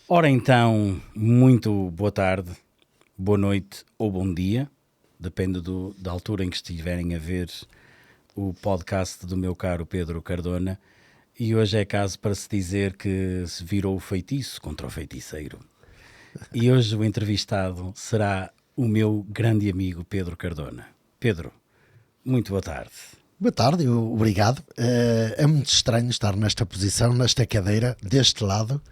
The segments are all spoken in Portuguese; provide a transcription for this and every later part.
Ora então, muito boa tarde, boa noite ou bom dia, depende da altura em que estiverem a ver o podcast do meu caro Pedro Cardona. E hoje é caso para se dizer que se virou o feitiço contra o feiticeiro. E hoje o entrevistado será o meu grande amigo Pedro Cardona. Pedro, muito boa tarde. Boa tarde, obrigado. É muito estranho estar nesta posição, nesta cadeira, deste lado.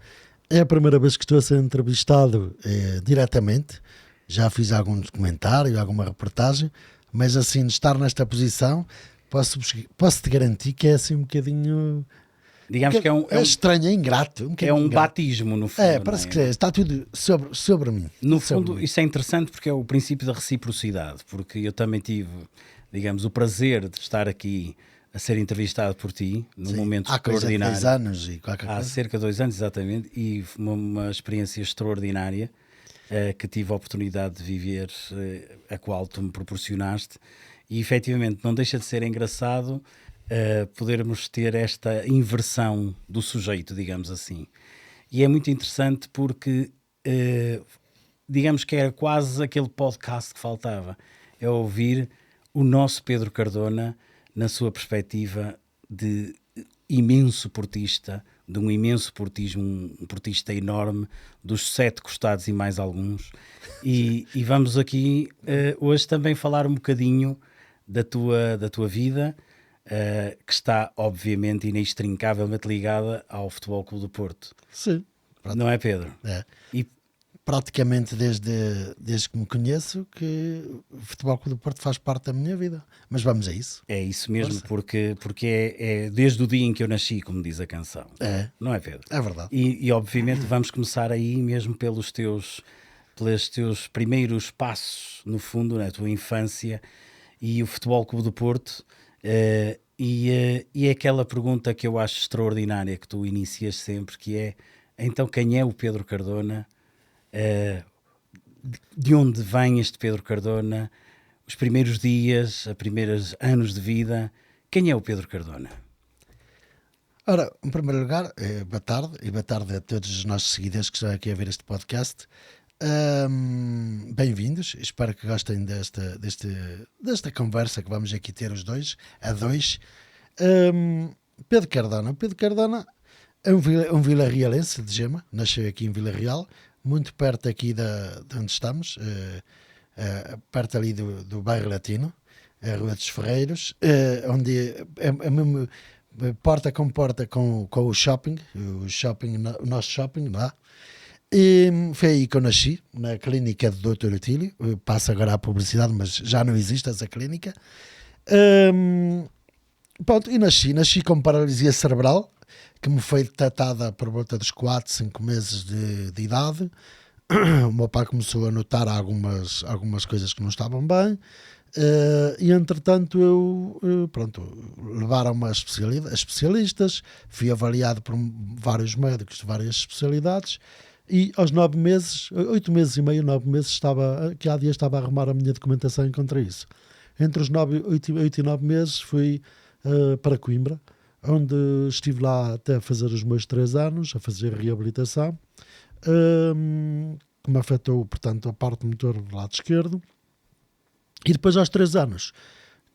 É a primeira vez que estou a ser entrevistado diretamente. Já fiz algum documentário, alguma reportagem, mas assim, estar nesta posição, posso-te garantir que é assim um bocadinho... Digamos que é estranho, é ingrato. É um batismo, no fundo. Parece que está tudo sobre mim. No fundo, isso é interessante porque é o princípio da reciprocidade, porque eu também tive, digamos, o prazer de estar aqui a ser entrevistado por ti num momento extraordinário. Há 2 anos e qualquer coisa. Há cerca de 2 anos, exatamente, e uma experiência extraordinária que tive a oportunidade de viver, a qual tu me proporcionaste, e efetivamente não deixa de ser engraçado podermos ter esta inversão do sujeito, digamos assim. E é muito interessante porque, digamos que era quase aquele podcast que faltava, é ouvir o nosso Pedro Cardona na sua perspectiva de imenso portista, de um imenso portismo, um portista enorme, dos 7 costados e mais alguns. E vamos aqui hoje também falar um bocadinho da tua vida, que está obviamente inextrincavelmente ligada ao Futebol Clube do Porto. Sim. Não é, Pedro? É. E praticamente desde que me conheço que o Futebol Clube do Porto faz parte da minha vida. Mas vamos a isso. É isso mesmo, porque é desde o dia em que eu nasci, como diz a canção. É. Não é, Pedro? É verdade. E obviamente vamos começar aí mesmo pelos teus primeiros passos, no fundo, na tua infância e o Futebol Clube do Porto. E é aquela pergunta que eu acho extraordinária que tu inicias sempre, que é: então quem é o Pedro Cardona? De onde vem este Pedro Cardona? Os primeiros dias, os primeiros anos de vida, quem é o Pedro Cardona? Ora, em primeiro lugar, boa tarde, e boa tarde a todos os nossos seguidores que estão aqui a ver este podcast. Bem-vindos, espero que gostem desta conversa que vamos aqui ter os dois, a dois. Pedro Cardona é um vilarrealense de Gema, nasceu aqui em Vila Real, muito perto aqui de onde estamos, perto ali do bairro Latino, a Rua dos Ferreiros, onde é mesmo porta com porta com o shopping, o nosso shopping lá. E foi aí que eu nasci, na clínica do Dr. Otílio. Passo agora a publicidade, mas já não existe essa clínica. Pronto, e nasci com paralisia cerebral, que me foi detectada por volta dos 4, 5 meses de idade. O meu pai começou a notar algumas coisas que não estavam bem, e entretanto levaram-me a especialistas, fui avaliado por vários médicos de várias especialidades, e aos 9 meses, 8 meses e meio, 9 meses, que há dias estava a arrumar a minha documentação e encontrei isso. Entre os 8 e 9 meses fui para Coimbra, onde estive lá até fazer os meus 3 anos, a fazer reabilitação, que me afetou, portanto, a parte motor do lado esquerdo. E depois, aos 3 anos,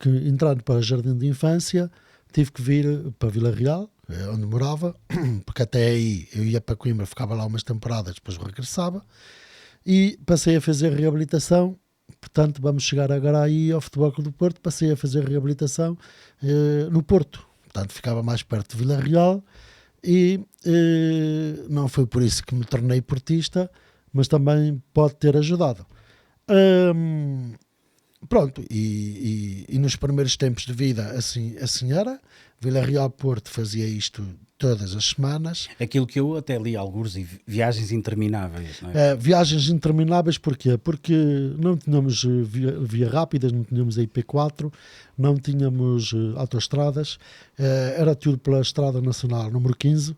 que entrando para o jardim de infância, tive que vir para Vila Real, onde morava, porque até aí eu ia para Coimbra, ficava lá umas temporadas, depois regressava, e passei a fazer reabilitação. Portanto, vamos chegar agora aí ao Futebol Clube do Porto. Passei a fazer reabilitação no Porto, portanto ficava mais perto de Vila Real, e não foi por isso que me tornei portista, mas também pode ter ajudado. Pronto, e nos primeiros tempos de vida assim era. Vila Real Porto fazia isto todas as semanas. Aquilo que eu até li alguns, viagens intermináveis, não é? Viagens intermináveis, porquê? Porque não tínhamos via rápidas, não tínhamos a IP4, não tínhamos autoestradas, era tudo pela Estrada Nacional número 15.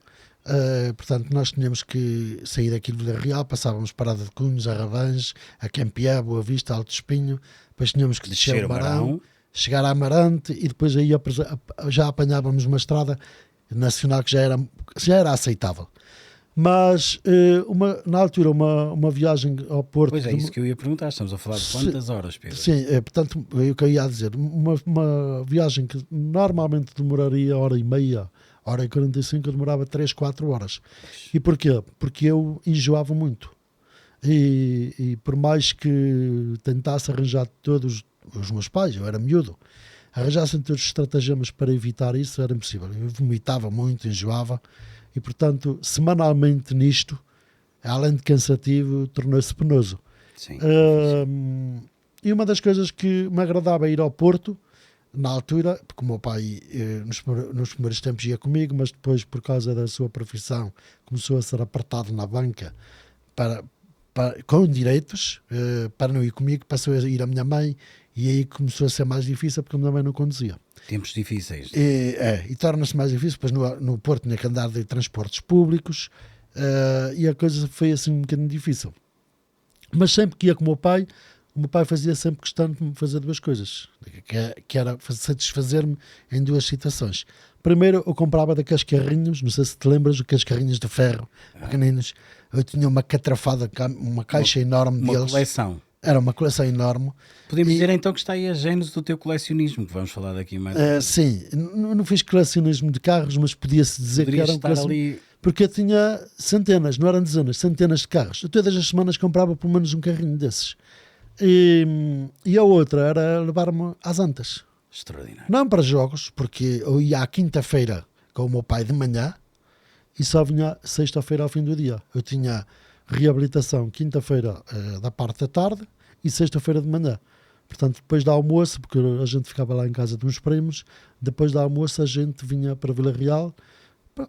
Portanto, nós tínhamos que sair daqui de Vila Real, passávamos Parada de Cunhos, Arrabange, a Campié, Boa Vista, Alto Espinho, depois tínhamos que descer o Marão, chegar a Amarante, e depois aí já apanhávamos uma estrada nacional que já era aceitável. Mas na altura uma viagem ao Porto... Pois é, isso que eu ia perguntar. Estamos a falar de quantas horas, Pedro? Sim, portanto, o que eu ia dizer, uma viagem que normalmente demoraria hora e meia, hora e 45, eu demorava 3, 4 horas. E porquê? Porque eu enjoava muito. E por mais que tentasse arranjar todos os meus pais, eu era miúdo, arranjassem todos os estratagemas para evitar isso, era impossível. Eu vomitava muito, enjoava, e portanto, semanalmente nisto, além de cansativo, tornou-se penoso. Sim. E uma das coisas que me agradava é ir ao Porto, na altura, porque o meu pai nos primeiros tempos ia comigo, mas depois, por causa da sua profissão, começou a ser apertado na banca com direitos, para não ir comigo, passou a ir a minha mãe, e aí começou a ser mais difícil porque a minha mãe não conduzia. Tempos difíceis. E torna-se mais difícil, pois no Porto tinha que andar de transportes públicos, e a coisa foi assim um bocadinho difícil. Mas sempre que ia com o meu pai fazia sempre questão de me fazer duas coisas, que era satisfazer-me em duas situações. Primeiro, eu comprava daqueles carrinhos, não sei se te lembras, aqueles carrinhos de ferro, pequeninos. Eu tinha uma catrafada, uma caixa enorme deles. Uma coleção. Era uma coleção enorme. Podemos dizer então que está aí a gênese do teu colecionismo, que vamos falar daqui mais. Sim, não fiz colecionismo de carros, mas podia-se dizer que era um colecionismo. Porque eu tinha centenas, não eram dezenas, centenas de carros. Eu todas as semanas comprava pelo menos um carrinho desses. E a outra era levar-me às Antas. Extraordinário. Não para jogos, porque eu ia à quinta-feira com o meu pai de manhã e só vinha sexta-feira ao fim do dia. Eu tinha reabilitação quinta-feira da parte da tarde e sexta-feira de manhã. Portanto, depois do almoço, porque a gente ficava lá em casa de uns primos, depois do almoço a gente vinha para Vila Real,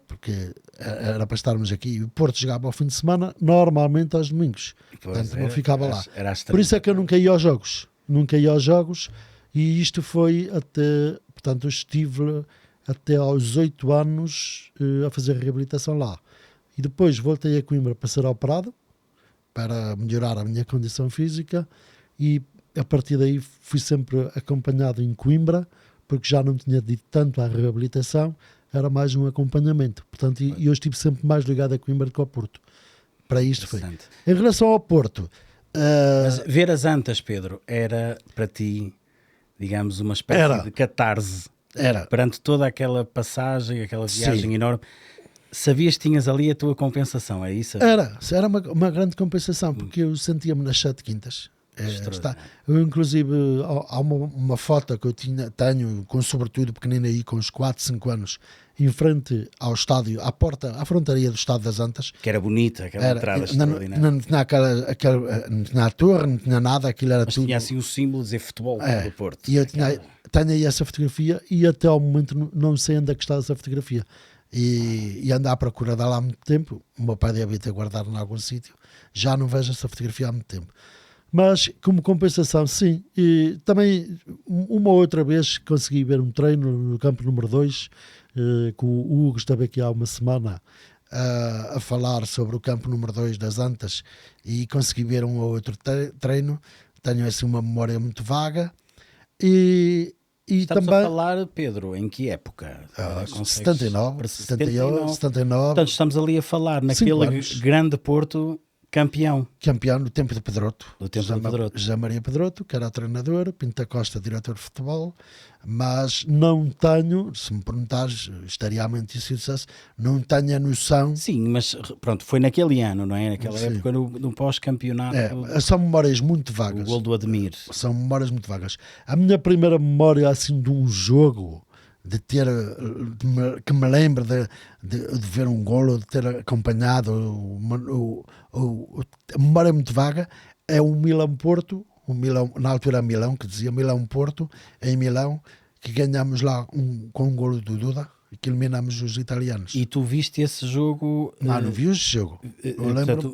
porque era para estarmos aqui. O Porto jogava ao fim de semana, normalmente aos domingos. Portanto, não ficava lá. Por isso é que eu nunca ia aos jogos. Nunca ia aos jogos, e isto foi até... Portanto, eu estive até aos 8 anos a fazer reabilitação lá. E depois voltei a Coimbra para ser operado, para melhorar a minha condição física, e a partir daí fui sempre acompanhado em Coimbra, porque já não tinha dito tanto à reabilitação, era mais um acompanhamento. Portanto, e eu estive sempre mais ligado a Coimbra do que ao Porto. Para isto foi. Em relação ao Porto... Mas ver as Antas, Pedro, era para ti, digamos, uma espécie de catarse. Era. Perante toda aquela passagem, aquela viagem enorme. Sabias que tinhas ali a tua compensação, é isso? Era uma grande compensação, porque eu sentia-me nas 7 quintas. Eu, inclusive, há uma foto que eu tenho com sobretudo pequenino aí, com uns 4, 5 anos, em frente ao estádio, à frontaria do Estádio das Antas. Que era bonita, aquela entrada extraordinária. Não tinha não tinha a torre, não tinha nada, aquilo era mas tudo. Tinha assim o símbolo de dizer futebol do Porto. E eu tenho aí essa fotografia, e até ao momento não sei onde é que está essa fotografia. E ando à procura dela há muito tempo. O meu pai deve ter guardado em algum sítio. Já não vejo essa fotografia há muito tempo. Mas, como compensação, sim. E também, uma outra vez, consegui ver um treino no campo número 2, com o Hugo esteve aqui há uma semana a falar sobre o campo número 2 das Antas, e consegui ver um ou outro treino. Tenho assim uma memória muito vaga. E estamos também, a falar, Pedro, em que época? 79, 78, 79. Portanto, estamos ali a falar naquele grande Porto campeão no tempo de Pedroto. Do tempo de Pedroto. José Maria Pedroto, que era o treinador, Pinto da Costa, diretor de futebol, mas não tenho, se me perguntares, estaria a mentir se dissesse, não tenho a noção. Sim, mas pronto, foi naquele ano, não é? Naquela época, no pós-campeonato. São memórias muito vagas. O gol do Ademir. São memórias muito vagas. A minha primeira memória, assim, de um jogo, que me lembro de ver um golo, de ter acompanhado, a memória é muito vaga, é o Milão-Porto, na altura Milão, que dizia Milão-Porto, em Milão, que ganhamos lá com um golo do Duda, que eliminamos os italianos. E tu viste esse jogo? Não vi esse jogo.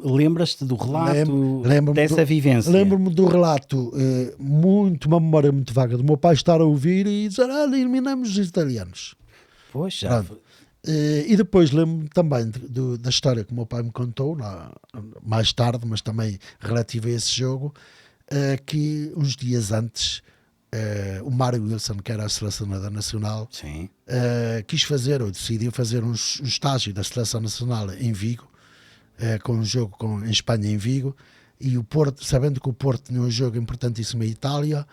Lembras-te do relato dessa vivência? Lembro-me do relato, uma memória muito vaga, do meu pai estar a ouvir e dizer, eliminamos os italianos. Pois, já. E depois lembro-me também da história que o meu pai me contou, mais tarde, mas também relativa a esse jogo, que uns dias antes, o Mário Wilson, que era a selecionador nacional, decidiu fazer um estágio da Seleção Nacional em Vigo, com um jogo em Espanha, em Vigo, e o Porto, sabendo que o Porto tinha um jogo importantíssimo em Itália,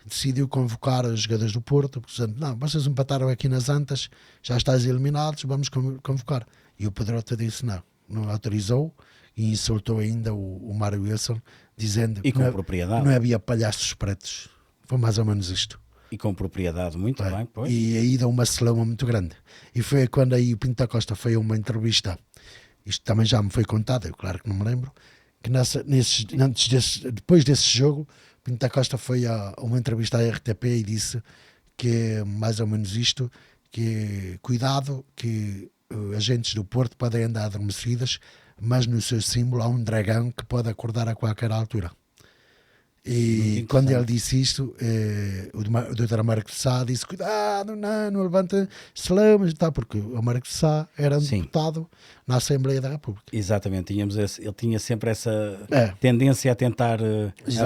decidiu convocar os jogadores do Porto, dizendo, não, vocês empataram aqui nas Antas, já estáis eliminados, vamos convocar. E o Pedrotta disse não autorizou, e insultou ainda o Mário Wilson, dizendo E com propriedade. não havia palhaços pretos. Foi mais ou menos isto. E com propriedade, muito bem, pois. E aí deu uma celeuma muito grande. E foi quando aí o Pinto da Costa foi a uma entrevista, isto também já me foi contado, eu claro que não me lembro, que depois desse jogo, Pinto da Costa foi a uma entrevista à RTP e disse que mais ou menos isto, que cuidado, que agentes do Porto podem andar adormecidas, mas no seu símbolo há um dragão que pode acordar a qualquer altura. E quando ele disse isto, o Dr. Américo de Sá disse, cuidado, não levanta celemas e tal, porque o Américo de Sá era um deputado na Assembleia da República. Exatamente, ele tinha sempre essa tendência a tentar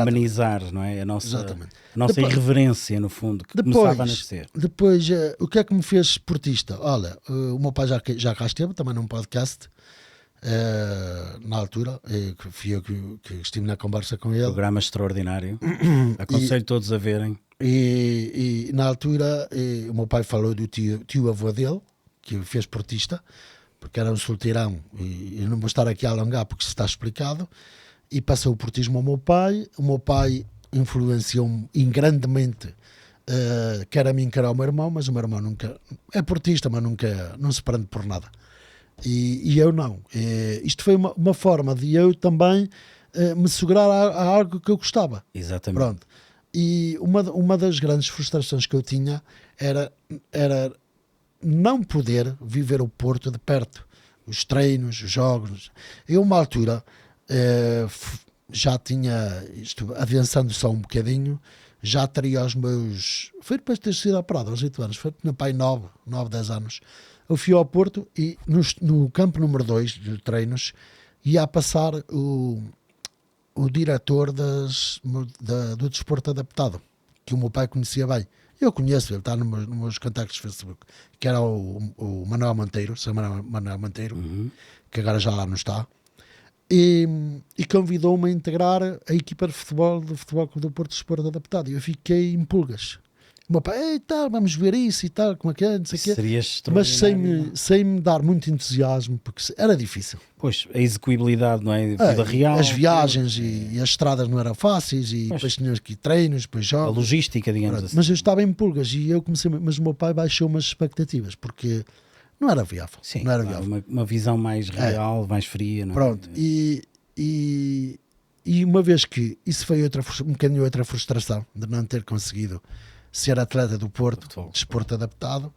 amenizar, não é? A nossa irreverência, no fundo, que começava a nascer. Depois, o que é que me fez esportista? Olha, o meu pai já cá esteve, também num podcast, na altura, fui eu que estive na conversa com ele. Programa extraordinário. Aconselho todos a verem. E na altura o meu pai falou do tio avô dele, que fez portista, porque era um solteirão, e eu não vou estar aqui a alongar porque isso está explicado, e passou o portismo ao meu pai. O meu pai influenciou-me grandemente, quer a mim, quer ao meu irmão, mas o meu irmão nunca é portista, mas não se prende por nada. E eu não. Isto foi uma forma de eu também me segurar a algo que eu gostava. Exatamente. Pronto. E uma das grandes frustrações que eu tinha era não poder viver o Porto de perto. Os treinos, os jogos. Eu, uma altura, já tinha, isto avançando só um bocadinho, já teria os meus... Foi depois de ter sido operado aos 8 anos. Foi no pai 9, 10 anos. Eu fui ao Porto e no campo número 2 de treinos ia a passar o diretor do desporto adaptado, que o meu pai conhecia bem. Eu conheço, ele está nos meus contactos do Facebook, que era o Manuel Monteiro, Manuel Monteiro, que agora já lá não está, e convidou-me a integrar a equipa de futebol Clube do Porto Desporto Adaptado. E eu fiquei em pulgas. O meu pai, vamos ver isso e tal, como é que é, não sei o quê. Seria mas sem me dar muito entusiasmo, porque era difícil. Pois, a execuibilidade, não é? Vida real. As viagens e as estradas não eram fáceis, e depois tínhamos que ir treinos, depois jogos. A logística, digamos assim. Mas eu estava em pulgas e eu comecei, mas o meu pai baixou umas expectativas, porque não era viável. Sim, não era viável. Uma visão mais real, mais fria. Não é? Pronto, e uma vez que isso foi um bocadinho outra frustração de não ter conseguido ser atleta do Porto, desporto adaptado,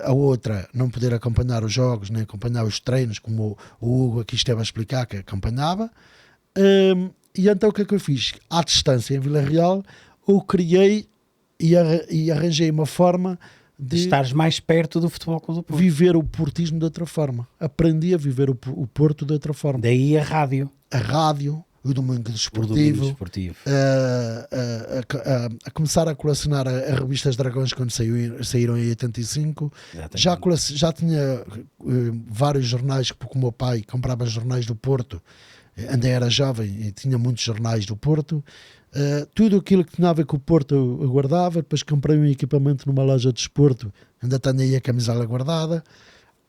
a outra, não poder acompanhar os jogos, nem acompanhar os treinos, como o Hugo aqui esteve a explicar que acompanhava, e então o que é que eu fiz? À distância, em Vila Real, eu criei e arranjei uma forma de estares mais perto do Futebol Clube do Porto. Viver o portismo de outra forma. Aprendi a viver o Porto de outra forma. Daí a rádio. A rádio, o Domingo Desportivo, a começar a colecionar a revistas Dragões quando saíram em 85. Já tinha vários jornais, porque o meu pai comprava jornais do Porto, ainda era jovem e tinha muitos jornais do Porto. Tudo aquilo que tinha a ver com o Porto eu guardava. Depois comprei um equipamento numa loja de desporto, ainda tenho aí a camisola guardada.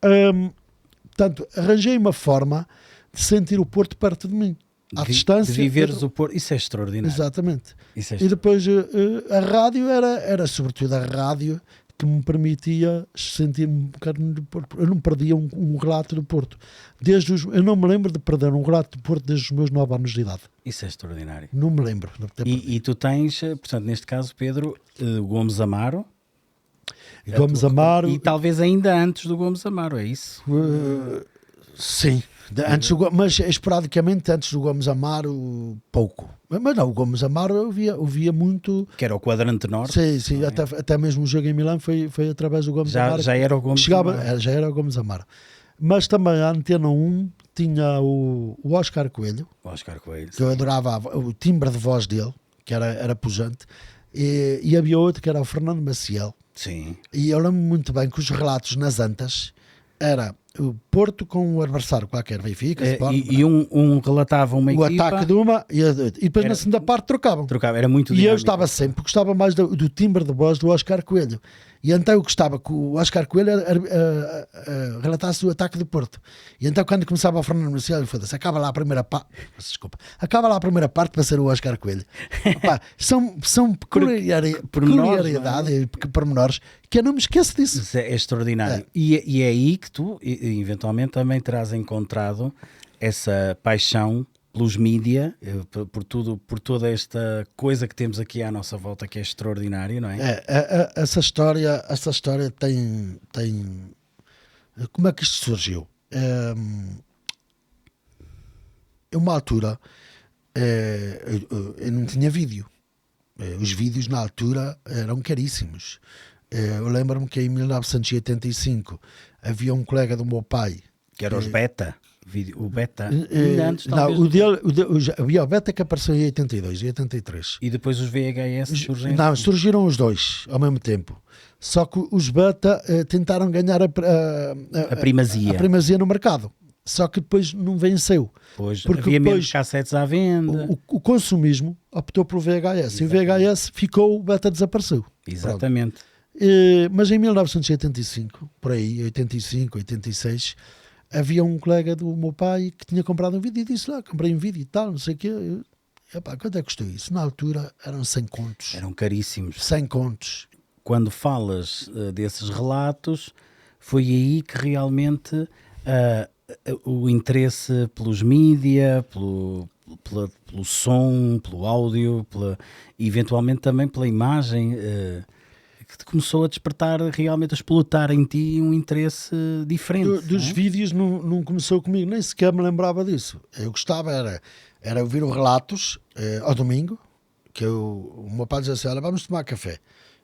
Portanto, arranjei uma forma de sentir o Porto perto de mim. À distância. De viveres o Porto, isso é extraordinário. Exatamente. E depois a rádio era sobretudo a rádio que me permitia sentir-me um bocadinho do Porto. Eu não perdia um relato do Porto. Eu não me lembro de perder um relato do Porto desde os meus 9 anos de idade. Isso é extraordinário. Não me lembro. E tu tens, portanto, neste caso, Pedro, Gomes Amaro. Gomes Amaro. E talvez ainda antes do Gomes Amaro, é isso? Sim. Mas esporadicamente antes do Gomes Amaro, pouco. Mas não, o Gomes Amaro eu via muito. Que era o quadrante norte. Sim, até mesmo o jogo em Milão foi através do Gomes Amaro. Já era o Gomes Amaro. Já era o Gomes Amaro. Mas também a Antena 1 tinha o Oscar Coelho. Que eu adorava o timbre de voz dele, que era pujante. E havia outro que era o Fernando Maciel. Sim. E eu lembro muito bem que os relatos nas Antas era o Porto com o adversário qualquer, Benfica, Sporting, e um relatava uma o equipa, ataque de uma e depois na segunda parte trocavam. trocava, era muito E eu dinâmico. estava sempre, gostava mais do timbre de voz do Oscar Coelho. E então eu gostava que o Oscar Coelho relatasse o ataque do Porto. E então quando começava o Fernando Marcial, foda-se, acaba lá a primeira parte. Desculpa, acaba lá a primeira parte para ser o Oscar Coelho. Opa, são peculiaridades e pormenores que eu não me esqueço disso. Isso é extraordinário. E é aí que tu, eventualmente, também terás encontrado essa paixão pelos mídia, por toda esta coisa que temos aqui à nossa volta, que é extraordinário, não é? Essa história tem... Como é que isto surgiu? Uma altura, eu não tinha vídeo. Os vídeos na altura eram caríssimos. Eu lembro-me que em 1985 havia um colega do meu pai Que era os beta. O beta. Antes, não, havia o beta que apareceu em 82 e 83. E depois os VHS surgem. Não, surgiram os dois ao mesmo tempo. Só que os beta tentaram ganhar a primazia no mercado. Só que depois não venceu. Pois, porque havia depois menos cassetes à venda. O consumismo optou pelo VHS. E o VHS ficou, o beta desapareceu. Exatamente. Mas em 1985, por aí, 85, 86, havia um colega do meu pai que tinha comprado um vídeo e disse lá, comprei um vídeo e tal, não sei o quê. Quanto é que custou isso? Na altura eram 100 contos. Eram caríssimos. 100 contos. Quando falas desses relatos, foi aí que realmente o interesse pelos mídia, pelo som, pelo áudio, eventualmente também pela imagem, que te começou a despertar, realmente a explotar em ti um interesse diferente. Dos vídeos não começou comigo, nem sequer me lembrava disso. Eu gostava, era ouvir os relatos ao domingo, que o meu pai dizia assim, olha, vamos tomar café.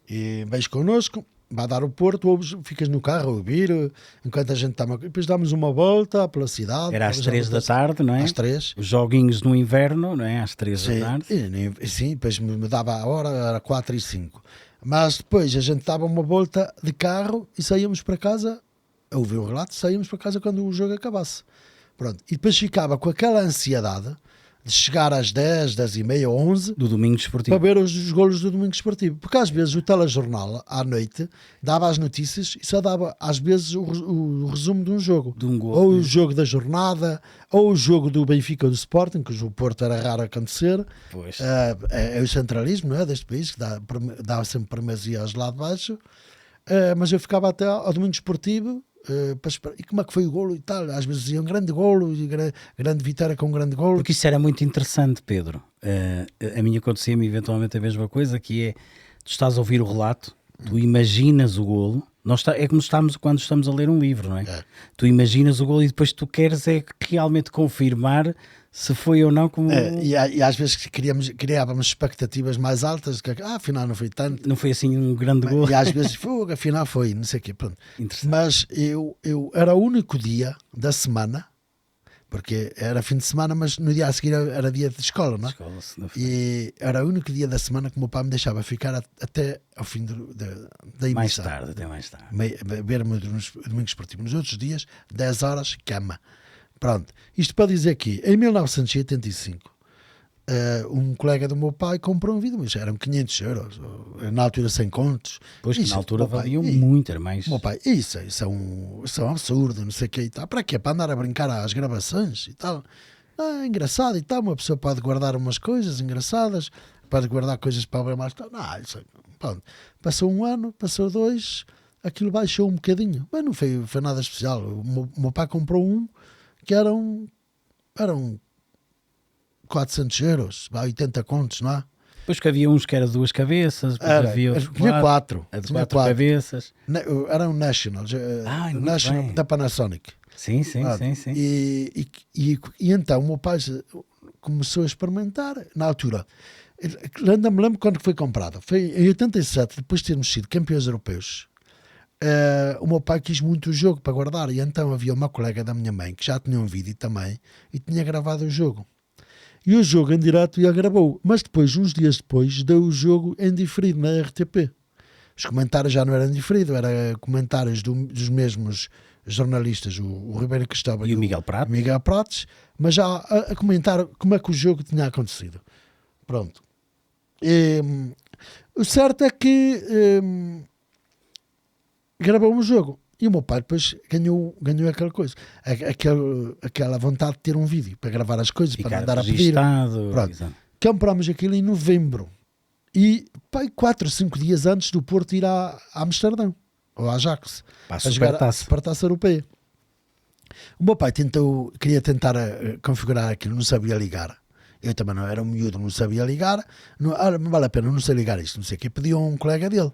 E vens connosco, vai dar o Porto, ficas no carro a ouvir, enquanto a gente toma... Depois damos uma volta pela cidade. Era às 3 da tarde, não é? Às 3. Os joguinhos no inverno, não é? Às 3 da tarde. Sim, depois me dava a hora, era 4 e 5. Mas depois a gente dava uma volta de carro e saíamos para casa, a ouvir o relato, saíamos para casa quando o jogo acabasse. Pronto. E depois ficava com aquela ansiedade de chegar às 10, 10 e meia, 11 do Domingo Desportivo, para ver os golos do Domingo Desportivo. Porque às vezes o telejornal, à noite, dava as notícias e só dava às vezes o resumo de um jogo. De um gol, ou o jogo da jornada, ou o jogo do Benfica ou do Sporting, que o Porto era raro acontecer. Pois. É o centralismo, não é, deste país, que dá sempre primazia aos lá de baixo. Mas eu ficava até ao Domingo Desportivo para esperar. E como é que foi o golo e tal? Às vezes dizia um grande golo, grande vitória com um grande golo. Porque isso era muito interessante, Pedro. A mim acontecia-me eventualmente a mesma coisa, que é, tu estás a ouvir o relato, tu imaginas o golo, é como quando estamos a ler um livro, não é? Tu imaginas o golo e depois tu queres realmente confirmar se foi ou não como... E às vezes criávamos expectativas mais altas, que afinal não foi tanto. Não foi assim um grande golo. E às vezes afinal foi, não sei o quê. Pronto. Mas eu era o único dia da semana, porque era fim de semana, mas no dia a seguir era dia de escola, não é? E era o único dia da semana que o meu pai me deixava ficar até ao fim da emissão. Mais tarde, até mais tarde. Ver-me Domingo Esportivo. Nos outros dias, 10 horas, cama. Pronto, isto para dizer que em 1985 um colega do meu pai comprou um vídeo, mas eram 500 euros, na altura 100 contos. Pois que na altura valiam muito, era mais... Meu pai, isso é um absurdo, não sei o que e tal. Para quê? Para andar a brincar às gravações e tal. É engraçado e tal, uma pessoa pode guardar umas coisas engraçadas, pode guardar coisas para ver mais tarde. Não, isso, pronto. Passou um ano, passou 2, aquilo baixou um bocadinho, mas não foi nada especial. O meu pai comprou um que eram 400 euros, 80 contos, não é? Depois que havia uns que era 2 cabeças, havia tinha 4. A de 4 cabeças. Era um National, National da Panasonic. Sim. E então o meu pai começou a experimentar, na altura. Ainda me lembro quando foi comprado. Foi em 87, depois de termos sido campeões europeus. O meu pai quis muito o jogo para guardar, e então havia uma colega da minha mãe que já tinha um vídeo também e tinha gravado o jogo. E o jogo em direto ele gravou, mas depois, uns dias depois, deu o jogo em diferido na RTP. Os comentários já não eram em diferido, eram comentários dos mesmos jornalistas, o Ribeiro Cristóvão E o Miguel Prato. Miguel Prates, mas já a comentar como é que o jogo tinha acontecido. Pronto. O certo é que gravou um jogo e o meu pai depois ganhou aquela coisa, aquela vontade de ter um vídeo para gravar as coisas, para andar a pedir. Registado. Pronto. Compramos aquilo em novembro e 4 ou 5 dias antes do Porto ir a Amsterdão ou a Ajax Para a a jogar a Supertaça. Supertaça Europeia. O meu pai queria tentar configurar aquilo, não sabia ligar. Eu também não era um miúdo, não sabia ligar. Não vale a pena, não sei ligar isto, não sei o que. Pediu a um colega dele.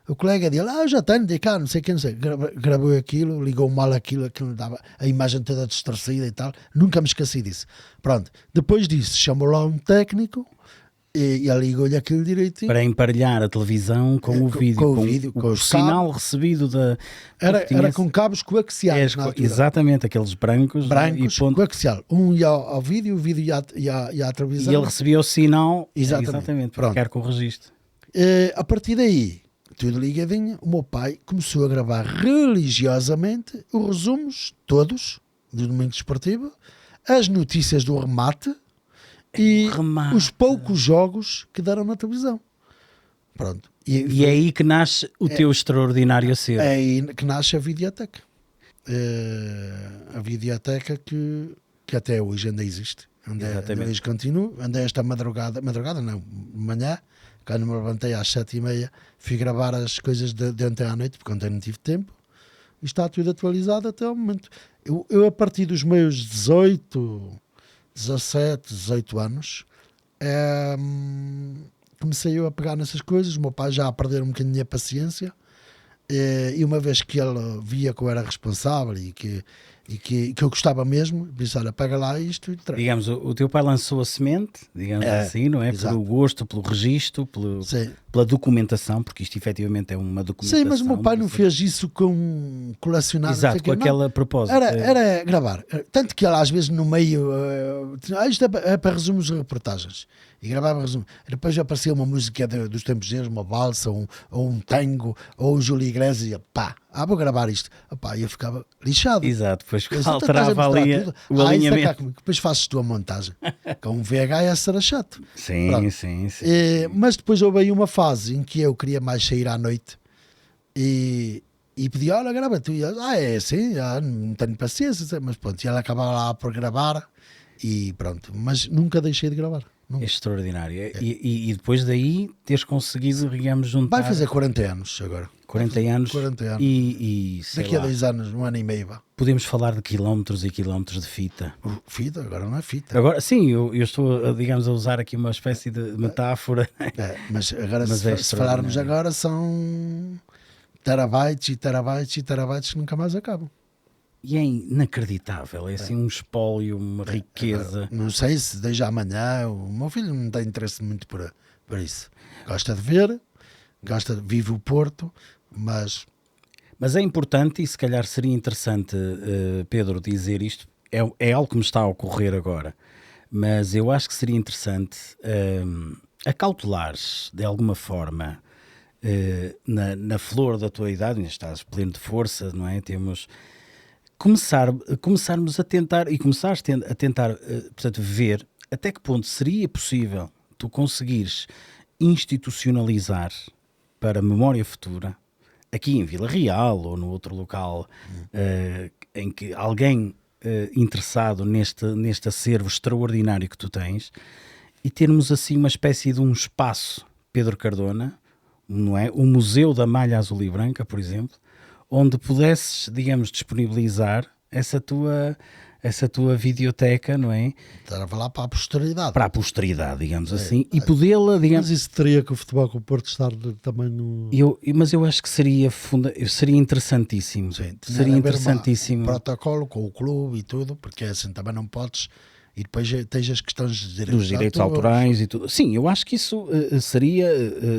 O colega dele, eu já tenho de cá, não sei o que, não sei. Gravou aquilo, ligou mal aquilo dava a imagem toda distorcida e tal. Nunca me esqueci disso. Pronto. Depois disso, chamou lá um técnico e ele ligou-lhe aquilo direitinho. Para emparelhar a televisão com o vídeo. Com o vídeo, com o os sinal cabos. recebido da... Era com cabos coaxiais na altura. Exatamente, aqueles brancos. Brancos, e ponto. coaxial. Um ia ao vídeo, o vídeo ia à televisão. E ele recebia o sinal. Exatamente. Para ficar com o registro. A partir daí, tudo ligadinho, o meu pai começou a gravar religiosamente os resumos todos do Domingo Desportivo, as notícias do remate e os poucos jogos que deram na televisão. Pronto. E é aí que nasce o teu extraordinário ser. É aí que nasce a videoteca. A videoteca que até hoje ainda existe. Ainda hoje continua. Andei esta madrugada não, de manhã, quando me levantei às 7h30, fui gravar as coisas de ontem à noite, porque ontem não tive tempo. E está tudo atualizado até ao momento. Eu a partir dos meus 18 anos, comecei eu a pegar nessas coisas. O meu pai já a perder um bocadinho a paciência, e uma vez que ele via que eu era responsável e que eu gostava mesmo, disse, olha, pega lá isto e traz. Digamos, o teu pai lançou a semente, digamos assim, não é? Exato. Pelo gosto, pelo registro, pela documentação, porque isto efetivamente é uma documentação. Sim, mas o meu pai não fez isso com colecionar. Exato, com aquela propósito. Era gravar. Tanto que ele às vezes no meio, isto é para resumos de reportagens. E gravava resumo. Depois aparecia uma música dos tempos deles, uma balsa, ou um tango, ou um Júlio Iglesias, e pá, vou gravar isto. Opá, eu ficava lixado. Exato, depois Eu, alterava ali o alinhamento. Depois fazes tu a montagem. Com um VHS era chato. Sim, Pronto. sim. Mas depois houve aí uma fase em que eu queria mais sair à noite e pedia, olha, grava tu. E eu, é assim, não tenho paciência, mas pronto, e ela acabava lá por gravar e pronto. Mas nunca deixei de gravar. É extraordinário. E depois daí teres conseguido, digamos, juntar... Vai fazer 40 anos agora. 40 anos. 40 anos. E daqui a 10 anos, um ano e meio, vá. Podemos falar de quilómetros e quilómetros de fita. Fita? Agora não é fita. Agora, sim, eu estou, digamos, a usar aqui uma espécie de metáfora. Mas agora, se falarmos agora, são terabytes e terabytes e terabytes que nunca mais acabam. E é inacreditável, é assim um espólio, uma riqueza. Não sei se desde amanhã, o meu filho não tem interesse muito por isso. Gosta de ver, vive o Porto, mas é importante, e se calhar seria interessante, Pedro, dizer isto, é algo que me está a ocorrer agora, mas eu acho que seria interessante acautelares de alguma forma na flor da tua idade, ainda estás pleno de força, não é? Começarmos a tentar, e começaste a tentar, portanto, ver até que ponto seria possível tu conseguires institucionalizar para a memória futura, aqui em Vila Real ou no outro local, em que alguém interessado neste acervo extraordinário que tu tens, e termos assim uma espécie de um espaço Pedro Cardona, não é? O Museu da Malha Azul e Branca, por exemplo, onde pudesses, digamos, disponibilizar essa tua videoteca, não é? Estava lá para a posteridade. Para a posteridade, digamos assim, e podê-la, digamos... Mas isso teria que o Futebol Clube do Porto estar também no... Mas eu acho que seria interessantíssimo. Sim, seria interessantíssimo. Um protocolo com o clube e tudo, porque assim também não podes... E depois tens as questões dos direitos autorais e tudo. Sim, eu acho que isso seria,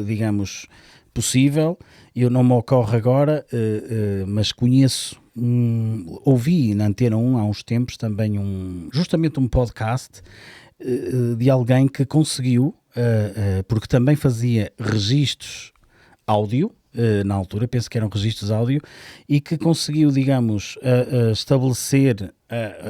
digamos, possível. Eu não me ocorre agora, mas conheço, ouvi na Antena 1 há uns tempos também justamente um podcast de alguém que conseguiu, porque também fazia registros áudio, na altura, penso que eram registros áudio, e que conseguiu, digamos, estabelecer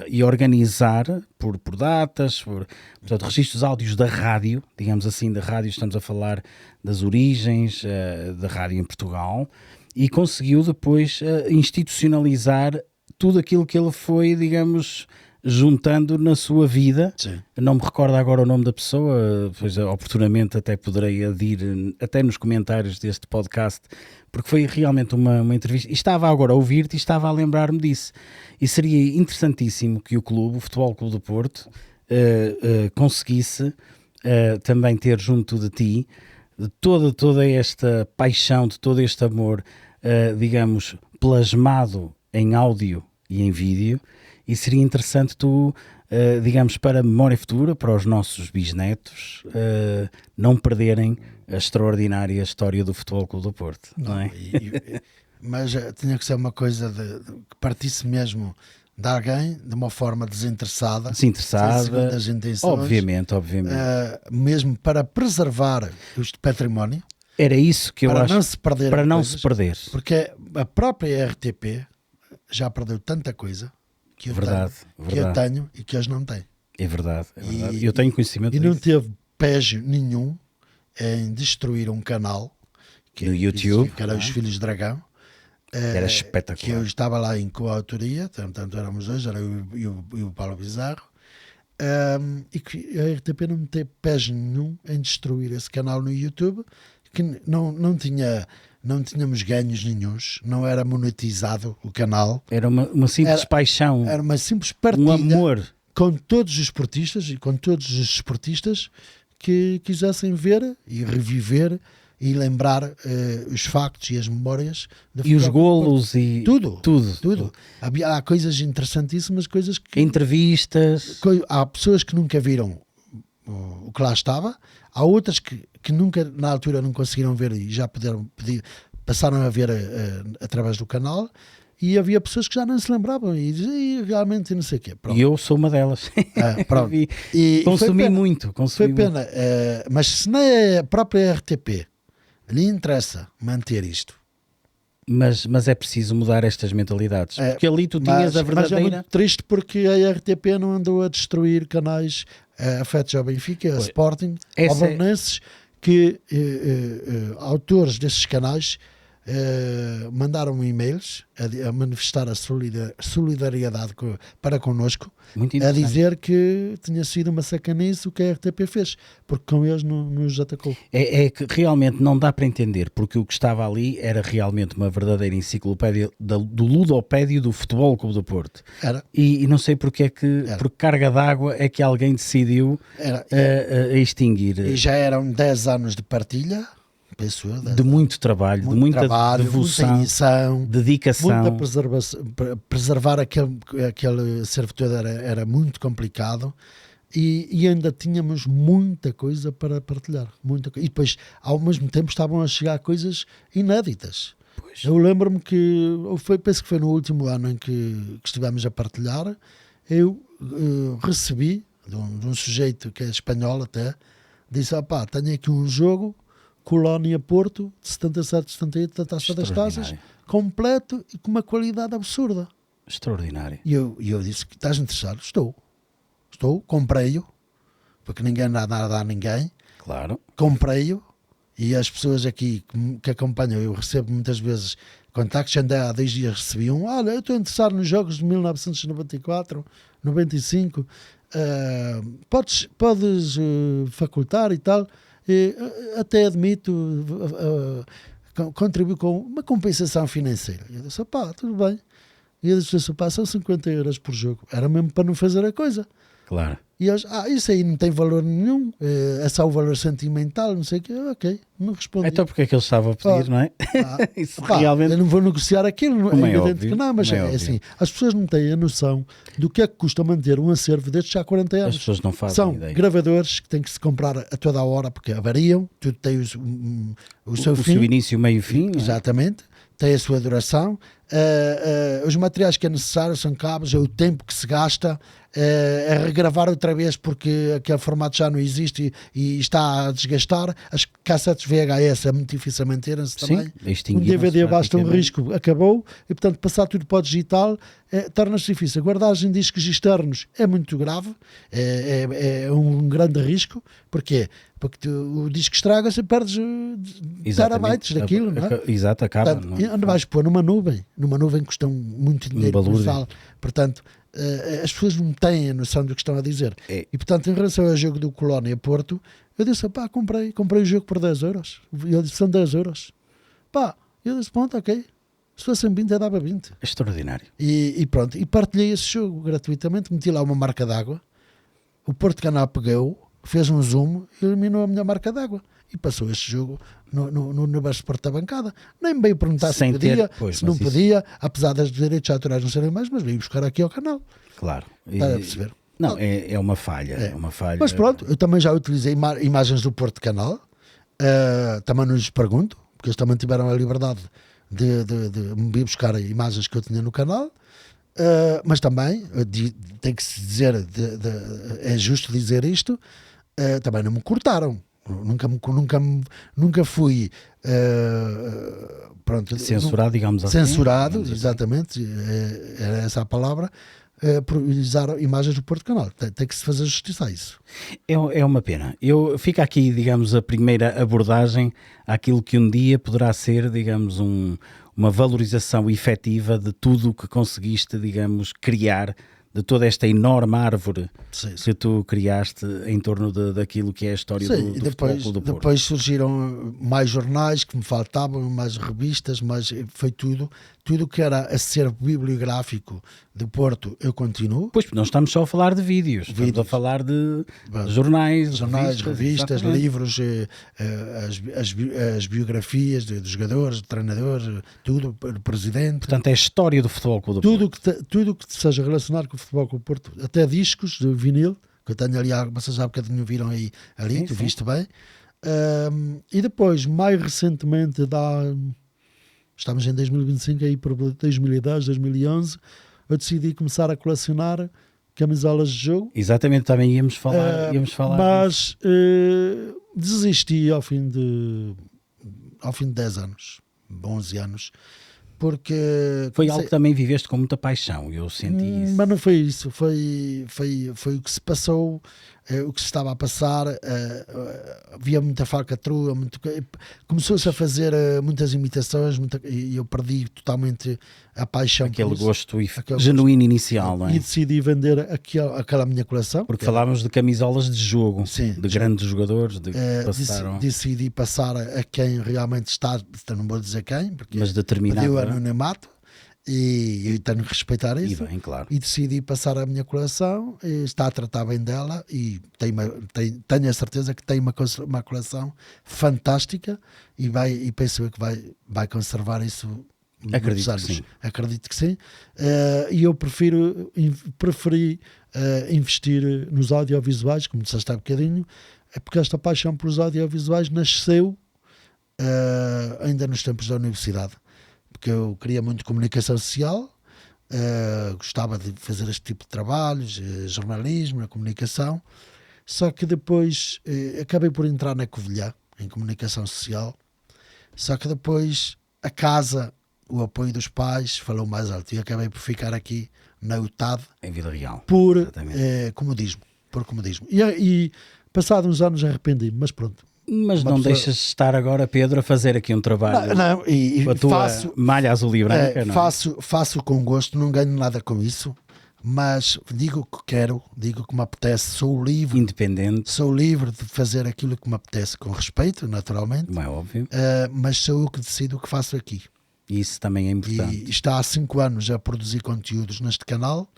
e organizar por datas, portanto, registros áudios da rádio, digamos assim, da rádio, estamos a falar das origens da rádio em Portugal, e conseguiu depois institucionalizar tudo aquilo que ele foi, digamos, juntando na sua vida. Sim. Não me recordo agora o nome da pessoa, pois oportunamente até poderei adir até nos comentários deste podcast, porque foi realmente uma entrevista, e estava agora a ouvir-te e estava a lembrar-me disso, e seria interessantíssimo que o clube, o Futebol Clube do Porto, conseguisse também ter junto de ti de toda esta paixão, de todo este amor, digamos, plasmado em áudio e em vídeo. E seria interessante tu, digamos, para a memória futura, para os nossos bisnetos, não perderem a extraordinária história do Futebol Clube do Porto, não é? Mas tinha que ser uma coisa que partisse mesmo de alguém, de uma forma desinteressada, sem segundas intenções, obviamente. mesmo para preservar este património. Era isso que eu acho, para não se perder. Porque a própria RTP já perdeu tanta coisa que eu tenho e que eles não têm. É verdade. Eu tenho conhecimento disso. E não teve pégio nenhum em destruir um canal no YouTube, que era os Filhos de Dragão. Era espetacular. Que eu estava lá em coautoria, portanto éramos dois, era eu e o Paulo Bizarro, e que a RTP não teve pégio nenhum em destruir esse canal no YouTube, que não tínhamos ganhos nenhuns, não era monetizado o canal. Era uma simples paixão. Era uma simples partilha. Um amor. Com todos os esportistas e com todos os esportistas que quisessem ver e reviver e lembrar os factos e as memórias. E os golos e tudo. Há coisas interessantíssimas, coisas que... Entrevistas. Há pessoas que nunca viram o que lá estava, há outras que nunca na altura não conseguiram ver e já passaram a ver através do canal, e havia pessoas que já não se lembravam e diziam realmente não sei o quê. Pronto. E eu sou uma delas. Pronto. E consumi muito. Foi pena, mas se na própria RTP lhe interessa manter isto. Mas é preciso mudar estas mentalidades. Porque ali tu tinhas a verdadeira... Mas é muito triste porque a RTP não andou a destruir canais afetos ao Benfica, ao Sporting, ao Belenenses, que autores desses canais mandaram e-mails a manifestar a solidariedade para connosco, a dizer que tinha sido uma sacanice o que a RTP fez, porque com eles nos atacou. É que realmente não dá para entender, porque o que estava ali era realmente uma verdadeira enciclopédia do ludopédio do Futebol Clube do Porto. Era. E não sei porque é que, por carga d'água, é que alguém decidiu a extinguir. E já eram 10 anos de partilha, penso eu, de muito trabalho, de muita devoção, muita edição, dedicação, muita preservação. Preservar aquele acervo todo era muito complicado, e ainda tínhamos muita coisa para partilhar, e depois ao mesmo tempo estavam a chegar coisas inéditas. Pois. Eu lembro-me que penso que foi no último ano em que estivemos a partilhar, eu recebi de um sujeito que é espanhol até, disse: tenho aqui um jogo Colónia-Porto de 77-78 da Taça das Taças, completo e com uma qualidade absurda. Extraordinário. E eu disse: que estás interessado? Estou, comprei-o, porque ninguém dá nada a ninguém. Claro. Comprei-o, e as pessoas aqui que acompanham, eu recebo muitas vezes contactos. Ainda há 2 dias recebi olha, eu estou interessado nos jogos de 1994, 95, podes facultar e tal. Até admito, contribuo com uma compensação financeira. Eu disse: tudo bem. E eu disse: são 50 euros por jogo. Era mesmo para não fazer a coisa. Claro. E eles: isso aí não tem valor nenhum, é só o valor sentimental, não sei o quê. Ok, não respondi. Então porque é que eles estavam a pedir, não é? Isso realmente... Eu não vou negociar aquilo, é evidente que não, mas é assim, as pessoas não têm a noção do que é que custa manter um acervo destes há 40 anos. As pessoas não fazem São ideia. Gravadores que têm que se comprar a toda a hora, porque variam, tudo tem o seu fim. O seu início, meio e fim. Exatamente. Tem a sua duração, os materiais que é necessário são cabos, é o tempo que se gasta, é regravar outra vez porque aquele formato já não existe e está a desgastar. As cassetes VHS é muito difícil manterem-se também. Um DVD basta um risco, acabou, e portanto passar tudo para o digital torna-se difícil. Guardar em discos externos é muito grave, é um grande risco. Porquê? Porque o disco estraga-se e perdes terabytes daquilo, não é? Exato, acaba. Portanto, onde vais pôr? Numa nuvem custa muito dinheiro colossal. Portanto, as pessoas não têm a noção do que estão a dizer. E portanto, em relação ao jogo do Colónia Porto, eu disse, pá, comprei o jogo por 10 euros. E ele disse, são 10 euros. Pá, eu disse, pronto, ok. Se fossem 20, eu dava 20. Extraordinário. E pronto, e partilhei esse jogo gratuitamente, meti lá uma marca d'água, o Porto Canal pegou, fez um zoom e eliminou a minha marca d'água. E passou este jogo no universo Porto da Bancada. Nem me veio perguntar se podia, se não podia, apesar dos direitos autorais não serem mais, mas veio buscar aqui ao canal. Claro. Para perceber. Não, é uma falha. É uma falha. Mas pronto, eu também já utilizei imagens do Porto Canal, também não lhes pergunto, porque eles também tiveram a liberdade de me vir buscar imagens que eu tinha no canal. Mas também tem que se dizer, é justo dizer isto, também não me cortaram. Nunca fui pronto, censurado, digamos assim. Censurado, exatamente, era essa a palavra, por usar imagens do Porto Canal. Tem que se fazer justiça a isso. É uma pena. Fica aqui, digamos, a primeira abordagem àquilo que um dia poderá ser, digamos, uma valorização efetiva de tudo o que conseguiste, digamos, criar, de toda esta enorme árvore que tu criaste em torno daquilo que é a história do Futebol Clube do Porto. Depois surgiram mais jornais que me faltavam, mais revistas, mas foi tudo que era acervo bibliográfico de Porto, eu continuo. Pois, não estamos só a falar de vídeos. Estamos a falar de jornais, revistas, livros, as biografias de jogadores, de treinadores, tudo, do presidente. Portanto, é a história do Futebol Clube do Porto. Tudo que seja relacionado com o Futebol Clube do Porto, até discos de vinil, que eu tenho ali, vocês já há bocadinho viram ali, tu viste bem. E depois, mais recentemente, estamos em 2025, aí por 2010, 2011, eu decidi começar a colecionar camisolas de jogo. Exatamente, também íamos falar mas desisti ao fim de 10 anos, 11 anos, porque... Foi algo que também viveste com muita paixão, eu senti isso. Mas não foi isso, foi o que se passou, o que se estava a passar, havia muita falcatrua, começou-se a fazer muitas imitações, e eu perdi totalmente a paixão. Aquele gosto genuíno inicial, não é? E decidi vender aquela minha coleção. Porque falávamos de camisolas de jogo, de grandes jogadores, decidi passar a quem realmente está, não vou dizer quem, porque mas determinado, pediu anonimato. E eu tenho que respeitar isso. Claro. E decidi passar a minha coleção, está a tratar bem dela e tenho a certeza que tem uma coleção fantástica e penso que vai conservar isso. Acredito que sim. E eu preferi investir nos audiovisuais, como disseste há bocadinho, porque esta paixão pelos audiovisuais nasceu ainda nos tempos da universidade. Porque eu queria muito comunicação social, gostava de fazer este tipo de trabalhos, jornalismo, comunicação, só que depois acabei por entrar na Covilhã, em comunicação social, só que depois a casa, o apoio dos pais falou mais alto e acabei por ficar aqui na UTAD em Vila Real por comodismo. E passados uns anos arrependi-me, mas pronto. Mas não deixas de estar agora, Pedro, a fazer aqui um trabalho com a tua malha azul e branca, não é? Faço com gosto, não ganho nada com isso, mas digo o que quero, digo o que me apetece, sou livre. Independente. Sou livre de fazer aquilo que me apetece, com respeito, naturalmente. Não é óbvio. Mas sou eu que decido o que faço aqui. Isso também é importante. E está há 5 anos a produzir conteúdos neste canal.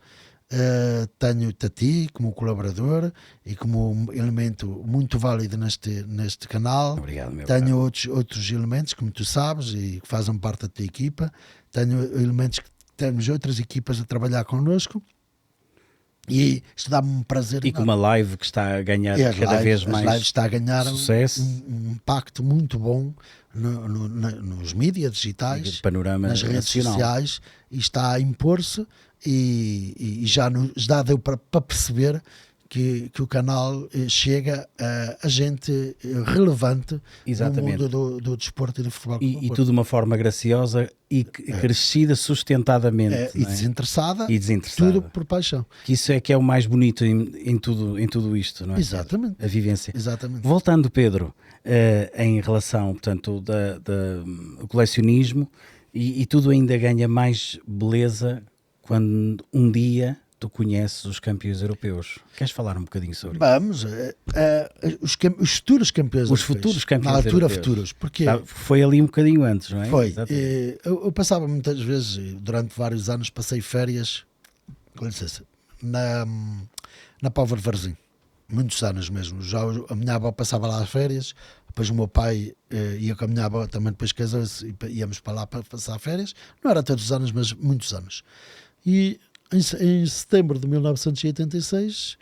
Tenho-te a ti como colaborador e como um elemento muito válido neste canal. Obrigado, meu tenho outros elementos, como tu sabes, e que fazem parte da tua equipa. Tenho elementos que temos outras equipas a trabalhar connosco. E isto dá-me um prazer. E com uma live que está a ganhar cada vez mais live está a ganhar sucesso. um impacto muito bom nos mídias digitais, Panorama nas redes nacional. sociais, e está a impor-se e já deu para perceber que o canal chega a gente relevante Exatamente. no mundo do desporto e do futebol. E tudo de uma forma graciosa e crescida sustentadamente. E não é? desinteressada, E desinteressada. tudo por paixão. Que isso é que é o mais bonito em tudo isto, não é? Exatamente. A vivência. Exatamente. Voltando, Pedro, em relação, portanto, o colecionismo, e tudo ainda ganha mais beleza quando um dia tu conheces os campeões europeus. Queres falar um bocadinho sobre isso? Vamos, os futuros campeões Os europeus. futuros campeões Na altura, europeus. futuros. Porque Foi ali um bocadinho antes, não é? foi. Exatamente. Eu passava muitas vezes, durante vários anos, passei férias, com licença, na Póvoa de Varzim. Muitos anos mesmo. Já a minha avó passava lá as férias, depois o meu pai ia com a minha avó, também depois casou-se e íamos para lá para passar férias. Não era todos os anos, mas muitos anos. E em setembro de 1986,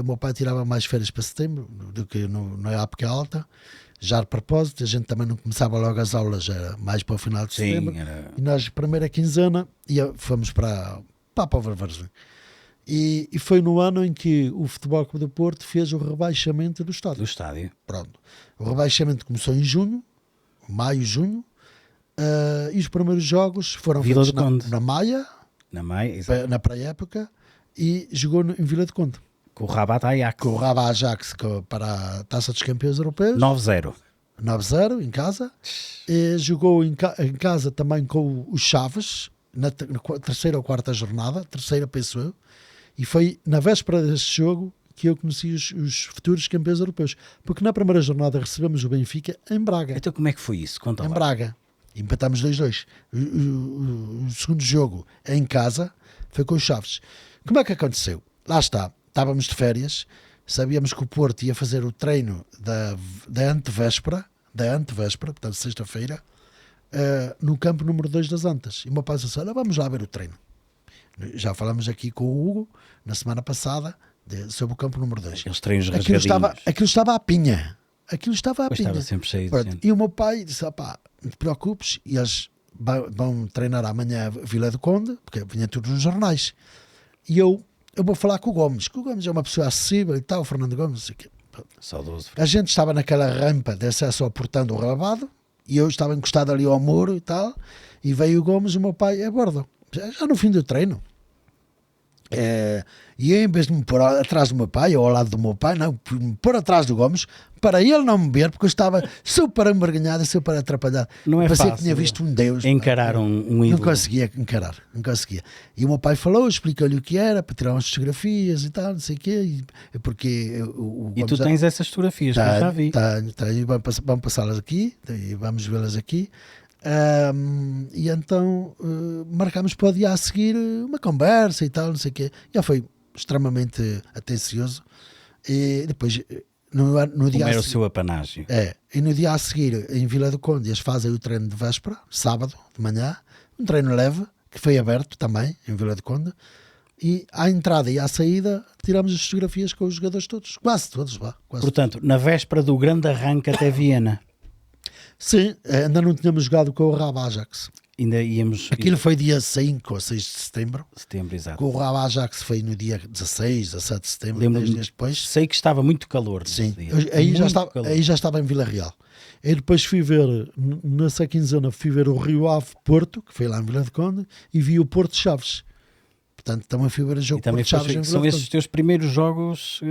o meu pai tirava mais férias para setembro do que na época alta. Já de propósito, a gente também não começava logo as aulas, era mais para o final de setembro. E nós, primeira quinzena, fomos para a Póvoa de Varzim. E foi no ano em que o Futebol Clube do Porto fez o rebaixamento do estádio. Pronto. O rebaixamento começou em maio, junho, e os primeiros jogos foram Vila feitos do Conde. na Maia, na pré-época, e jogou em Vila do Conde. Com o Rabat Ajax. Com o Rabat Ajax para a Taça dos Campeões Europeus. 9-0. 9-0 em casa. E jogou em casa também com os Chaves, na terceira ou quarta jornada, terceira penso eu. E foi na véspera deste jogo que eu conheci os futuros campeões europeus. Porque na primeira jornada recebemos o Benfica em Braga. Então como é que foi isso? Conta lá. Em Braga. Empatámos 2-2. O segundo jogo em casa foi com os Chaves. Como é que aconteceu? Lá está. Estávamos de férias. Sabíamos que o Porto ia fazer o treino da antevéspera, portanto sexta-feira, no campo número 2 das Antas. E o meu pai disse: olha, vamos lá ver o treino. Já falamos aqui com o Hugo na semana passada sobre o campo número 2. Aqueles treinos Aquilo estava à pinha. Estava sempre cheio de gente. E o meu pai disse: pá, não te preocupes, e eles vão treinar amanhã a Vila do Conde, porque vinha tudo nos jornais. E eu vou falar com o Gomes, que o Gomes é uma pessoa acessível e tal, o Fernando Gomes. Saudoso. A gente estava naquela rampa de acesso ao portão do Rabado, e eu estava encostado ali ao muro e tal, e veio o Gomes, o meu pai a bordo, já no fim do treino. E eu, em vez de me pôr atrás do meu pai ou ao lado do meu pai, não, me pôr atrás do Gomes para ele não me ver, porque eu estava super envergonhado e super atrapalhado. Não é Parecia fácil que tinha visto um Deus. encarar um ídolo. Não conseguia encarar, não conseguia. E o meu pai falou, explicou-lhe o que era, para tirar umas fotografias e tal, não sei o quê. Porque e tu tens essas fotografias, que eu já vi. Tenho, vamos passá-las aqui, e vamos vê-las aqui. E então marcámos para o dia a seguir uma conversa e tal, não sei o quê. Já foi extremamente atencioso. E depois, no dia Como era o seu apanágio. E no dia a seguir, em Vila do Conde, eles fazem o treino de véspera, sábado de manhã, um treino leve, que foi aberto também, em Vila do Conde. E à entrada e à saída tiramos as fotografias com os jogadores todos, quase todos lá. Portanto, na véspera do grande arranque até Viena. Sim, ainda não tínhamos jogado com o Rabat Ajax. Ainda íamos... Aquilo foi dia 5 ou 6 de setembro. Exato. Com o Rabat Ajax foi no dia 16, 17 de setembro, Lembro-me, 10 dias depois. sei que estava muito calor. Sim, Calor. aí já estava em Vila Real. E depois fui ver, nessa quinzena, fui ver o Rio Ave Porto, que foi lá em Vila de Conde, e vi o Porto Chaves. Portanto, também fui ver o jogo Porto Chaves em Vila São esses os teus primeiros jogos,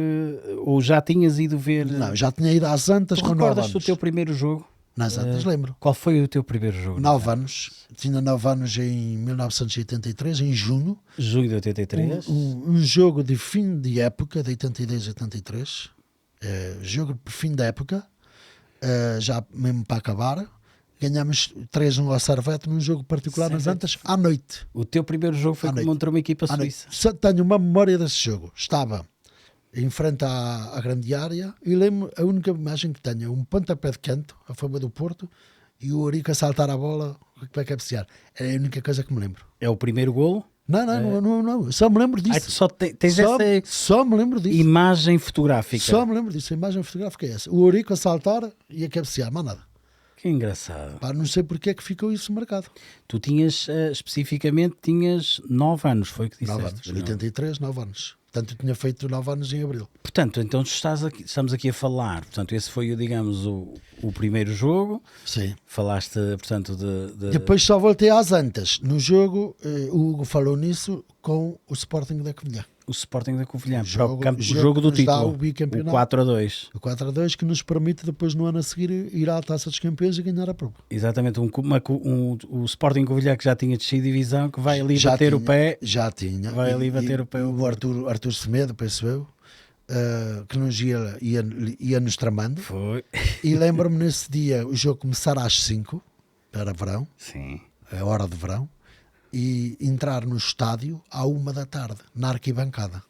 ou já tinhas ido ver? Não, já tinha ido às Antas com 9 anos. Recordas-te do teu primeiro jogo? Nas Antas, lembro. Qual foi o teu primeiro jogo? 9 anos. Tinha 9 anos em 1983, em junho. Junho de 83. Um jogo de fim de época, de 82 a 83. Jogo de fim da época, já mesmo para acabar. Ganhámos 3-1 ao Servete num jogo particular nas Antas à noite. O teu primeiro jogo foi contra uma equipa suíça. Só tenho uma memória desse jogo. Estava em frente à grande área e lembro, a única imagem que tenho é um pontapé de canto a favor do Porto e o Eurico a saltar a bola para cabecear. É a única coisa que me lembro. É o primeiro golo? Não. Só me lembro Ah, disso. tu só tens essa Só me lembro disso. imagem fotográfica. Só me lembro disso. A imagem fotográfica é essa. O Eurico a saltar e a cabecear, mais nada. Que engraçado. Pá, não sei porque é que ficou isso marcado. Tu tinhas, especificamente, tinhas 9 anos, foi o que 9 disseste? anos. 83, 9 anos. Portanto, eu tinha feito 9 anos em abril. Portanto, então estamos aqui a falar, portanto, esse foi, digamos, o primeiro jogo. Sim. Falaste, portanto, de... Depois só voltei às Antas. No jogo, o Hugo falou nisso com o Sporting da Covilhã. o Sporting da Covilhã, Jogo- o jogo jogo do que nos dá título, o bicampeonato. o 4-2. O 4-2 que nos permite depois no ano a seguir ir à Taça dos Campeões e ganhar a prova. Exatamente, o Sporting Covilhã que já tinha descido divisão, que vai ali Já bater o tinha, pé. Já tinha. Vai ali bater o pé. O Arthur Semedo, penso eu, que nos ia nos tramando. Foi. E lembro-me nesse dia o jogo começar às 5, era verão, Sim. a hora de verão, e entrar no estádio à 1 da tarde, na arquibancada.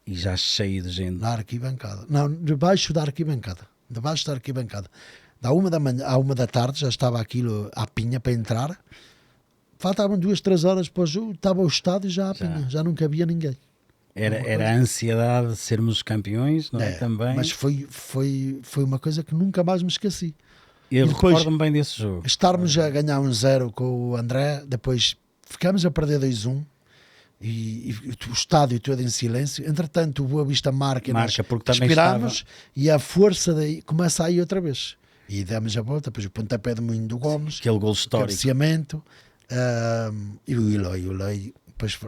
E já cheio de gente. Na arquibancada. Não, debaixo da arquibancada. Debaixo da arquibancada. Da 1 da manhã à 1 da tarde já estava aquilo à pinha para entrar. Faltavam 2, 3 horas para o jogo, estava o estádio já à pinha, já não cabia ninguém. Era a ansiedade de sermos campeões, não é? Também. Mas foi uma coisa que nunca mais me esqueci. Eu e depois- recordo-me bem desse jogo. Estarmos a ganhar 1-0 com o André, depois ficamos a perder 2-1 e o estádio todo em silêncio. Entretanto, o Boa Vista marca, e Marca, nós porque também respiramos e a força daí começa a ir outra vez. E demos a volta, depois o pontapé de Moinho do Gomes, Aquele gol o histórico. cabeceamento, e o Eloy, depois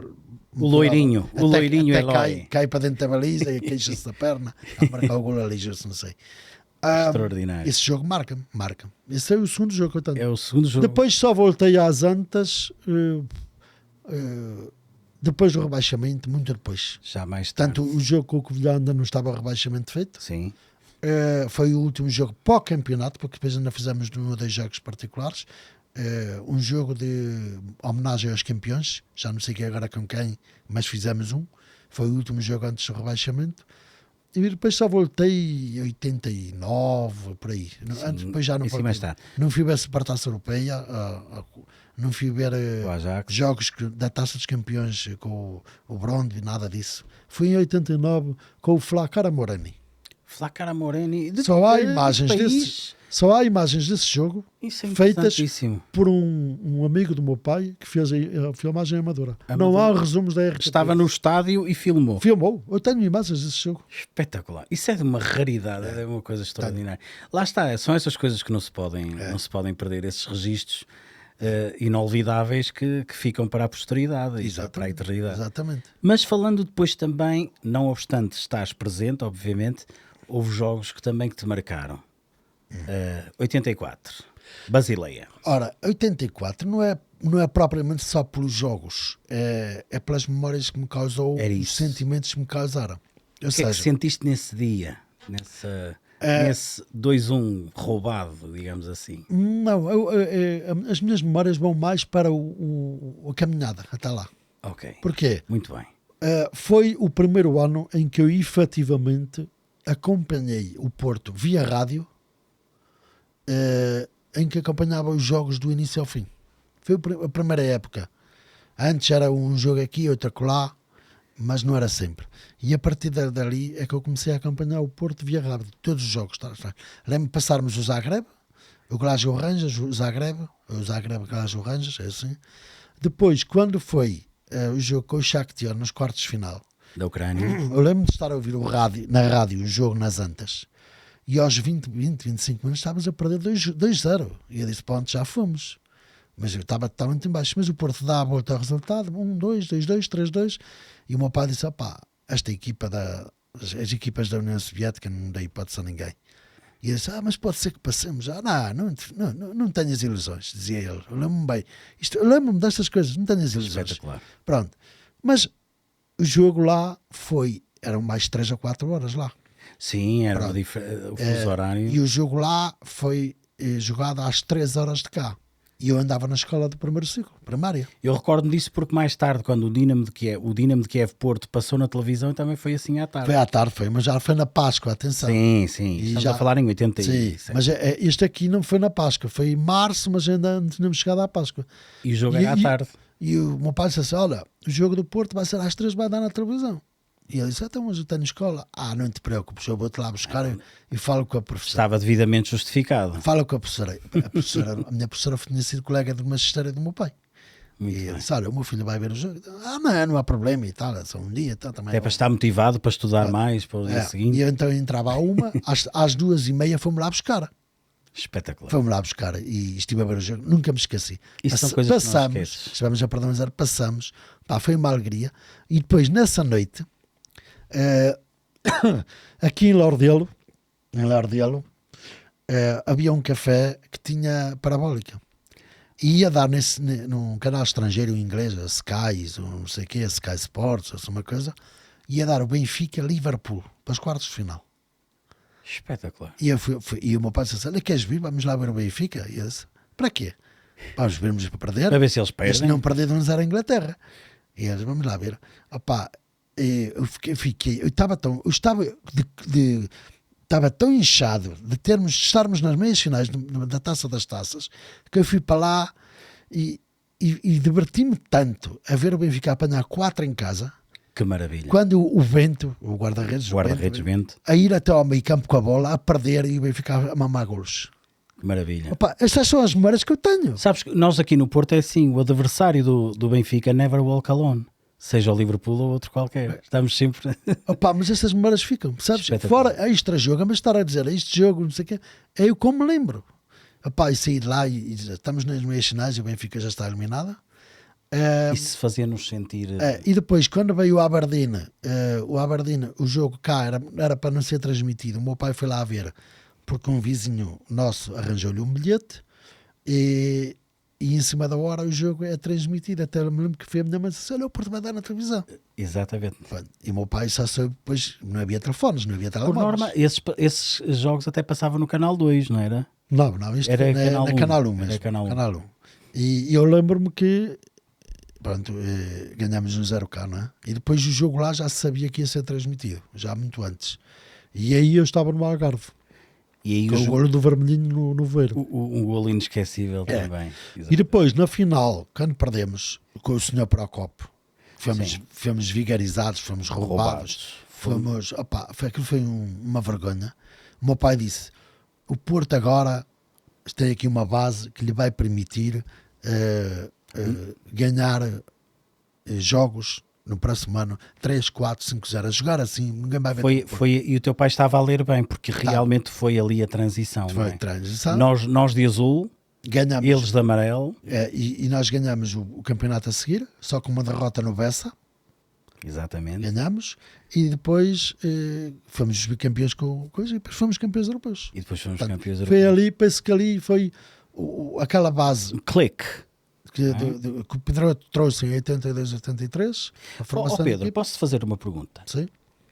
O loirinho, o loirinho até Eloy. cai para dentro da baliza e queixa-se da perna a marcar o gol ali, justo, não sei. Extraordinário. Esse jogo marca-me. Esse é o segundo jogo que eu tenho. É o segundo jogo. Depois só voltei às Antas depois do rebaixamento, muito depois. Já mais tarde. Portanto, o jogo com o Covilhã ainda não estava o rebaixamento feito. Sim. Foi o último jogo para o campeonato, porque depois ainda fizemos 1 ou 2 jogos particulares. Um jogo de homenagem aos campeões, já não sei que agora com quem, mas fizemos um. Foi o último jogo antes do rebaixamento. E depois só voltei em 89, por aí. Antes, depois já não Isso e mais tarde. Não fui ver a Supertaça Europeia, não fui ver O Ajax. jogos da Taça dos Campeões com o Brondi, nada disso. Fui em 89 com o Flacara Morani. Flacara Moreni. Só há imagens desse jogo Isso é feitas interessantíssimo. por um amigo do meu pai que fez a filmagem amadora. Não há resumos da RTP. Estava no estádio e filmou. Filmou. Eu tenho imagens desse jogo. Espetacular. Isso é de uma raridade, é uma coisa extraordinária. Lá está, são essas coisas que não se podem perder, esses registros inolvidáveis que ficam para a posteridade e para a eternidade. Exatamente. Mas falando depois também, não obstante estás presente, obviamente, houve jogos que também que te marcaram. 84, Basileia. Ora, 84 não é propriamente só pelos jogos, é pelas memórias que me causou, Era os isso. sentimentos que me causaram. Ou O que é que seja, sentiste nesse dia? Nesse 2-1 roubado, digamos assim? não, as minhas memórias vão mais para a caminhada até lá. Ok, Porquê? muito bem. Foi o primeiro ano em que eu efetivamente acompanhei o Porto via rádio, em que acompanhava os jogos do início ao fim. Foi a primeira época. Antes era um jogo aqui, outro acolá, mas não era sempre. E a partir dali é que eu comecei a acompanhar o Porto via rádio, todos os jogos. Lembro-me de passarmos o Zagreb, o Glasgow Rangers, o Zagreb, Glasgow Rangers, é assim. Depois, quando foi o jogo com o Shakhtar nos quartos de final, Da Ucrânia. eu lembro de estar a ouvir na rádio o jogo nas Antas e aos 25 minutos estávamos a perder 2-0 e eu disse, pronto, já fomos, mas eu estava totalmente em baixo, mas o Porto dá a volta ao resultado, 1-2, 2-2, 3-2 e o meu pai disse, esta equipa as equipas da União Soviética não dá hipótese a ninguém. E eu disse, mas pode ser que passemos já. Não tenhas ilusões, dizia ele. Eu lembro-me bem. Eu lembro-me destas coisas, não tenhas ilusões. Espetacular. Pronto. Mas o jogo lá eram mais 3 ou 4 horas lá. Sim, era o fuso horário. E o jogo lá foi jogado às 3 horas de cá. E eu andava na escola do primeiro ciclo, primária. Eu recordo-me disso porque mais tarde, quando o Dinamo de Kiev Porto passou na televisão, também foi assim à tarde. Foi à tarde, mas já foi na Páscoa, atenção. Sim. Estamos a falar em 87. Sim, mas este aqui não foi na Páscoa, foi em março, mas ainda não tínhamos chegado à Páscoa. E o jogo era à tarde. E o meu pai disse assim, olha, o jogo do Porto vai ser às 3, vai dar na televisão. E ele disse, então, mas eu tenho escola. Não te preocupes, eu vou-te lá buscar e falo com a professora. Estava devidamente justificado. Fala com a professora. A minha professora tinha sido colega de magistério do meu pai. Muito e ele bem. disse, olha, o meu filho vai ver o jogo. Não há problema e tal, é só um dia. Então, também É para estar motivado, para estudar mais para o dia seguinte. E eu então entrava à 1, às 2h30 fomos lá buscar. Espetacular. Fomos lá buscar e estive a ver o jogo, nunca me esqueci. Isso são coisas que não esqueces. Estivemos a perder, mas passamos. Foi uma alegria. E depois, nessa noite, aqui em Lordelo, havia um café que tinha parabólica. E ia dar num canal estrangeiro em inglês, a Sky, não sei o quê, Sky Sports, ou uma coisa, ia dar o Benfica Liverpool para os quartos de final. Espetacular. E o meu pai disse assim, olha, queres vir? Vamos lá ver o Benfica? E eu disse, para quê? Vamos vermos para perder. Para ver se eles perdem. Se não perder, vamos a Inglaterra. E eles, vamos lá ver. Eu estava tão inchado de estarmos nas meias finais da Taça das Taças, que eu fui para lá e diverti-me tanto a ver o Benfica apanhar 4 em casa. Que maravilha. Quando o Bento, o guarda-redes Bento, a ir até ao meio campo com a bola, a perder e o Benfica a mamar golos. Que maravilha. Estas são as memórias que eu tenho. Sabes que nós aqui no Porto é assim, o adversário do Benfica never walk alone. Seja o Liverpool ou outro qualquer. Estamos sempre... Mas essas memórias ficam, sabes? Fora a extra-jogo, mas estar a dizer este jogo, não sei o quê, é eu como me lembro. E sair de lá e dizer, estamos nas meias finais e o Benfica já está eliminada. Isso fazia-nos sentir... E depois, quando veio o Aberdeen, o jogo cá era para não ser transmitido. O meu pai foi lá a ver, porque um vizinho nosso arranjou-lhe um bilhete e em cima da hora o jogo é transmitido. Até eu me lembro que foi a minha mãe disse, olha, o Porto vai dar na televisão. Exatamente. E o meu pai só soube, depois não havia telefones, não havia telemóveis. Por norma, esses jogos até passavam no Canal 2, não era? Não, isto era na Canal 1 mesmo. Canal 1. E eu lembro-me que ganhámos um 0K, não é? E depois o jogo lá já se sabia que ia ser transmitido, já muito antes. E aí eu estava no Algarve. E aí o golo do vermelhinho no Veiro. Um golo inesquecível também. E depois, na final, quando perdemos com o Sr. Procópio, fomos vigarizados, fomos roubados. Aquilo foi uma vergonha. O meu pai disse, o Porto agora tem aqui uma base que lhe vai permitir ganhar jogos no próximo ano 3, 4, 5, 0 a jogar assim, ninguém vai ver. E o teu pai estava a ler bem, porque realmente foi ali a transição. Foi a transição. Nós de azul, ganhamos, eles de amarelo. E nós ganhamos o campeonato a seguir, só com uma derrota no Bessa. Exatamente. Ganhamos e depois fomos campeões com coisa e depois fomos campeões europeus. Foi ali, penso que ali foi aquela base. Clique. Que o Pedro trouxe em 82, 83. Pedro, posso-te fazer uma pergunta? Sim.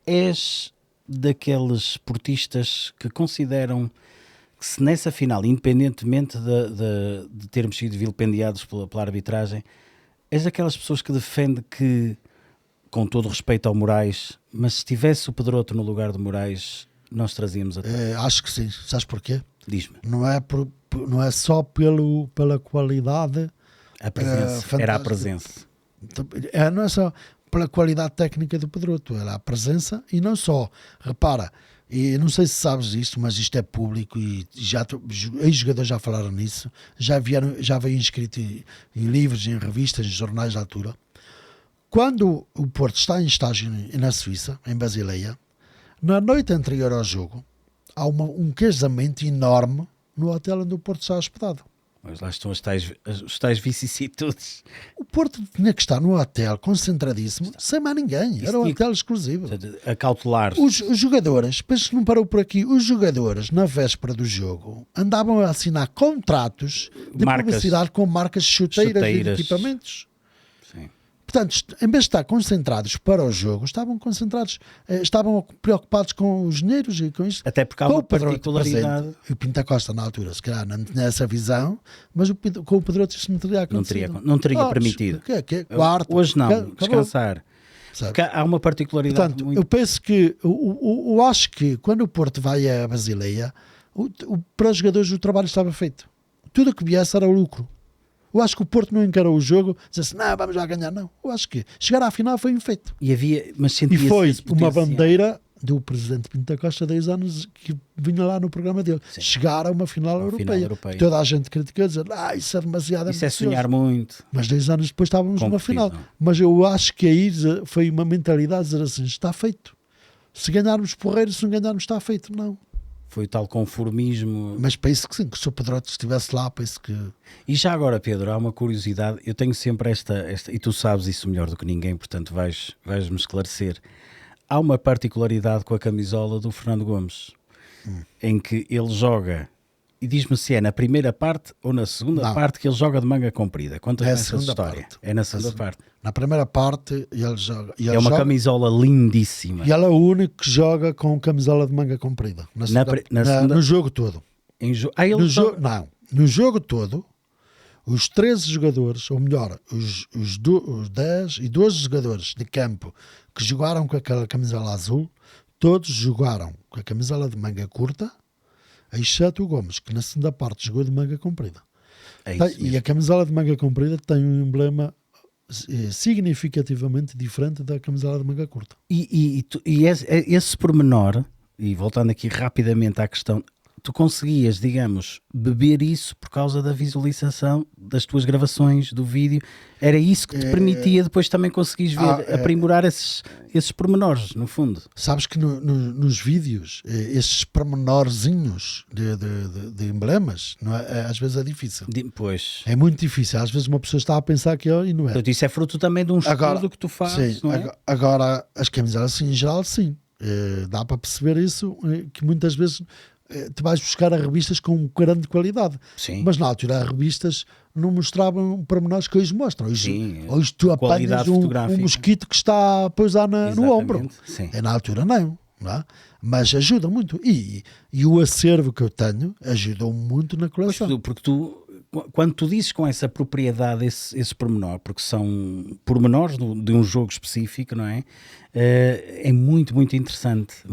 És daqueles esportistas que consideram que se nessa final, independentemente de termos sido vilipendiados pela arbitragem, és daquelas pessoas que defende que, com todo o respeito ao Moraes, mas se tivesse o Pedroto no lugar de Moraes, nós trazíamos até? Acho que sim. Sabes porquê? Diz-me. Não é só pela qualidade... A presença, era a presença. Não é só pela qualidade técnica do Pedroto, era a presença e não só. Repara, e não sei se sabes isto, mas isto é público e ex-jogadores já falaram nisso, já veio inscrito em livros, em revistas, em jornais da altura. Quando o Porto está em estágio na Suíça, em Basileia, na noite anterior ao jogo, há um casamento enorme no hotel onde o Porto está hospedado. Mas lá estão os tais vicissitudes. O Porto tinha que estar no hotel concentradíssimo, sem mais ninguém. Era um hotel exclusivo. A cautelar. Os jogadores, penso que não parou por aqui, os jogadores, na véspera do jogo, andavam a assinar contratos de publicidade com marcas chuteiras e de equipamentos. Sim. Portanto, em vez de estar concentrados para o jogo, estavam concentrados, estavam preocupados com os dinheiros e com isto. Até porque há Com uma o Pedroto particularidade. presente, o Pinta Costa na altura, se calhar não tinha essa visão, mas com o Pedroto isso não teria acontecido. Não teria permitido. Quarto. Hoje não, Acabou. descansar. Sabe? Porque há uma particularidade Portanto, muito... eu penso que, eu acho que quando o Porto vai a Basileia, para os jogadores o trabalho estava feito. Tudo o que viesse era o lucro. Eu acho que o Porto não encarou o jogo, disse assim, não, vamos lá ganhar, não. Eu acho que chegar à final foi um feito. Mas E foi esse uma potencial. bandeira do presidente Pinto da Costa há 10 anos que vinha lá no programa dele. Sim. Chegar a uma final europeia. Toda a gente criticou, dizer, isso é demasiado Isso é ambicioso. sonhar muito. Mas 10 anos depois estávamos numa final. Concretizam. Mas eu acho que aí foi uma mentalidade de dizer assim, está feito. Se ganharmos porreiro, se não ganharmos está feito. Não. Foi o tal conformismo. Mas penso que sim, que se o Pedroto estivesse lá, penso que... E já agora, Pedro, há uma curiosidade. Eu tenho sempre esta e tu sabes isso melhor do que ninguém, portanto vais-me esclarecer. Há uma particularidade com a camisola do Fernando Gomes, em que ele joga, e diz-me se é na primeira parte ou na segunda parte que ele joga de manga comprida. Conta-me essa história. Parte. É na segunda parte. Na primeira parte, ele joga... É uma camisola lindíssima. E ele é o único que joga com camisola de manga comprida. No jogo todo. No jogo todo, os 13 jogadores, ou melhor, os 10 e 12 jogadores de campo que jogaram com aquela camisola azul, todos jogaram com a camisola de manga curta, exceto o Gomes, que na segunda parte jogou de manga comprida. E a camisola de manga comprida tem um emblema significativamente diferente da camisola de manga curta. E esse pormenor, e voltando aqui rapidamente à questão, tu conseguias, digamos, beber isso por causa da visualização das tuas gravações, do vídeo, era isso que te permitia depois também conseguires ver, aprimorar esses pormenores, no fundo. Sabes que nos vídeos, esses pormenorzinhos de emblemas, não é? Às vezes é difícil. Pois. É muito difícil, às vezes uma pessoa está a pensar que e não é. Portanto, isso é fruto também de um estudo que tu fazes, não é? Agora, as camisolas assim, em geral, sim. Dá para perceber isso, que muitas vezes... te vais buscar a revistas com grande qualidade. Sim. Mas na altura as revistas não mostravam pormenores que hoje mostram. Hoje tu apanhas um mosquito que está a pousar no ombro. Sim. Na altura não é? Mas ajuda muito. E o acervo que eu tenho ajudou muito na coleção. Pois, porque quando tu dizes com essa propriedade esse pormenor, porque são pormenores de um jogo específico, não é? É muito, muito interessante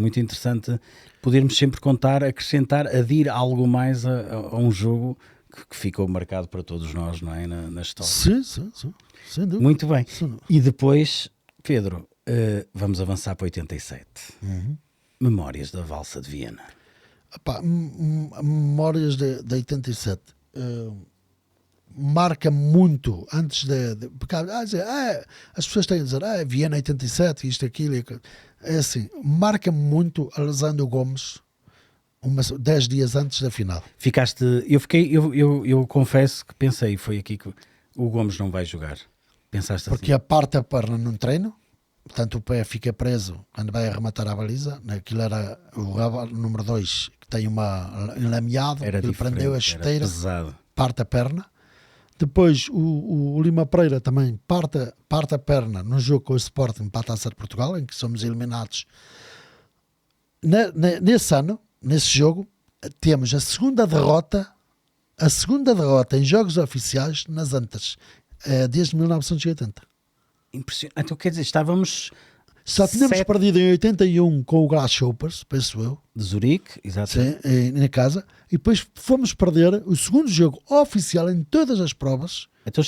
podermos sempre contar, acrescentar, adir algo mais a um jogo que ficou marcado para todos nós, não é? Na história. Sim, sem dúvida. Muito bem. E depois, Pedro, vamos avançar para 87. Memórias da Valsa de Viena. Memórias de 87. Marca muito antes porque as pessoas têm a dizer Viena 87, isto, aquilo, é assim, marca muito a lesão do Gomes 10 dias antes da final. Eu confesso que pensei, foi aqui que o Gomes não vai jogar. Pensaste porque assim? Parte a perna num treino, portanto o pé fica preso quando vai arrematar a baliza. Aquilo era o número 2 que tem uma enlameado, ele prendeu a chuteira, parte a perna. Depois o Lima Pereira também parte a perna no jogo com o Sporting para a Taça de Portugal, em que somos eliminados. Nesse ano, nesse jogo, temos a segunda derrota em jogos oficiais nas Antas, desde 1980. Impressionante. Então quer dizer, estávamos... Só tínhamos perdido em 81 com o Grasshoppers, penso eu. De Zurique, exatamente. Sim, na casa. E depois fomos perder o segundo jogo oficial em todas as provas. Então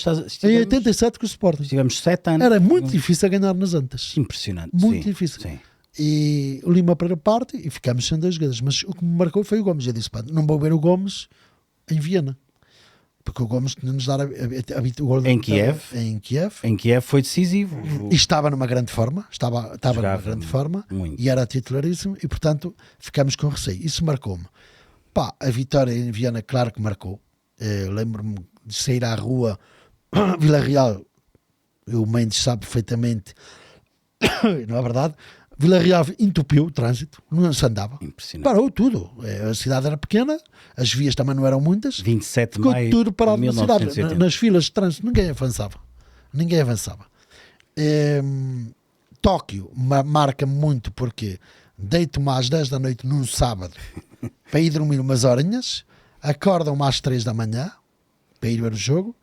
em 87 com o Sporting. Tivemos 7 anos. Era muito difícil ganhar nas Antas. Impressionante. Muito difícil. Sim. E o Lima para parte e ficámos sem 2 jogadores. Mas o que me marcou foi o Gomes. Eu disse, não vou ver o Gomes em Viena. Porque o Gomes tinha-nos dar o gol em Kiev. Em Kiev foi decisivo. E estava numa grande forma. Estava numa grande forma. Muito. E era titularíssimo. E, portanto, ficamos com receio. Isso marcou-me. A vitória em Viena, claro que marcou. Lembro-me de sair à rua. Vila Real, o Mendes sabe perfeitamente. Não é verdade? Vila Real entupiu o trânsito, não se andava. Parou tudo. A cidade era pequena, as vias também não eram muitas. 27 de ficou maio tudo parado de na cidade. Nas filas de trânsito ninguém avançava. Tóquio marca muito porque deito-me às 10 da noite num sábado para ir dormir umas horinhas, acordam-me às 3 da manhã para ir ver o jogo,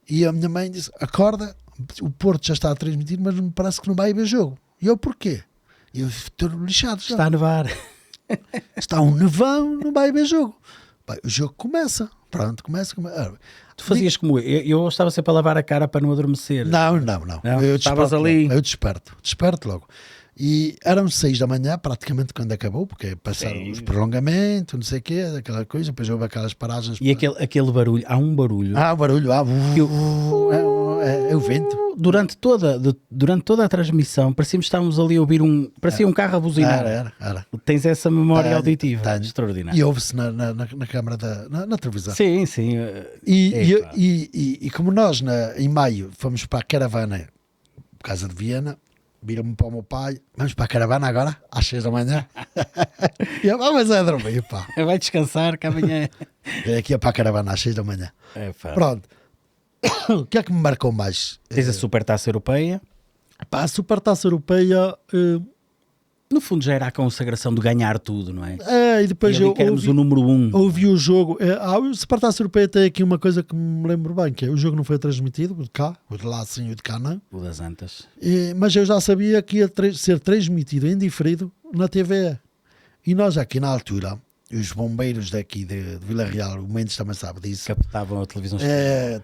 e a minha mãe disse, acorda, o Porto já está a transmitir, mas me parece que não vai haver jogo. E eu, porquê? Eu estou lixado já. Está a nevar. Está um nevão, não vai haver jogo. Bem, o jogo começa. Pronto, começa. Tu fazias como eu estava sempre a lavar a cara para não adormecer. Não. Eu estavas desperto ali. logo. Eu desperto logo. E eram 6 da manhã, praticamente, quando acabou, porque passaram os prolongamentos, não sei o quê, aquela coisa, depois houve aquelas paragens. E aquele barulho, há um barulho. O barulho, é o vento. Durante toda a transmissão, parecíamos que estávamos ali a ouvir parecia um carro a buzinar. Era. Tens essa memória auditiva. Tenho. Extraordinária. E ouve-se na câmara, na televisão. Sim. E como nós, em maio, fomos para a caravana, por causa de Viena, viram-me para o meu pai, vamos para a caravana agora, às 6 da manhã. E eu, vamos a dormir, pá. Vai descansar, que amanhã... É aqui para a caravana, às 6 da manhã. Pronto. O que é que me marcou mais? Tens a Supertaça Europeia. Pá, a Supertaça Europeia... No fundo já era a consagração de ganhar tudo, não é? E depois eu ouvi, o número 1. Ouvi o jogo. O Supertaça Europeia tem aqui uma coisa que me lembro bem, que é o jogo não foi transmitido, o de cá, o de lá sim, o de cá não. O das Antas. Mas eu já sabia que ia ser transmitido em diferido na TV. E nós aqui na altura, os bombeiros daqui de Vila Real, o Mendes também sabe disso, captavam a televisão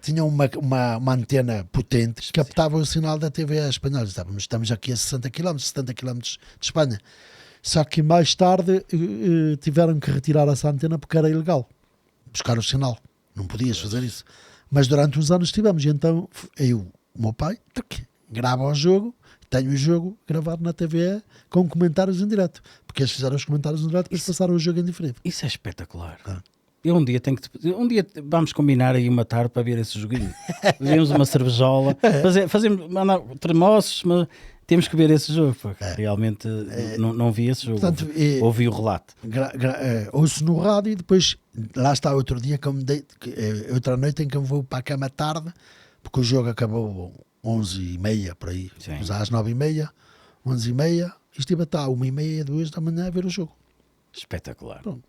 tinham uma antena potente que captava o sinal da TV espanhola. Estamos aqui a 60 km de Espanha. Só que mais tarde tiveram que retirar essa antena porque era ilegal buscar o sinal. Não podias fazer isso. Mas durante uns anos tivemos. E então o meu pai grava o jogo, tenho o jogo gravado na TV com comentários em direto. Porque eles fizeram os comentários em direto e depois passaram o jogo em diferido. Isso é espetacular. Eu um dia vamos combinar aí uma tarde para ver esse joguinho. Bebemos uma cervejola, mandar tremoços, mas temos que ver esse jogo. Realmente não vi esse jogo. Portanto, ouvi o relato. Ouço no rádio e depois lá está outro dia que eu me dei, outra noite em que eu vou para a cama tarde, porque o jogo acabou 11h30 por aí. Mas às 9h30, 11h30, e estive até 1h30, 2 da manhã a ver o jogo. Espetacular. Pronto.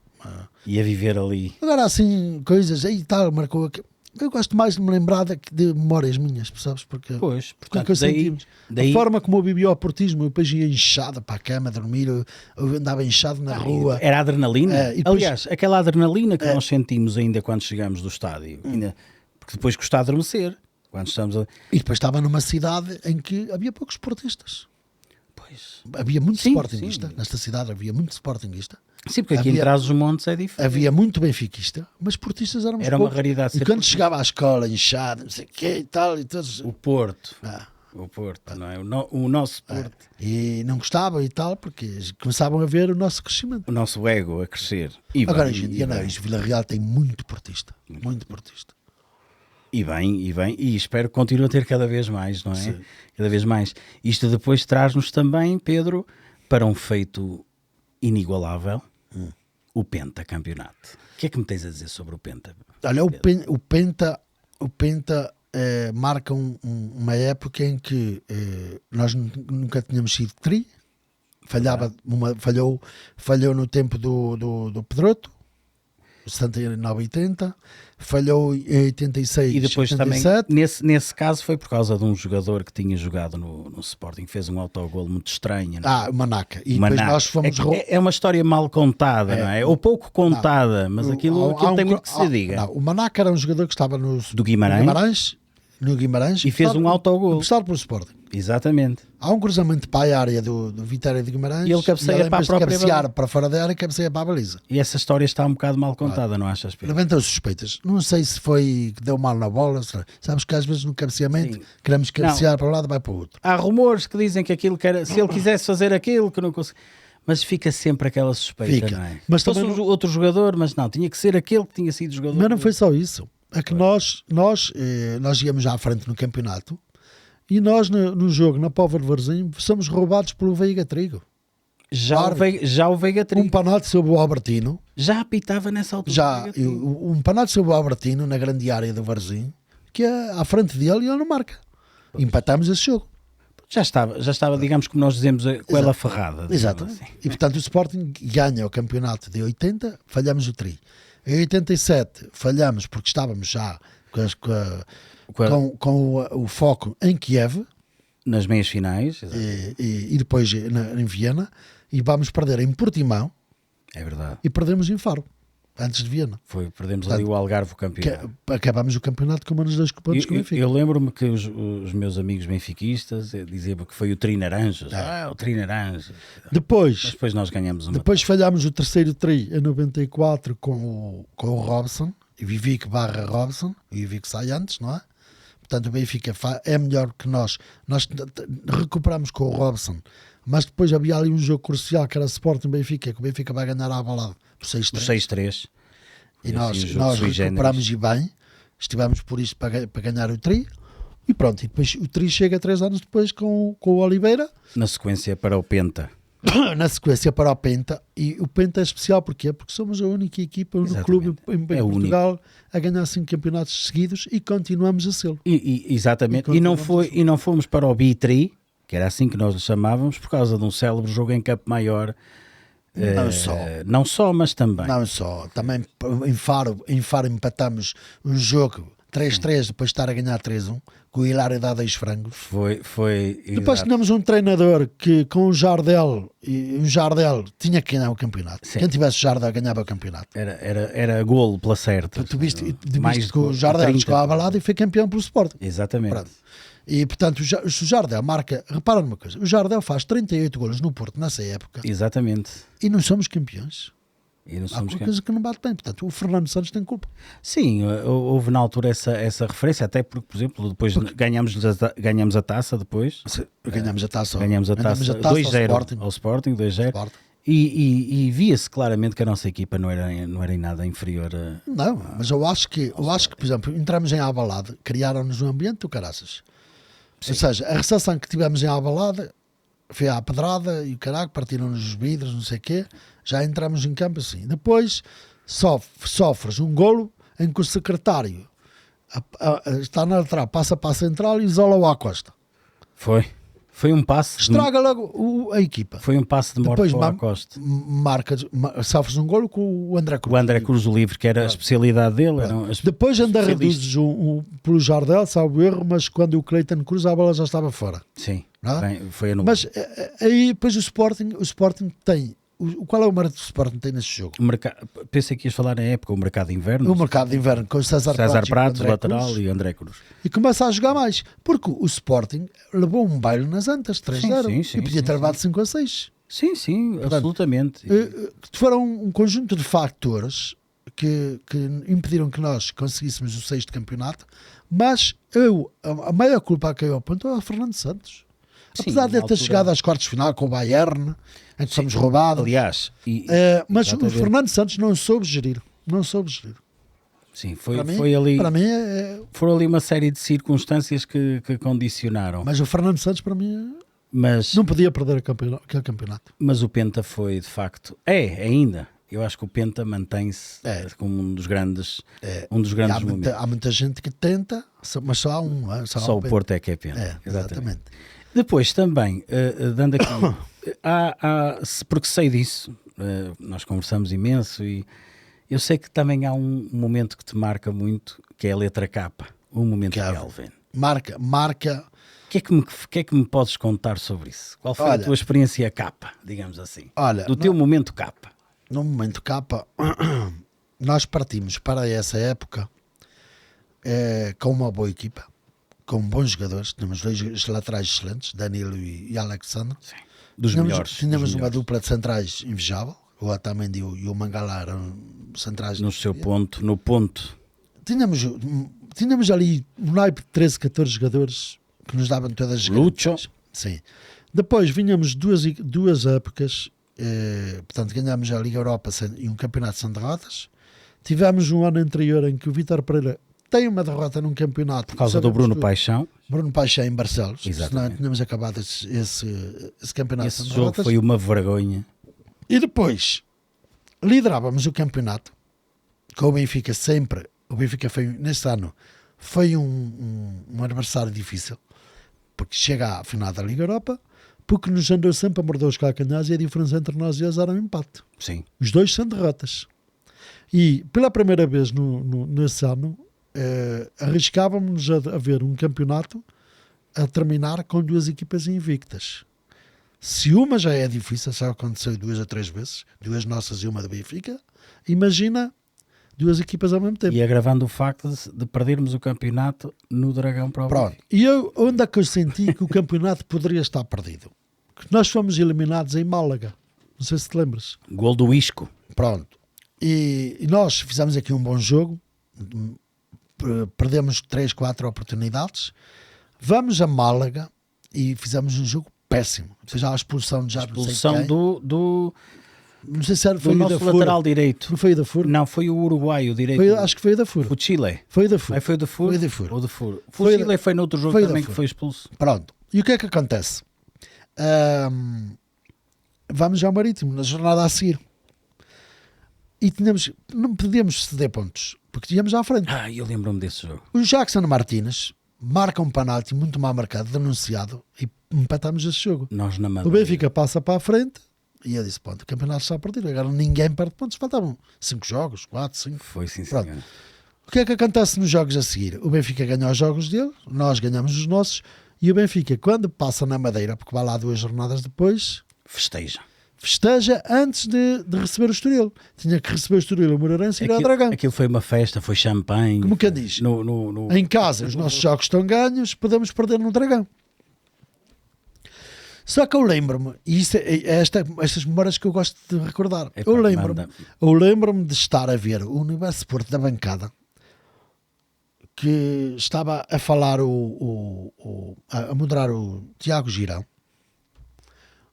E a viver ali. Agora assim, coisas aí tal, marcou aqui. Eu gosto mais de me lembrar de memórias minhas, percebes? Porque portanto, daí... A forma como eu vivia o portismo, eu depois ia inchado para a cama a dormir, eu andava inchado na rua. Era adrenalina. E depois, aliás, aquela adrenalina que nós sentimos ainda quando chegamos do estádio. Porque depois custa adormecer. Quando estamos E depois estava numa cidade em que havia poucos sportistas. Pois. Havia muito sportinguista. Nesta cidade havia muito sportinguista. Sim, porque aqui em Trás-os-Montes é diferente. Havia muito benfiquista, mas portistas éramos Era poucos. Uma raridade. E quando chegava à escola inchado, não sei o quê e tal, e todos... O Porto. O Porto, não é? O nosso Porto. E não gostavam e tal, porque começavam a ver o nosso crescimento. O nosso ego a crescer. Agora, hoje em dia, não. Vila Real tem muito portista. Muito portista. E bem, e espero que continue a ter cada vez mais, não é? Sim. Cada vez mais. Isto depois traz-nos também, Pedro, para um feito inigualável, o pentacampeonato. O que é que me tens a dizer sobre o Penta? Olha, o Penta marca uma época em que nós nunca tínhamos sido tri, falhou no tempo do Pedroto, 79-80, falhou em 86 e depois 87. Também nesse caso foi por causa de um jogador que tinha jogado no Sporting, fez um autogolo muito estranho, não é? O Manaca. E depois nós fomos é uma história mal contada, não é? Ou pouco contada, mas aquilo tem muito que se diga. O Manaca era um jogador que estava no Guimarães e fez um autogolo emprestado pelo Sporting. Exatamente. Há um cruzamento para a área do Vitória de Guimarães e ele cabeceia para a própria cabecear para fora da área e cabeceia para a baliza. E essa história está um bocado mal contada, não achas, Pedro? Levantam suspeitas. Não sei se foi que deu mal na bola. Sabes que às vezes no cabeceamento queremos cabecear para um lado e vai para o outro. Há rumores que dizem que aquilo que era, se ele quisesse fazer aquilo, que não conseguia. Mas fica sempre aquela suspeita, não é? Mas fosse outro jogador, mas não, tinha que ser aquele que tinha sido jogador. Mas não foi só isso. É que nós íamos à frente no campeonato e nós no jogo, na Póvoa de Varzim, somos roubados pelo Veiga Trigo. Já o Veiga Trigo. Um panato sobre o Albertino. Já apitava nessa altura. Um panato sobre o Albertino na grande área do Varzim, que é à frente dele e ele não marca. Empatamos esse jogo. Já estava, digamos, como nós dizemos, com ela ferrada. Exato. Assim. E portanto o Sporting ganha o campeonato de 80, falhamos o tri. Em 87 falhamos porque estávamos já com o foco em Kiev. Nas meias finais. E depois em Viena. E vamos perder em Portimão. É verdade. E perdemos em Faro. Antes de Viena. Perdemos ali o Algarve, o campeão. Acabámos o campeonato com menos 2 pontos que o Benfica. Eu lembro-me que os meus amigos benfiquistas diziam que foi o Tri Naranjas. O Tri Naranjas. Mas depois nós ganhamos uma. Depois falhámos o terceiro tri em 94 com o Robson. E Vivic barra Robson. E Vivic sai antes, não é? Portanto, o Benfica é melhor que nós. Nós recuperamos com o Robson. Mas depois havia ali um jogo crucial que era Sporting Benfica, que o Benfica vai ganhar à balada por 6-3. 6-3. E nós recuperámos e bem, estivemos por isso para ganhar o tri. E pronto, e depois o tri chega 3 anos depois com o Oliveira. Na sequência para o Penta. Na sequência para o Penta. E o Penta é especial porquê? Porque somos a única equipa no clube em Portugal a ganhar 5 campeonatos seguidos e continuamos a ser. Exatamente. E não fomos para o B-Tri, que era assim que nós lhe chamávamos, por causa de um célebre jogo em Campo Maior. Não só, mas também. Não só. Também em Faro empatamos um jogo 3-3 depois de estar a ganhar 3-1, com o Hilário dá 2 frangos. Depois tínhamos um treinador que com o Jardel, e o Jardel tinha que ganhar o campeonato. Sim. Quem tivesse o Jardel ganhava o campeonato. Era golo pela certa. Tu viste que o Jardel chegou à balada e foi campeão pelo Sporting. Exatamente. Pronto. E portanto o Jardel marca, repara numa coisa, o Jardel faz 38 golos no Porto nessa época. Exatamente. E não somos campeões. Há uma coisa que não bate bem. Portanto, o Fernando Santos tem culpa. Sim, houve na altura essa referência, até porque, por exemplo, depois ganhamos a taça depois. Ganhamos a taça 2-0 ao Sporting, 2-0. E via-se claramente que a nossa equipa não era em nada inferior a... Não, mas eu acho que, por exemplo, entramos em Alvalade, criaram-nos um ambiente do caraças. Sim. Ou seja, a recepção que tivemos em Alvalade foi à pedrada e o caralho, partiram-nos os vidros, não sei o quê. Já entramos em campo assim. Depois sofres um golo em que o secretário está na lateral, passa para a central e isola-o à costa. Foi um passe. Estraga logo a equipa. Foi um passe de morte para a costa. Sofres um golo com o André Cruz. O André Cruz o livre, que era a especialidade dele. Depois ainda reduzes pelo Jardel, salvo o erro, mas quando o Cleiton Cruz a bola já estava fora. Sim, foi anulado. Mas aí depois o Sporting tem... Qual é o mérito que o Sporting tem nesse jogo? Pensei que ias falar na época, o mercado de inverno. O mercado de inverno com o César Pratos, lateral e André Cruz. E começa a jogar mais. Porque o Sporting levou um baile nas antas, 3-0. E podia ter levado 5-6. Sim, portanto, absolutamente. Foram um conjunto de fatores que impediram que nós conseguíssemos o 6º campeonato. Mas a maior culpa a quem eu aponto é o Fernando Santos. Apesar de ter chegado às quartas de final com o Bayern, em que fomos roubados. Aliás, mas o Fernando Santos não soube gerir. Sim, foi ali. Para mim foram ali uma série de circunstâncias que condicionaram. Mas o Fernando Santos, para mim, não podia perder aquele campeonato. Mas o Penta foi, de facto, ainda. Eu acho que o Penta mantém-se como um dos grandes momentos. Há muita gente que tenta, mas só há um. Só o Porto é que é Penta. Exatamente. Depois também, dando aqui, porque sei disso, nós conversamos imenso e eu sei que também há um momento que te marca muito, que é a letra K, o momento Kelvin. Marca. O que é que me podes contar sobre isso? Qual foi a tua experiência K, digamos assim? Do teu momento K? No momento K, nós partimos para essa época com uma boa equipa. Com bons jogadores, tínhamos 2 laterais excelentes, Danilo e Alexandre. Sim, dos melhores. Tínhamos uma dupla de centrais invejável, o Otamendi e o Mangala eram centrais. No ponto. Tínhamos ali um naipe de 13, 14 jogadores que nos davam todas as Lucho. Sim. Depois vinhamos duas épocas, portanto ganhámos a Liga Europa e um campeonato sem derrotas. Tivemos um ano anterior em que o Vítor Pereira tem uma derrota num campeonato. Por causa do Bruno Paixão. Bruno Paixão em Barcelos. Exatamente. Senão tínhamos acabado esse campeonato. Esse jogo derrotas. Foi uma vergonha. E depois liderávamos o campeonato com o Benfica sempre. O Benfica foi, neste ano, foi um adversário difícil. porque chega à final da Liga Europa, porque nos andou sempre a morder os calcanhares e a diferença entre nós e eles era um empate. Sim. Os dois são derrotas. E pela primeira vez nesse ano, arriscávamos a ver um campeonato a terminar com 2 equipas invictas. Se uma já é difícil, já aconteceu 2 ou 3 vezes, 2 nossas e uma do Benfica, imagina 2 equipas ao mesmo tempo. E agravando o facto de perdermos o campeonato no Dragão para o Pronto. Benfica. E onde é que eu senti que o campeonato poderia estar perdido? Que nós fomos eliminados em Málaga. Não sei se te lembras. Gol do Isco. Pronto. E nós fizemos aqui um bom jogo. Perdemos 3, 4 oportunidades. Vamos a Málaga e fizemos um jogo péssimo. Ou seja, a expulsão de já Expulsão não sei quem. do Não sei se era, do foi o nosso da Furo. lateral direito. Não foi o da Furo? Não, foi o uruguaio direito. Acho que foi o da Furo. O Chile. Foi o da Furo. Aí foi o de Furo? Foi o de Furo. Ou de Furo. O Foi Chile foi noutro jogo foi também da que Furo. foi expulso. Pronto. E o que é que acontece? Vamos ao Marítimo na jornada a seguir. E não podíamos ceder pontos, porque tínhamos à frente. Eu lembro-me desse jogo. O Jackson Martínez marca um penalti muito mal marcado, denunciado, e empatamos esse jogo. Nós na O Madeira. Benfica passa para a frente e eu disse, pronto, o campeonato está a partir. Agora ninguém perde pontos, faltavam 5 jogos, 4, 5. Foi sim, Pronto. senhor. O que é que acontece nos jogos a seguir? O Benfica ganha os jogos dele, nós ganhamos os nossos, e o Benfica, quando passa na Madeira, porque vai lá 2 jornadas depois, Festeja. festeja antes de receber o Estoril. Tinha que receber o Estoril, o Moreirense e ir ao Dragão. Aquilo foi uma festa, foi champanhe. Como quem diz? No... Em casa, os nossos jogos estão ganhos, podemos perder no Dragão. Só que eu lembro-me, e estas memórias que eu gosto de recordar, Epá, eu lembro-me de estar a ver o Universo Sport da bancada, que estava a falar a moderar o Tiago Girão,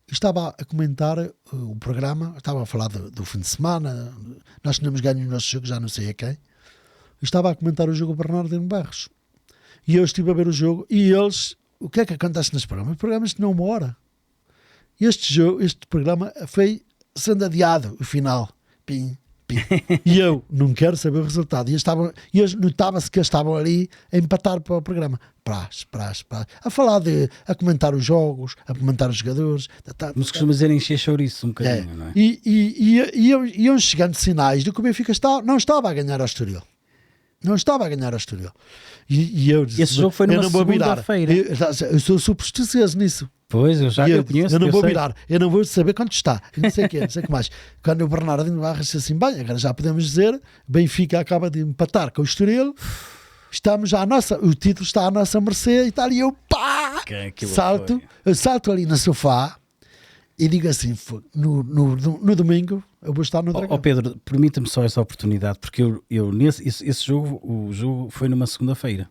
e estava a comentar o programa, estava a falar do fim de semana, nós tínhamos ganho o nosso jogo, já não sei a quem, e estava a comentar o jogo Bernardino Barros. E eu estive a ver o jogo, e eles, o que é que acontece nos programas? Os programas tinham 1 hora. Este programa foi sendo adiado, o final. Pim, pim. E eu não quero saber o resultado. E notava-se que eles estavam ali a empatar para o programa. Prás. A falar a comentar os jogos, a comentar os jogadores. Como se costuma dizer, encher chouriço um bocadinho, não é? E iam chegando sinais de que o Benfica não estava a ganhar ao Estoril. Não estava a ganhar ao Estoril. E eu disse, esse jogo foi numa segunda-feira. Eu sou supersticioso nisso. Pois, eu conheço. Eu não vou virar, eu não vou saber quanto está, não sei o quê, não sei o que mais. Quando o Bernardino Barros disse assim, bem, agora já podemos dizer, Benfica acaba de empatar com o Estoril, estamos o título está à nossa mercê e tal, e eu pá, eu salto ali no sofá e digo assim, no domingo eu vou estar no Dragão. Pedro, permita-me só essa oportunidade, porque esse jogo, o jogo foi numa segunda-feira.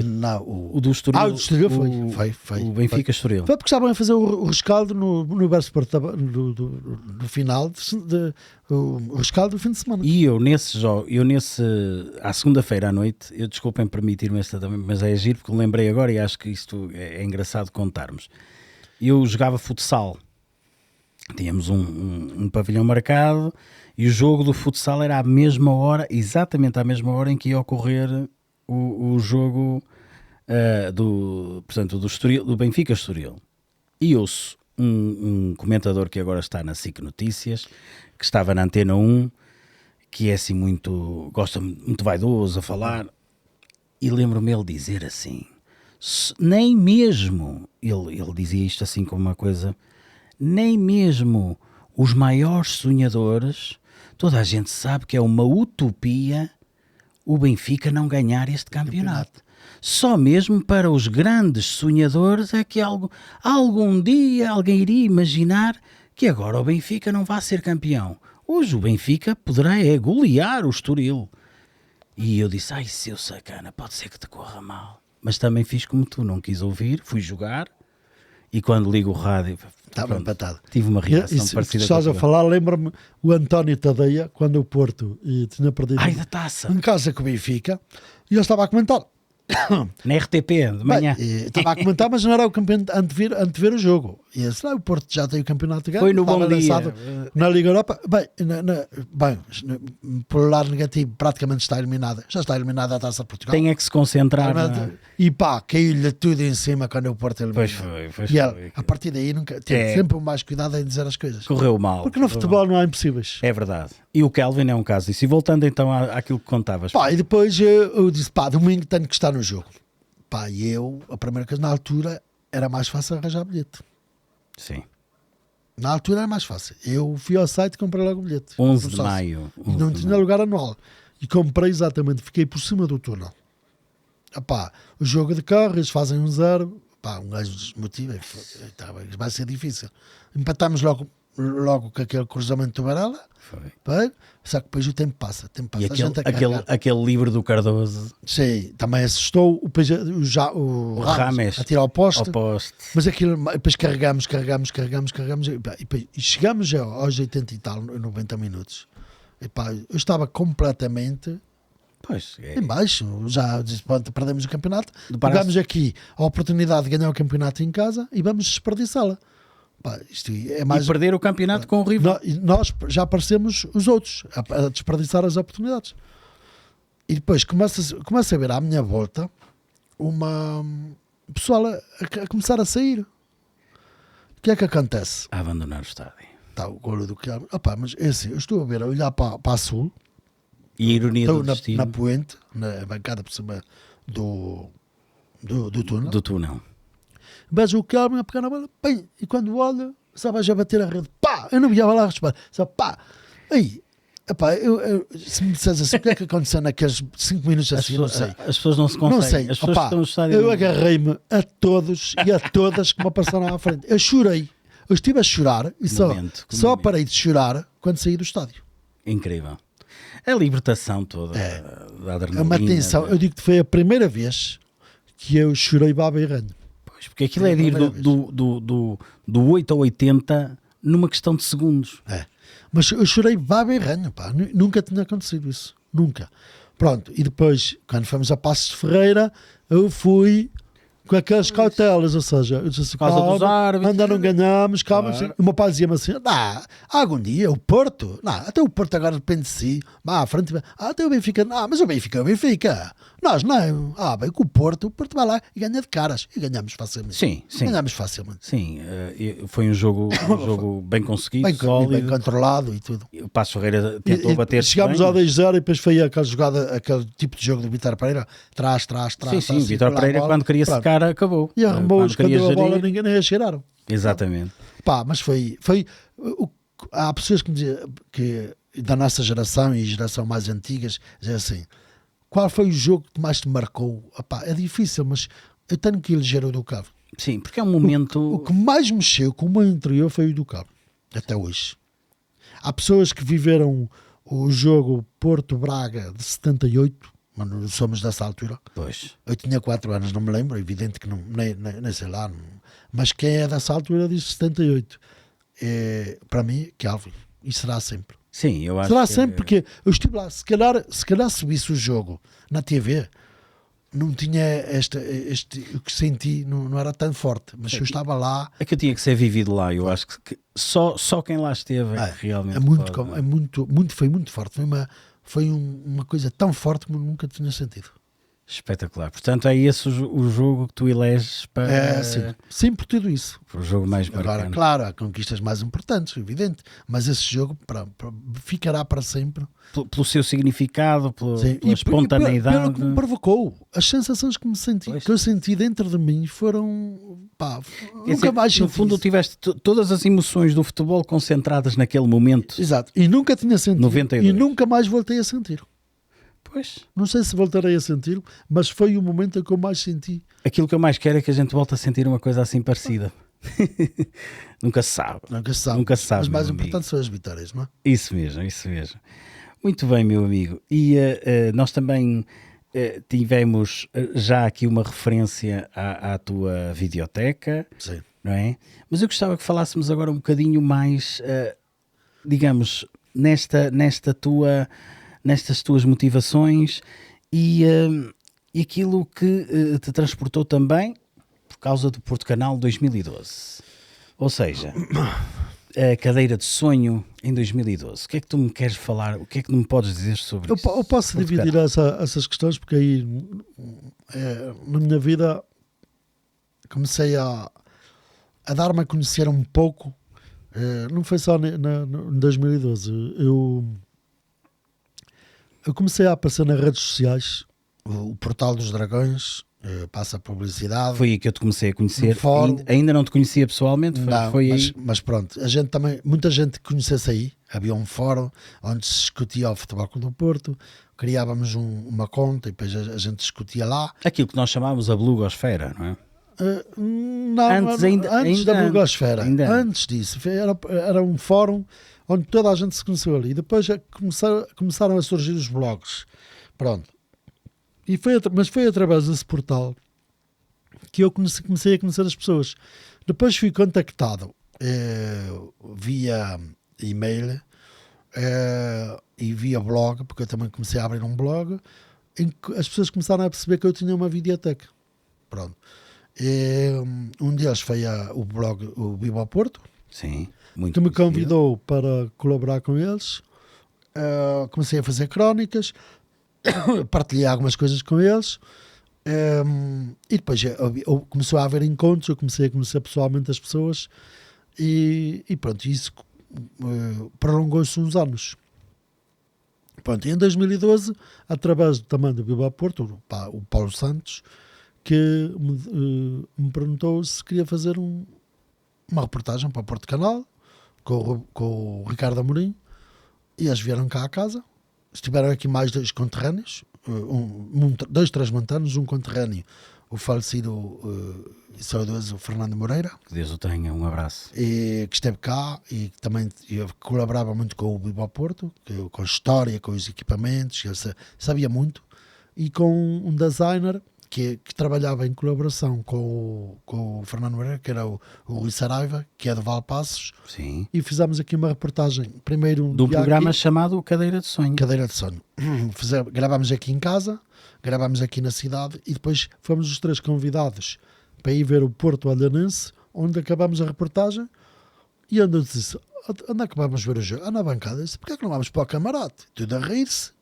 Não, o do Estoril. O do Estoril foi. O Benfica Estoril. Foi porque estavam a fazer o rescaldo no Universo Sport do final, o rescaldo do fim de semana. E eu nesse jogo, à segunda-feira à noite, desculpem permitir-me esta também, mas é giro porque lembrei agora e acho que isto é engraçado contarmos. Eu jogava futsal. Tínhamos um pavilhão marcado e o jogo do futsal era à mesma hora, exatamente à mesma hora em que ia ocorrer o jogo portanto, do Benfica Estoril. E ouço um comentador que agora está na SIC Notícias, que estava na Antena 1, que é assim muito vaidoso a falar, e lembro-me ele dizer assim, nem mesmo, ele dizia isto assim como uma coisa, nem mesmo os maiores sonhadores, toda a gente sabe que é uma utopia o Benfica não ganhar este campeonato. Só mesmo para os grandes sonhadores é que algum dia alguém iria imaginar que agora o Benfica não vai ser campeão. Hoje o Benfica poderá golear o Estoril. E eu disse, seu sacana, pode ser que te corra mal. Mas também fiz como tu, não quis ouvir, fui jogar e quando ligo o rádio... Estava empatado. Tive uma reação parecida. Estás a falar, lembra-me o António Tadeia, quando o Porto tinha perdido da taça. em casa com o Benfica, e eu estava a comentar. Na RTP, de manhã. Estava a comentar, mas não era o campeão antever o jogo. E esse, o Porto já tem o campeonato ganho. Foi no estava bom dia. lançado na Liga Europa. Bem, por lado negativo, praticamente está eliminada. Já está eliminada a Taça de Portugal. Tem é que se concentrar. E pá, caiu-lhe tudo em cima quando o Porto eliminou. Pois E ela, foi. a partir daí, nunca teve sempre o mais cuidado em dizer as coisas. Correu mal. Porque no futebol não há impossíveis. É verdade. E o Kelvin é um caso disso. E voltando então àquilo que contavas. Pá, e depois eu disse, pá, domingo tenho que estar no jogo. Pá, e a primeira coisa na altura era mais fácil arranjar bilhete. Sim. Na altura era mais fácil. Eu fui ao site e comprei logo o bilhete. 11 de maio. E não tinha lugar anual. E comprei exatamente, fiquei por cima do túnel. Epá, o jogo de carro, eles fazem 1-0. Pá, um gajo desmotiva. Vai ser difícil. Empatámos logo com aquele cruzamento do Varela. Foi. Só que depois o tempo passa. E aquele livro do Cardoso. Sim, também assustou o Rames a tirar ao poste. Mas aquilo, depois carregamos e chegamos aos 80 e tal, 90 minutos. E pá, eu estava completamente em baixo. Já disse, pronto, perdemos o campeonato. Tivemos aqui a oportunidade de ganhar o campeonato em casa e vamos desperdiçá-la. Pá, isto é mais... E perder o campeonato com o rival. Nós já parecemos os outros a desperdiçar as oportunidades. E depois começa a ver à minha volta uma pessoal a começar a sair. O que é que acontece? A abandonar o estádio. Está o golo do Kelvin. Mas é assim, eu estou a ver, a olhar para a sul. E a ironia do destino. Na poente, na bancada por cima do túnel. Do túnel. Vejo o Kelvin a pegar na bola, bem, e quando olha, sabe, já bater a rede, pá, eu não ia lá responder, sabe, pá, aí, epá, se me disseres assim, o que é que aconteceu naqueles 5 minutos assim, não sei. As pessoas não se conseguem. Não sei, as pessoas que estão no estádio. Eu agarrei-me a todos e a todas que me passaram à frente. Eu chorei, eu estive a chorar e só parei de chorar quando saí do estádio. Incrível. A libertação toda da adrenalina. Uma tensão, eu digo que foi a primeira vez que eu chorei baba e ranho. Porque aquilo é de ir do 8 ao 80 numa questão de segundos. Mas eu chorei baba e ranho, pá. Nunca tinha acontecido isso. Nunca. Pronto, e depois, quando fomos a Passos de Ferreira, eu fui com aquelas cautelas, ou seja, eu disse assim, calma, dos árbitros, ainda não ganhamos, calma. Claro. O meu pai dizia-me assim, algum dia, o Porto, até o Porto agora depende de si, à frente, até o Benfica, mas o Benfica é o Benfica. Nós não, bem, com o Porto vai lá e ganha de caras, e ganhamos facilmente. Sim. Ganhamos facilmente. Sim, foi um jogo bem conseguido, sólido. Bem controlado e tudo. O Passos Ferreira tentou bater. Chegámos ao 2-0 e depois foi aquela jogada, aquele tipo de jogo do Vitor Pereira, trás. Sim, o Vitor Pereira quando queria secar acabou. E arrumou-os quando deu a bola, ninguém nem a cheiraram. Exatamente. Pá, mas foi há pessoas que me dizem que da nossa geração e geração mais antigas, dizem assim, qual foi o jogo que mais te marcou? Epá, é difícil, mas eu tenho que eleger o do Cabo. Sim, porque é um momento... O que mais mexeu com o meu interior foi o do Cabo, até hoje. Há pessoas que viveram o jogo Porto-Braga de 78, mas não somos dessa altura. Pois. Eu tinha 4 anos, não me lembro, é evidente que não, nem sei lá. Não, mas quem é dessa altura diz 78. Para mim, Kelvin. E será sempre. Sim, eu acho será sempre, porque eu estive lá. Se calhar se visse o jogo na TV, não tinha o que senti, não era tão forte. Mas eu estava lá. É que eu tinha que ser vivido lá. Eu acho que só quem lá esteve realmente. Foi muito forte. Foi uma coisa tão forte como nunca tinha sentido. Espetacular. Portanto, é esse o jogo que tu eleges para... Sim, por tudo isso. O jogo mais bacana. Agora, claro, há conquistas mais importantes, evidente. Mas esse jogo ficará para sempre. Pelo seu significado, pela espontaneidade. Pelo que me provocou. As sensações que eu senti dentro de mim foram... nunca mais senti. No fundo, tiveste todas as emoções do futebol concentradas naquele momento. Exato. E nunca tinha sentido. 92. E nunca mais voltei a sentir. Pois. Não sei se voltarei a sentir, mas foi o momento em que eu mais senti. Aquilo que eu mais quero é que a gente volte a sentir uma coisa assim parecida. Nunca se sabe. Mas mais importante são as vitórias, não é? Isso mesmo. Muito bem, meu amigo. E nós também tivemos já aqui uma referência à tua videoteca. Sim. Não é? Mas eu gostava que falássemos agora um bocadinho mais, digamos, nestas tuas motivações e aquilo que te transportou também por causa do Porto Canal 2012. Ou seja, a cadeira de sonho em 2012. O que é que tu me queres falar? O que é que me podes dizer sobre isso? Eu posso dividir essas questões, porque aí na minha vida comecei a dar-me a conhecer um pouco. Não foi só em 2012. Eu comecei a aparecer nas redes sociais, o Portal dos Dragões, passa a publicidade. Foi aí que eu te comecei a conhecer. Fórum. Ainda não te conhecia pessoalmente? Não, foi aí. Mas pronto, a gente também, muita gente conhecesse aí. Havia um fórum onde se discutia o Futebol Clube do Porto, criávamos uma conta e depois a gente discutia lá. Aquilo que nós chamávamos a blogosfera, não é? Não, antes da blogosfera, antes disso, era um fórum onde toda a gente se conheceu ali. E depois começaram a surgir os blogs. Pronto. Mas foi através desse portal que eu comecei a conhecer as pessoas. Depois fui contactado via e-mail e via blog, porque eu também comecei a abrir um blog, em que as pessoas começaram a perceber que eu tinha uma videoteca. Pronto. Um deles foi o blog o Viva ao Porto, sim, muito que me convidou para colaborar com eles. Comecei a fazer crónicas, partilhei algumas coisas com eles, e depois começou a haver encontros, eu comecei a conhecer pessoalmente as pessoas e pronto, isso prolongou-se uns anos. Pronto, e em 2012, através também do Viva ao Porto, o Paulo Santos, que me perguntou se queria fazer uma reportagem para o Porto Canal com o Ricardo Amorim, e eles vieram cá à casa. Estiveram aqui mais dois conterrâneos, dois transmontanos, um conterrâneo, o falecido e saudoso Fernando Moreira, que Deus o tenha, um abraço, e que esteve cá e que também colaborava muito com o Viva ao Porto, com a história, com os equipamentos, ele sabia muito, e com um designer que trabalhava em colaboração com o Fernando Moreira, que era o Rui Saraiva, que é de Valpassos. Sim. E fizemos aqui uma reportagem, primeiro de um programa chamado Cadeira de Sonho. Cadeira de Sonho. Gravámos aqui em casa, gravámos aqui na cidade e depois fomos os três convidados para ir ver o Porto Olhanense, onde acabámos a reportagem, e onde eu disse, onde é que vamos ver o jogo? Na bancada. Eu disse, porquê é que não vamos para o camarote? Tudo a rir-se.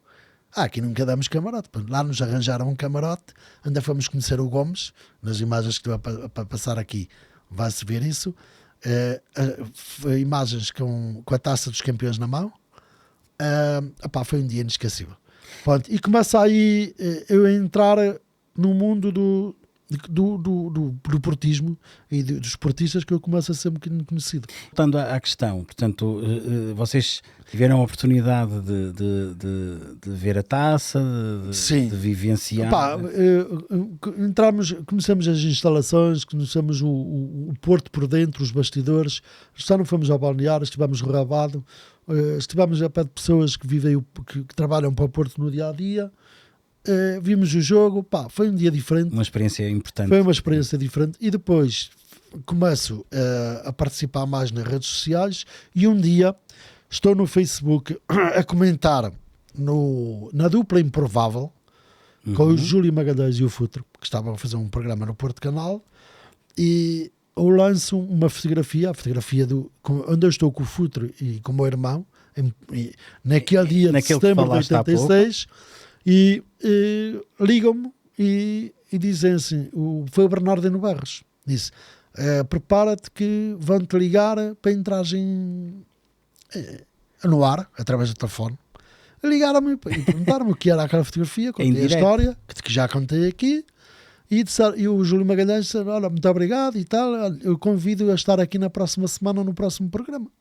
Aqui nunca damos camarote. Lá nos arranjaram um camarote, ainda fomos conhecer o Gomes, nas imagens que estou a passar aqui vai-se ver isso, imagens com a taça dos campeões na mão. Foi um dia inesquecível. Pronto, e começa aí eu a entrar no mundo do portismo e dos portistas, que eu começo a ser um bocadinho conhecido. Voltando à questão, portanto, vocês tiveram a oportunidade de ver a taça, de vivenciar. Conhecemos as instalações, conhecemos o Porto por dentro, os bastidores. Já não fomos ao balneário, estivemos no Rabado, estivemos a pé de pessoas que vivem, que trabalham para o Porto no dia a dia. Vimos o jogo, foi um dia diferente. Uma experiência importante. Foi uma experiência diferente. E depois começo a participar mais nas redes sociais, e um dia estou no Facebook a comentar na dupla Improvável, com o Júlio Magalhães e o Futre, que estavam a fazer um programa no Porto Canal, e eu lanço uma fotografia, onde eu estou com o Futre e com o meu irmão, naquele dia de setembro de 86, e ligam-me e dizem assim, foi o Bernardino Barros, disse, prepara-te que vão-te ligar para entrar no ar, através do telefone. Ligaram-me e perguntaram-me o que era aquela fotografia, contei a história, que já contei aqui, e o Júlio Magalhães disse, olha, muito obrigado e tal, eu convido a estar aqui na próxima semana, no próximo programa.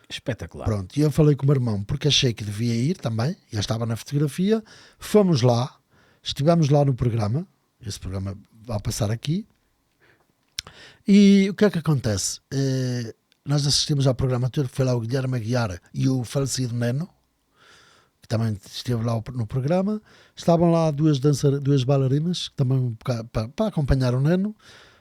Espetacular. Pronto, e eu falei com o meu irmão, porque achei que devia ir também, já estava na fotografia, fomos lá, estivemos lá no programa, esse programa vai passar aqui, e o que é que acontece? Nós assistimos ao programa todo, foi lá o Guilherme Aguiar e o falecido Neno, que também esteve lá no programa. Estavam lá duas bailarinas, também para acompanhar o Neno.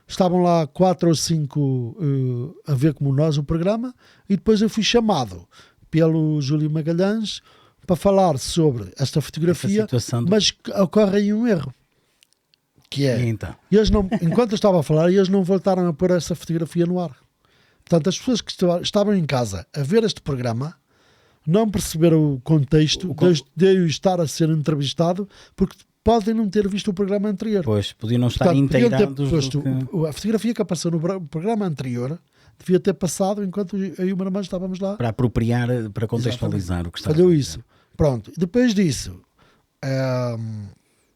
Estavam lá 4 ou 5 a ver como nós o programa, e depois eu fui chamado pelo Júlio Magalhães para falar sobre esta fotografia, mas ocorre aí um erro, que é, então? enquanto eu estava a falar, eles não voltaram a pôr essa fotografia no ar. Portanto, as pessoas que estavam em casa a ver este programa não perceberam o contexto de eu estar a ser entrevistado, porque podem não ter visto o programa anterior. Pois, podiam não estar inteirados. A fotografia que apareceu no programa anterior devia ter passado enquanto eu e o meu irmão estávamos lá. Para apropriar, para contextualizar o que estava. Falhou isso. Pronto. Depois disso,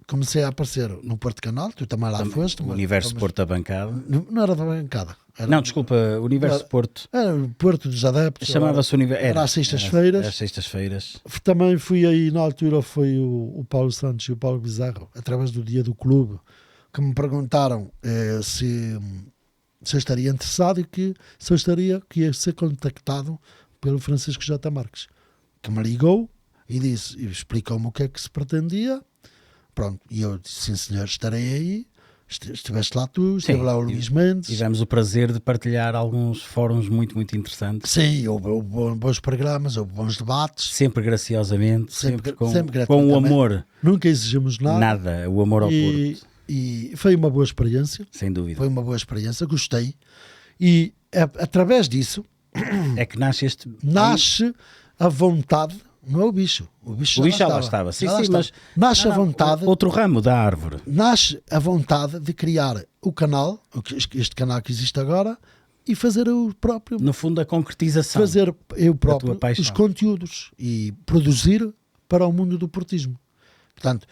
comecei a aparecer no Porto Canal, tu também lá foste. O Universo Porto da bancada. Não era da bancada. Não, desculpa, Universo Porto. Era o Porto dos Adeptos. Chamava-se Universo. Era às sextas-feiras. Às sextas-feiras. Também fui aí, na altura foi o Paulo Santos e o Paulo Bizarro, através do Dia do Clube, que me perguntaram se eu estaria interessado e que ia ser contactado pelo Francisco J. Marques, que me ligou e explicou-me o que é que se pretendia. Pronto, e eu disse, sim senhor, estarei aí. Estiveste lá tu, esteve lá o Luís Mendes. Tivemos o prazer de partilhar alguns fóruns muito, muito interessantes. Sim, houve bons programas, houve bons debates. Sempre graciosamente, sempre com o amor. Nunca exigimos nada. Nada, o amor ao Porto. E foi uma boa experiência. Sem dúvida. Foi uma boa experiência, gostei. E através disso... É que nasce a vontade... Não é o bicho. O bicho já lá estava. Sim, mas nasce a vontade... Outro ramo da árvore. Nasce a vontade de criar o canal, este canal que existe agora, e fazer eu próprio... No fundo, a concretização. Fazer eu próprio os conteúdos e produzir para o mundo do portismo. Portanto,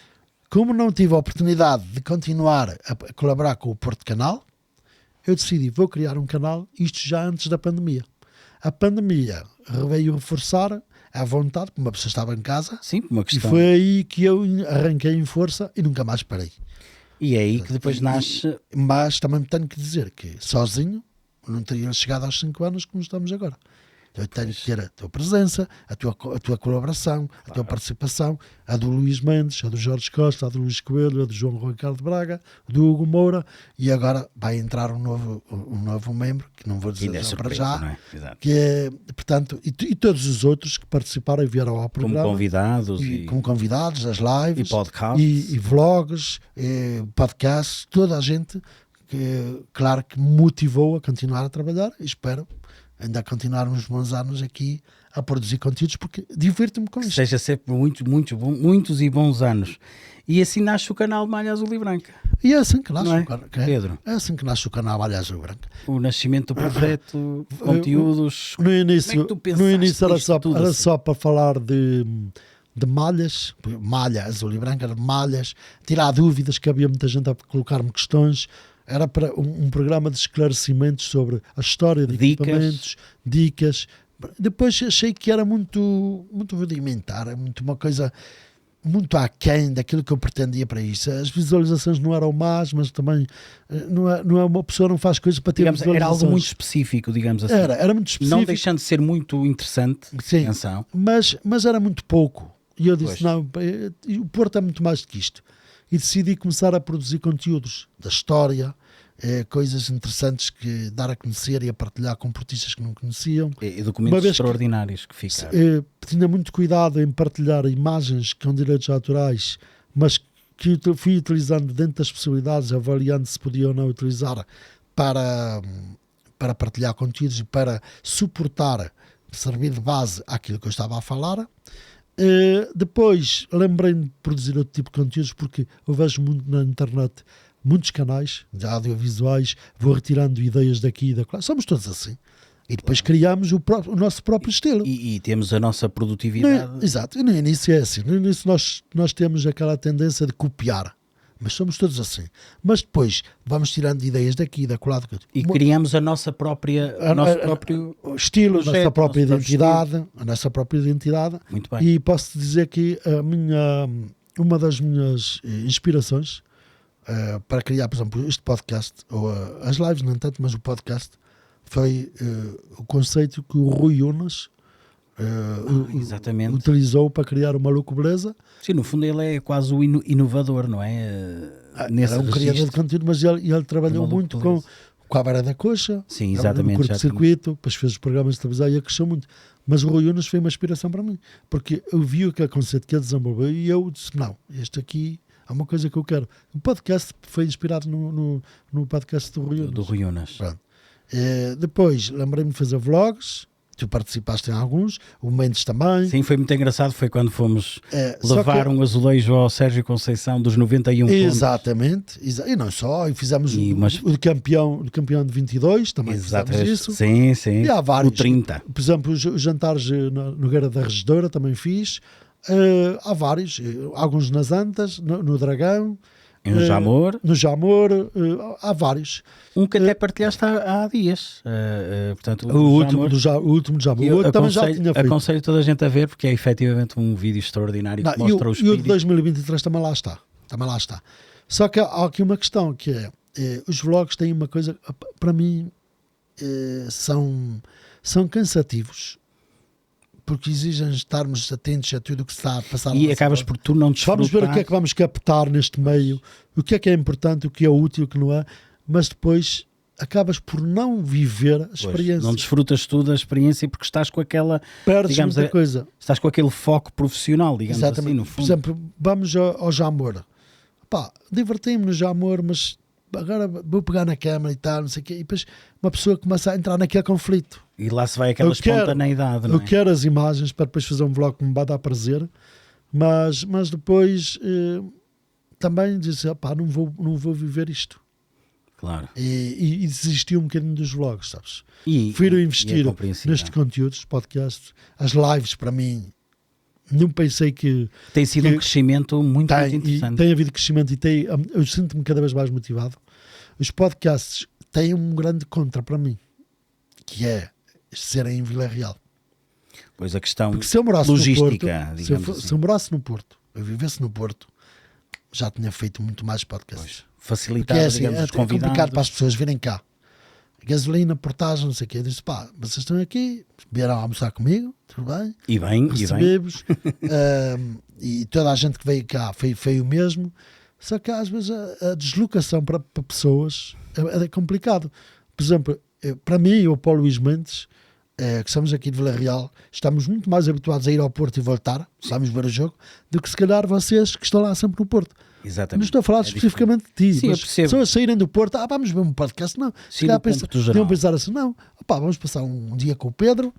como não tive a oportunidade de continuar a colaborar com o Porto Canal, eu decidi, vou criar um canal, isto já antes da pandemia. A pandemia veio reforçar à vontade, como uma pessoa estava em casa. Sim, uma questão. E foi aí que eu arranquei em força e nunca mais parei. E é aí que depois nasce... Mas também tenho que dizer que sozinho não teria chegado aos 5 anos como estamos agora. Eu tenho que ter a tua presença, a tua colaboração, a tua participação, a do Luís Mendes, a do Jorge Costa, a do Luís Coelho, a do João Ricardo Braga, a do Hugo Moura, e agora vai entrar um novo membro, que não vou dizer já para já, não é? Exato. Que é, portanto, e todos os outros que participaram e vieram ao programa. Como convidados. as lives. E podcasts. E vlogs, podcasts, toda a gente, que, claro que me motivou a continuar a trabalhar, e espero ainda continuar uns bons anos aqui a produzir conteúdos, porque divirto-me com isto. Seja sempre muitos e bons anos. E assim nasce o canal Malha Azul e Branca. E é assim que nasce Pedro? É assim que nasce o canal Malha Azul e Branca. O nascimento do projeto, conteúdos... No início, como é que tu pensaste era só para falar de malhas, malha azul e branca, de malhas, tirar dúvidas, que havia muita gente a colocar-me questões. Era para um programa de esclarecimentos sobre a história de equipamentos, dicas. Depois achei que era muito rudimentar, uma coisa muito aquém daquilo que eu pretendia para isso. As visualizações não eram más, mas também não é uma pessoa não faz coisas para ter visualizações. Era algo muito específico, digamos assim. Era muito específico. Não deixando de ser muito interessante. Sim, atenção. Mas era muito pouco. E eu disse, não, o Porto é muito mais do que isto. E decidi começar a produzir conteúdos da história, coisas interessantes que dar a conhecer e a partilhar com portistas que não conheciam. E documentos extraordinários que ficaram. Tinha muito cuidado em partilhar imagens com direitos autorais, mas que fui utilizando dentro das possibilidades, avaliando se podia ou não utilizar para partilhar conteúdos e para suportar, servir de base àquilo que eu estava a falar. Depois lembrei-me de produzir outro tipo de conteúdos, porque eu vejo muito na internet muitos canais de audiovisuais, vou retirando ideias daqui e da lá. Somos todos assim. E depois criamos o nosso próprio estilo. E temos a nossa produtividade. Exato. E no início é assim. No início nós temos aquela tendência de copiar. Mas somos todos assim. Mas depois vamos tirando ideias daqui e da lá. E criamos a nossa própria... O nosso próprio estilo, projeto, a nossa própria identidade. A nossa própria identidade. Muito bem. E posso dizer que uma das minhas inspirações para criar, por exemplo, este podcast, ou as lives, não tanto, mas o podcast, foi o conceito que o Rui Unas utilizou para criar o Maluco Beleza. Sim, no fundo ele é quase o inovador, não é? Era um criador de conteúdo, mas ele trabalhou muito com a Beira da Coxa. Sim, exatamente. No curto-circuito, depois fez os programas de televisão e cresceu muito. Mas o Rui Unas foi uma inspiração para mim, porque eu vi aquele conceito que ele desenvolveu e eu disse, não, este aqui é uma coisa que eu quero. O podcast foi inspirado no podcast do Rui Unas. Do Rui Unas. Pronto. Depois, lembrei-me de fazer vlogs. Tu participaste em alguns, o Mendes também. Sim, foi muito engraçado, foi quando fomos Só levar um azulejo ao Sérgio Conceição dos 91 pontos. Exatamente, e não só, e fizemos o de campeão de 22, também fizemos isso. Sim, sim. E há vários. O 30. Por exemplo, os jantares no Guerra da Regedora também fiz. Há vários, alguns nas Antas, no Dragão. No Jamor. No Jamor, há vários. Um que até partilhaste há dias. Portanto, O último do Jamor. O outro também já tinha feito. Aconselho toda a gente a ver, porque é efetivamente um vídeo extraordinário que mostra o espírito. E o de 2023 também lá está. Só que há aqui uma questão, que é os vlogs têm uma coisa, para mim, são cansativos, porque exigem estarmos atentos a tudo o que se está a passar. E acabas por tu não desfrutar. Vamos ver o que é que vamos captar neste meio, o que é importante, o que é útil, o que não é, mas depois acabas por não viver a experiência. Não desfrutas tu da experiência porque estás com aquela... Perdes digamos, muita coisa. Estás com aquele foco profissional, digamos assim, no fundo. Por exemplo, vamos ao Jamor. Divertimos no Jamor, mas agora vou pegar na câmera e tal, não sei o quê, e depois uma pessoa começa a entrar naquele conflito. E lá se vai aquela espontaneidade, não é? Eu quero as imagens para depois fazer um vlog que me vai dar prazer, mas depois também dizer, não vou viver isto. Claro. E desistir um bocadinho dos vlogs, sabes? Prefiro investir nestes conteúdos, podcasts, as lives para mim. Não pensei que... Tem sido um crescimento muito interessante. Tem havido crescimento e eu sinto-me cada vez mais motivado. Os podcasts têm um grande contra para mim, que é serem em Vila Real. Pois a questão logística, digamos assim. Se eu morasse no Porto, eu vivesse no Porto, já tinha feito muito mais podcasts. Facilitar, digamos, os convidados. É complicado para as pessoas virem cá. Gasolina, portagem, não sei o quê. Eu disse, vocês estão aqui, vieram almoçar comigo, tudo bem? E bem. E toda a gente que veio cá foi o mesmo. Só que às vezes a deslocação para pessoas é complicado. Por exemplo, para mim e o Paulo Luís Mendes, que somos aqui de Vila Real, estamos muito mais habituados a ir ao Porto e voltar, vamos ver o jogo, do que se calhar vocês que estão lá sempre no Porto. Exatamente. Não estou a falar especificamente de ti. Sim, mas pessoas saírem do Porto, vamos ver um podcast, não. Sim, Podiam pensar assim, não, vamos passar um dia com o Pedro,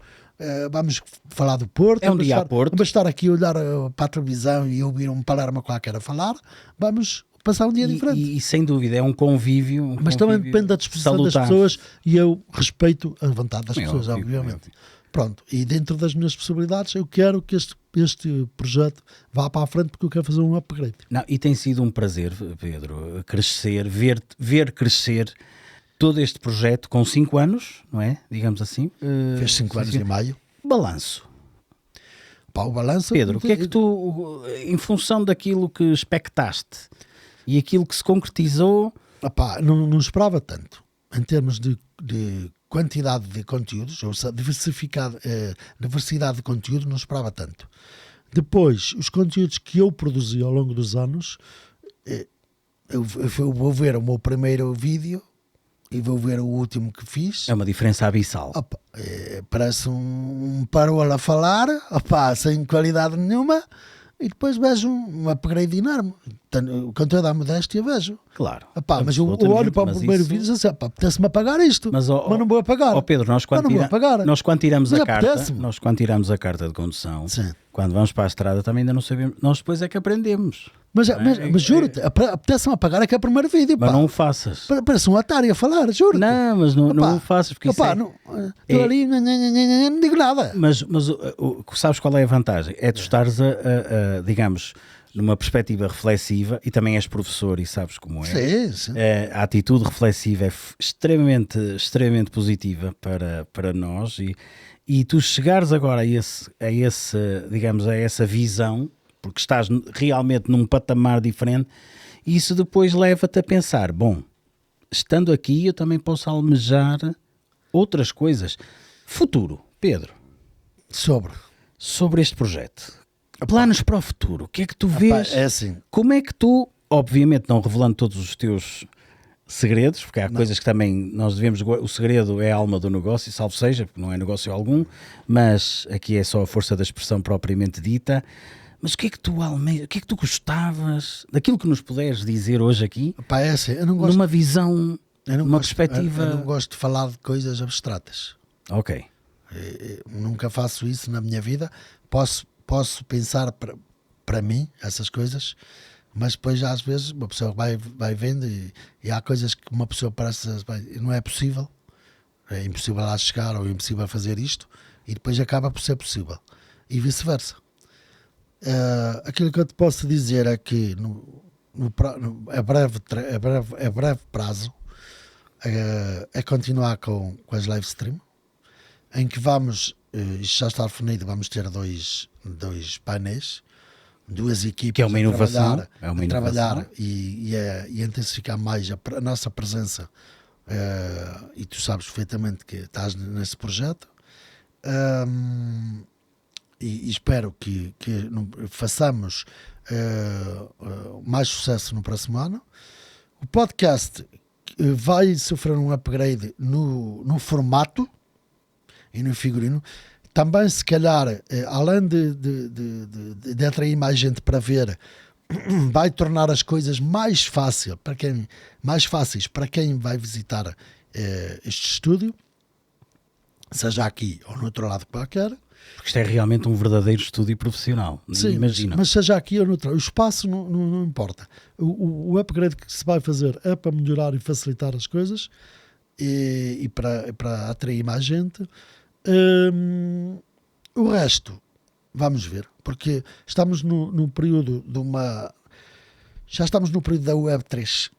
vamos falar do Porto. É um dia a Porto. Vamos estar aqui a olhar para a televisão e ouvir um Palermo qualquer a falar, vamos passar um dia diferente. E sem dúvida, é um convívio. Mas também depende da disposição das pessoas e eu respeito a vontade das pessoas, obviamente. Pronto, e dentro das minhas possibilidades eu quero que este projeto vá para a frente porque eu quero fazer um upgrade. Não, e tem sido um prazer, Pedro, crescer, ver crescer todo este projeto com 5 anos, não é? Digamos assim. Fez 5 anos e meio. Balanço. O balanço... Pedro, o que é que tu, em função daquilo que expectaste e aquilo que se concretizou... Não esperava tanto, em termos de quantidade de conteúdos, ou seja, diversidade de conteúdo, não esperava tanto. Depois, os conteúdos que eu produzi ao longo dos anos, eu vou ver o meu primeiro vídeo e vou ver o último que fiz. É uma diferença abissal. Parece um parola a falar, sem qualidade nenhuma, e depois vejo um upgrade enorme. Com toda a modéstia vejo. Claro. Mas eu olho para o primeiro vídeo e digo assim, apetece-me apagar isto, mas não vou apagar. Pedro, nós quando tiramos a carta de condução, sim, quando vamos para a estrada também ainda não sabemos, nós depois é que aprendemos. Mas juro-te, apetece-me apagar aquele primeiro vídeo. Mas não o faças. Parece um otário a falar, juro-te. Não, mas não o faças. Porque estou ali, não digo nada. Mas sabes qual é a vantagem? É tu estares digamos, numa perspectiva reflexiva, e também és professor e sabes como é. Sim. A atitude reflexiva é extremamente positiva para nós, e tu chegares agora a essa visão, porque estás realmente num patamar diferente, e isso depois leva-te a pensar, estando aqui eu também posso almejar outras coisas. Futuro, Pedro. Sobre este projeto. Planos para o futuro, o que é que tu vês? É assim. Como é que tu, obviamente não revelando todos os teus segredos, porque há coisas que também nós devemos, o segredo é a alma do negócio, salvo seja, porque não é negócio algum, mas aqui é só a força da expressão propriamente dita. Mas o que é que tu almejas, o que é que tu gostavas, daquilo que nos puderes dizer hoje aqui, É assim, eu não gosto... numa visão uma perspectiva... Eu não gosto de falar de coisas abstratas. Ok. Nunca faço isso na minha vida. Posso pensar para mim essas coisas, mas depois às vezes uma pessoa vai vendo e há coisas que uma pessoa parece não é possível, é impossível lá chegar ou é impossível fazer isto, e depois acaba por ser possível e vice-versa. Aquilo que eu te posso dizer é que a breve prazo é continuar com as live stream, em que vamos, isto já está definido, vamos ter dois painéis, duas equipas que é uma inovação, a trabalhar e intensificar mais a nossa presença, e tu sabes perfeitamente que estás nesse projeto, e espero que façamos mais sucesso no próximo ano. O podcast vai sofrer um upgrade no formato e no figurino. Também, se calhar, além de atrair mais gente para ver, vai tornar as coisas mais fáceis para quem vai visitar este estúdio, seja aqui ou no outro lado qualquer. Porque isto é realmente um verdadeiro estúdio profissional. Sim, imagina. Mas seja aqui ou no outro, o espaço não importa. O upgrade que se vai fazer é para melhorar e facilitar as coisas e para atrair mais gente. O resto vamos ver, porque estamos no período já estamos no período da Web 3.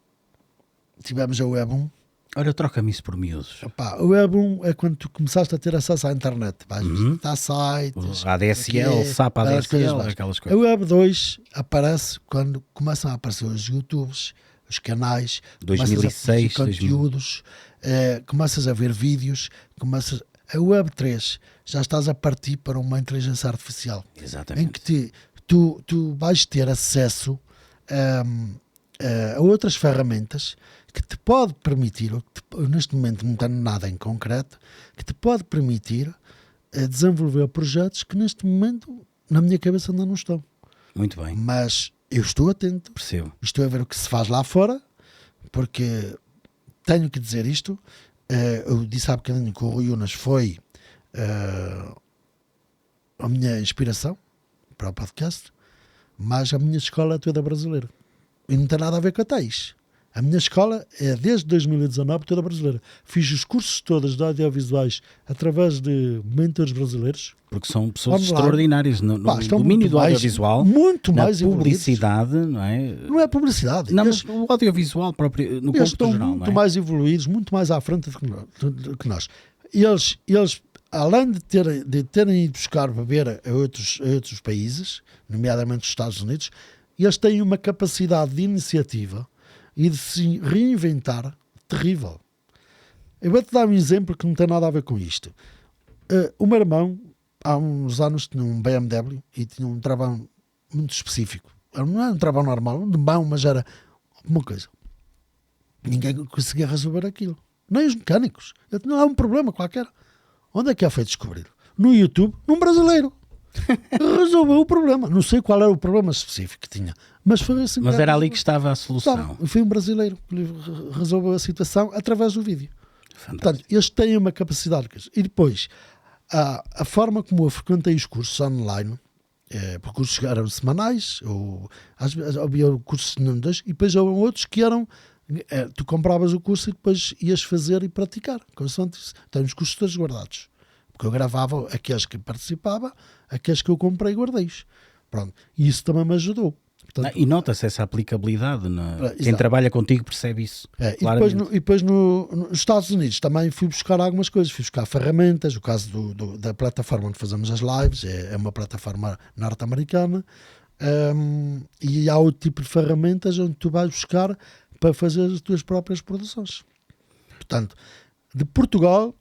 Tivemos a Web 1. Olha, troca-me isso por miúdos. Opa, o Web 1 é quando tu começaste a ter acesso à internet. Vais visitar sites, ADSL, SAP, ADSL, aquelas coisas. A Web 2 aparece quando começam a aparecer os YouTubes, os canais, 2006, conteúdos, começas a ver vídeos, a Web 3 já estás a partir para uma inteligência artificial. Exatamente. Em que tu vais ter acesso a outras ferramentas que te pode permitir, neste momento não tenho nada em concreto, que te pode permitir desenvolver projetos que neste momento na minha cabeça ainda não estão. Muito bem. Mas eu estou atento. Percebo. Estou a ver o que se faz lá fora, porque tenho que dizer isto. Eu disse há bocadinho que o Rui Unas foi a minha inspiração para o podcast, mas a minha escola é toda brasileira. E não tem nada a ver com a TAIS. A minha escola é desde 2019 toda brasileira. Fiz os cursos todos de audiovisuais através de mentores brasileiros. Porque são pessoas online, extraordinárias no domínio do audiovisual, muito na mais publicidade, não é? Não é publicidade. Não, mas o audiovisual próprio, no eles cômputo estão geral, muito não é? mais evoluídos, muito mais à frente do que nós. Eles além de terem ido buscar para ver a outros países, nomeadamente os Estados Unidos, eles têm uma capacidade de iniciativa e de se reinventar terrível. Eu vou-te dar um exemplo que não tem nada a ver com isto. O meu irmão, há uns anos, tinha um BMW e tinha um travão muito específico. Não era um travão normal, um de mão, mas era uma coisa. Ninguém conseguia resolver aquilo. Nem os mecânicos. Eu tinha lá um problema qualquer. Onde é que foi descobrir? No YouTube, num brasileiro. Resolveu o problema. Não sei qual era o problema específico que tinha, mas foi assim. Mas era ali que estava a solução. Foi um brasileiro que resolveu a situação através do vídeo. Fantástico. Portanto, eles têm uma capacidade. E depois, a forma como eu frequentei os cursos online, porque os cursos eram semanais, ou às vezes havia cursos de 2, e depois havia outros que eram. Tu compravas o curso e depois ias fazer e praticar. Tenho os cursos todos guardados. Porque eu gravava aqueles que participava, aqueles que eu comprei e guardei-os. Pronto. E isso também me ajudou. Portanto, E nota-se essa aplicabilidade. Quem trabalha contigo percebe isso. E depois nos Estados Unidos também fui buscar algumas coisas. Fui buscar ferramentas. O caso da plataforma onde fazemos as lives é uma plataforma norte-americana. E há outro tipo de ferramentas onde tu vais buscar para fazer as tuas próprias produções. Portanto, de Portugal,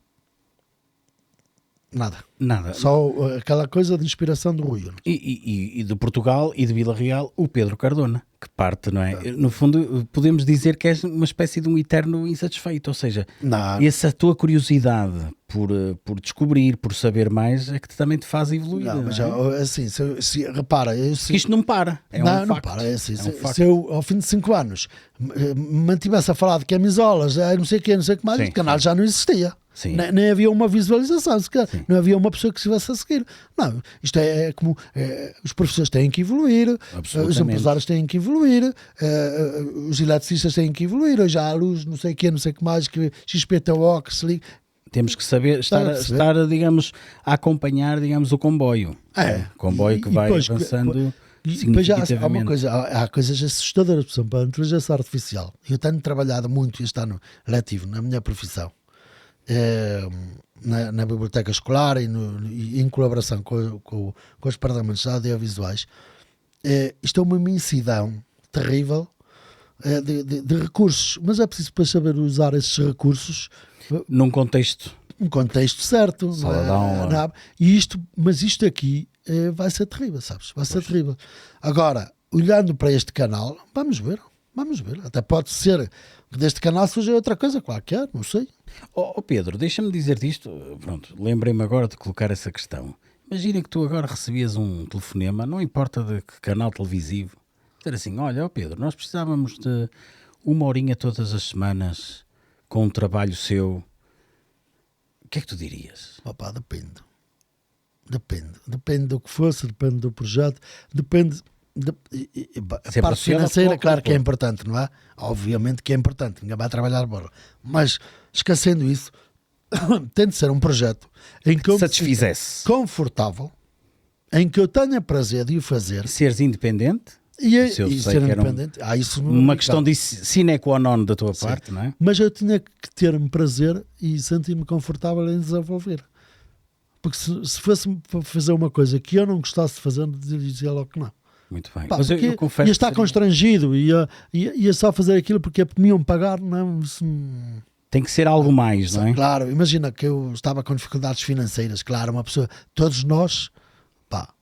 nada. Só aquela coisa de inspiração do Rui. E de Portugal e de Vila Real, o Pedro Cardona, que parte, não é? No fundo, podemos dizer que és uma espécie de um eterno insatisfeito, ou seja, Não, essa tua curiosidade por descobrir, por saber mais, é que também te faz evoluir. não, mas não é? assim, repara, Porque isto não para, é não, um não facto. para, é assim, É um facto. se eu ao fim de 5 anos me mantivesse a falar de camisolas, não sei o que, não sei o que mais, Sim, o canal sim. já não existia. Sim. Nem havia uma visualização, sequer. Não havia uma pessoa que estivesse a seguir. Não, isto é como os professores têm que evoluir, os Absolutamente. empresários têm que evoluir, os eletricistas têm que evoluir. Hoje há a luz, não sei o que, não sei o que mais, que XPTO, que se liga. Temos que saber estar, digamos, a acompanhar, digamos, o comboio. O comboio que vai depois, avançando e depois já há uma significativamente. coisa, há coisas assustadoras, por exemplo, a inteligência artificial. Eu tenho trabalhado muito este ano letivo na minha profissão, na biblioteca escolar e em colaboração com os departamentos audiovisuais. Isto é uma imensidão terrível de recursos, mas é preciso depois saber usar esses recursos Num contexto. um contexto certo. Sala de aula. E mas isto aqui vai ser terrível, sabes? Vai ser terrível. Agora, olhando para este canal, vamos ver. Até pode ser que deste canal surja outra coisa qualquer, não sei. Oh Pedro, deixa-me dizer-te isto. Pronto, lembrei-me agora de colocar essa questão. Imagina que tu agora recebias um telefonema, não importa de que canal televisivo, dizer assim: olha, Pedro, nós precisávamos de 1 horinha todas as semanas com um trabalho seu. O que é que tu dirias? Opa, depende do que fosse, depende do projeto, depende a Se é parte possível, financeira, claro que é pouco. importante, não é? Obviamente que é importante, ninguém vai trabalhar borra, mas esquecendo isso, tem de ser um projeto em que eu me sinta Satisfizesse. confortável, em que eu tenha prazer de o fazer Seres independente, e isso eu sei ser que era independente. Isso não é uma complicado. questão de sine qua non da tua parte, não é? Mas eu tinha que ter-me prazer e sentir-me confortável em desenvolver. Porque se fosse para fazer uma coisa que eu não gostasse de fazer, dizia logo que não. Muito bem. Pá, Mas eu porque confesso ia estar que seria- constrangido, ia só fazer aquilo porque me iam pagar. Não, tem que ser algo mais, não é? Claro, imagina que eu estava com dificuldades financeiras. Claro, uma pessoa, todos nós,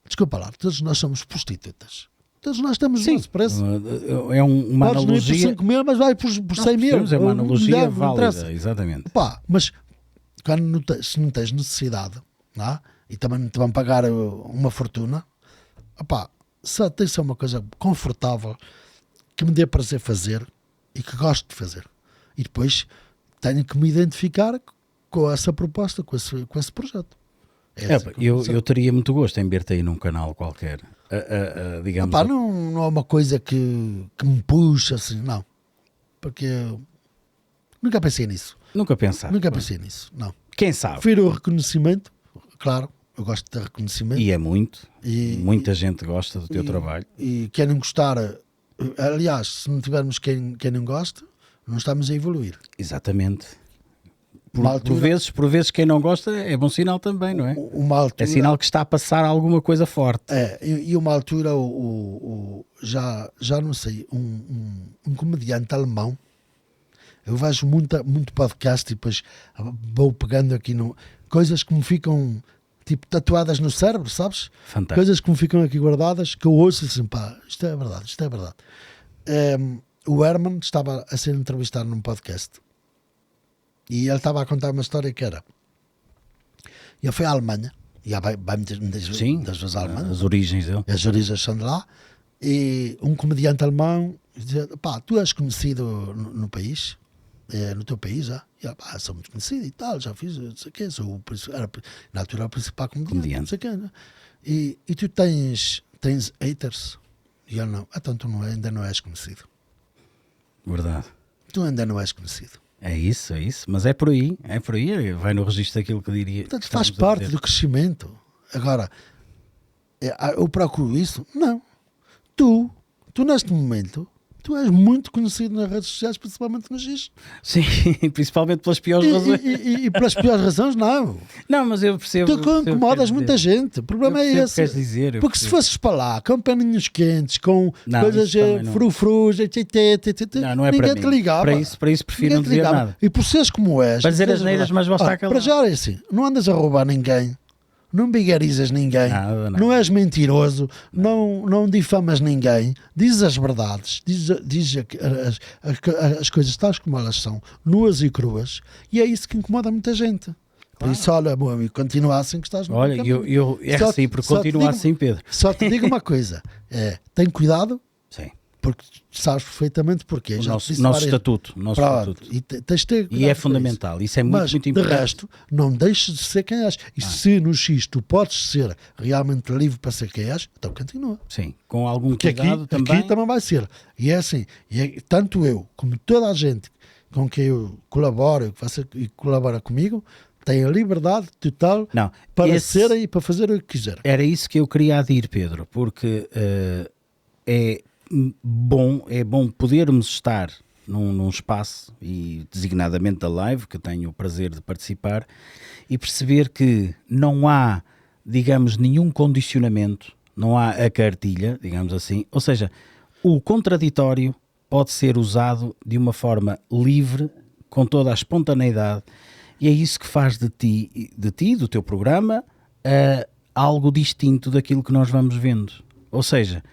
desculpa lá, todos nós somos prostitutas. Todos nós temos o nosso preço. É uma Podes não ir por analogia. 5 mil, mas vai por 100 mil. É uma ou analogia milhão, não interessa. válida, exatamente. Mas quando se não tens necessidade, não é? E também te vão pagar uma fortuna, só tem que ser uma coisa confortável, que me dê prazer fazer e que gosto de fazer. E depois tenho que me identificar com essa proposta, com esse projeto. Eu teria muito gosto em ver-te aí num canal qualquer. Digamos. Não é uma coisa que me puxa assim, não. Porque eu nunca pensei nisso. Nunca pensaste. Nunca pensei nisso, não. Quem sabe? Prefiro o reconhecimento, claro, eu gosto de ter reconhecimento. E é muito. E- Muita gente gosta do teu trabalho. E quem não gostar, aliás, se não tivermos quem não goste, não estamos a evoluir. Exatamente. Uma Por altura- vezes quem não gosta é bom sinal também, não é? Uma altura, É sinal que está a passar alguma coisa forte. e uma altura, já não sei, um comediante alemão, eu vejo muito podcast e depois vou pegando aqui coisas que me ficam tipo tatuadas no cérebro, sabes? Fantástico. Coisas que me ficam aqui guardadas, que eu ouço assim, isto é verdade, isto é verdade. O Herman estava a ser entrevistado num podcast e ele estava a contar uma história que era, ele foi à Alemanha, e vai muitas Sim, vezes à Alemanha, as origens dele. as origens são de lá, e um comediante alemão dizia, tu és conhecido no país, no teu país já? E ele, sou muito conhecido e tal, já fiz, não sei o quê, na altura era o principal comediante. Não sei o quê, né? E tu tens haters? E ele, não, então tu ainda não és conhecido. Verdade. Tu ainda não és conhecido. É isso. Mas é por aí. Vai no registro daquilo que diria. Portanto, que faz estamos a parte dizer. do crescimento. Agora, eu procuro isso? Não. Tu neste momento, tu és muito conhecido nas redes sociais, principalmente no X. Sim, principalmente pelas piores razões. E pelas piores razões, não. Não, mas eu percebo. Tu incomodas muita gente. O problema é Eu percebo o que esse. queres dizer, eu Porque se percebo. fosses para lá com paninhos quentes, com Não, coisas isso também não. frufrus, Não é para ninguém mim. te ligava. Para isso prefiro Ninguém não te dizer ligava. nada. E por seres como és, Para dizer tu tens asneiras, verdade. mas basta Para calar. já é assim, não andas a roubar ninguém, não bigarizas ninguém, Nada. não és mentiroso, não difamas ninguém, dizes as verdades, dizes as coisas tais como elas são, nuas e cruas, e é isso que incomoda muita gente. Por isso, olha, meu amigo, continua assim que estás no Olha, caminho. eu é recíproco, continua assim, Pedro. Só te digo uma coisa, tem cuidado, Sim. porque sabes perfeitamente porquê. O Já nosso, te disse nosso várias- estatuto. Nosso Pronto, estatuto. e tens de ter E cuidado é com fundamental. Isso é muito, Mas, muito de importante. resto, não deixes de ser quem és. E se no X tu podes ser realmente livre para ser quem és, então continua. Sim, com algum Porque cuidado também. aqui também vai ser. E é assim, tanto eu como toda a gente com quem eu colaboro e colabora comigo, tem a liberdade total Não, para serem e para fazer o que quiser. era isso que eu queria adir, Pedro, porque é bom podermos estar num espaço, e designadamente da live, que eu tenho o prazer de participar, e perceber que não há, digamos, nenhum condicionamento, não há a cartilha, digamos assim, ou seja, o contraditório pode ser usado de uma forma livre, com toda a espontaneidade, e é isso que faz de ti, do teu programa, algo distinto daquilo que nós vamos vendo. Ou seja,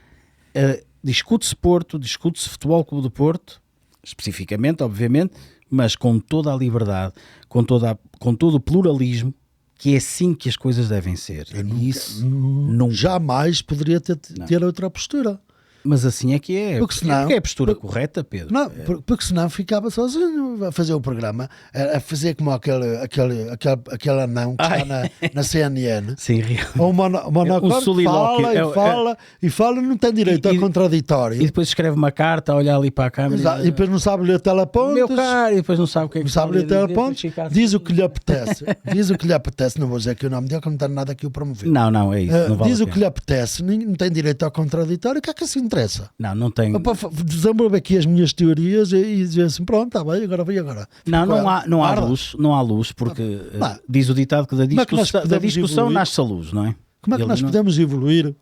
discute-se Porto, discute-se Futebol Clube do Porto, especificamente, obviamente, mas com toda a liberdade, com todo o pluralismo, que é assim que as coisas devem ser. Jamais poderia ter outra postura. Mas assim é que é. Porque senão, é a postura correta, Pedro. Não, porque senão ficava sozinho a fazer o programa, a fazer como aquele anão que está na CNN. Sim, Ou o monocorde fala e fala, não tem direito a contraditório. E depois escreve uma carta a olhar ali para a câmera. E depois não sabe ler telepontos. Meu caro, e depois não sabe o que é que Não sabe ler telepontos. Diz o que lhe apetece. Diz o que lhe apetece. Não vou dizer aqui o nome dele, que não tem nada aqui o promover. Não, é isso. Não vale diz o que lhe apetece. Não tem direito ao contraditório. O que é que assim interessa? Não tem. Desenvolver aqui as minhas teorias e dizer assim, pronto, está bem, agora vem agora. Não há luz, porque diz o ditado que da discussão nasce a luz, não é? Como é que nós podemos evoluir?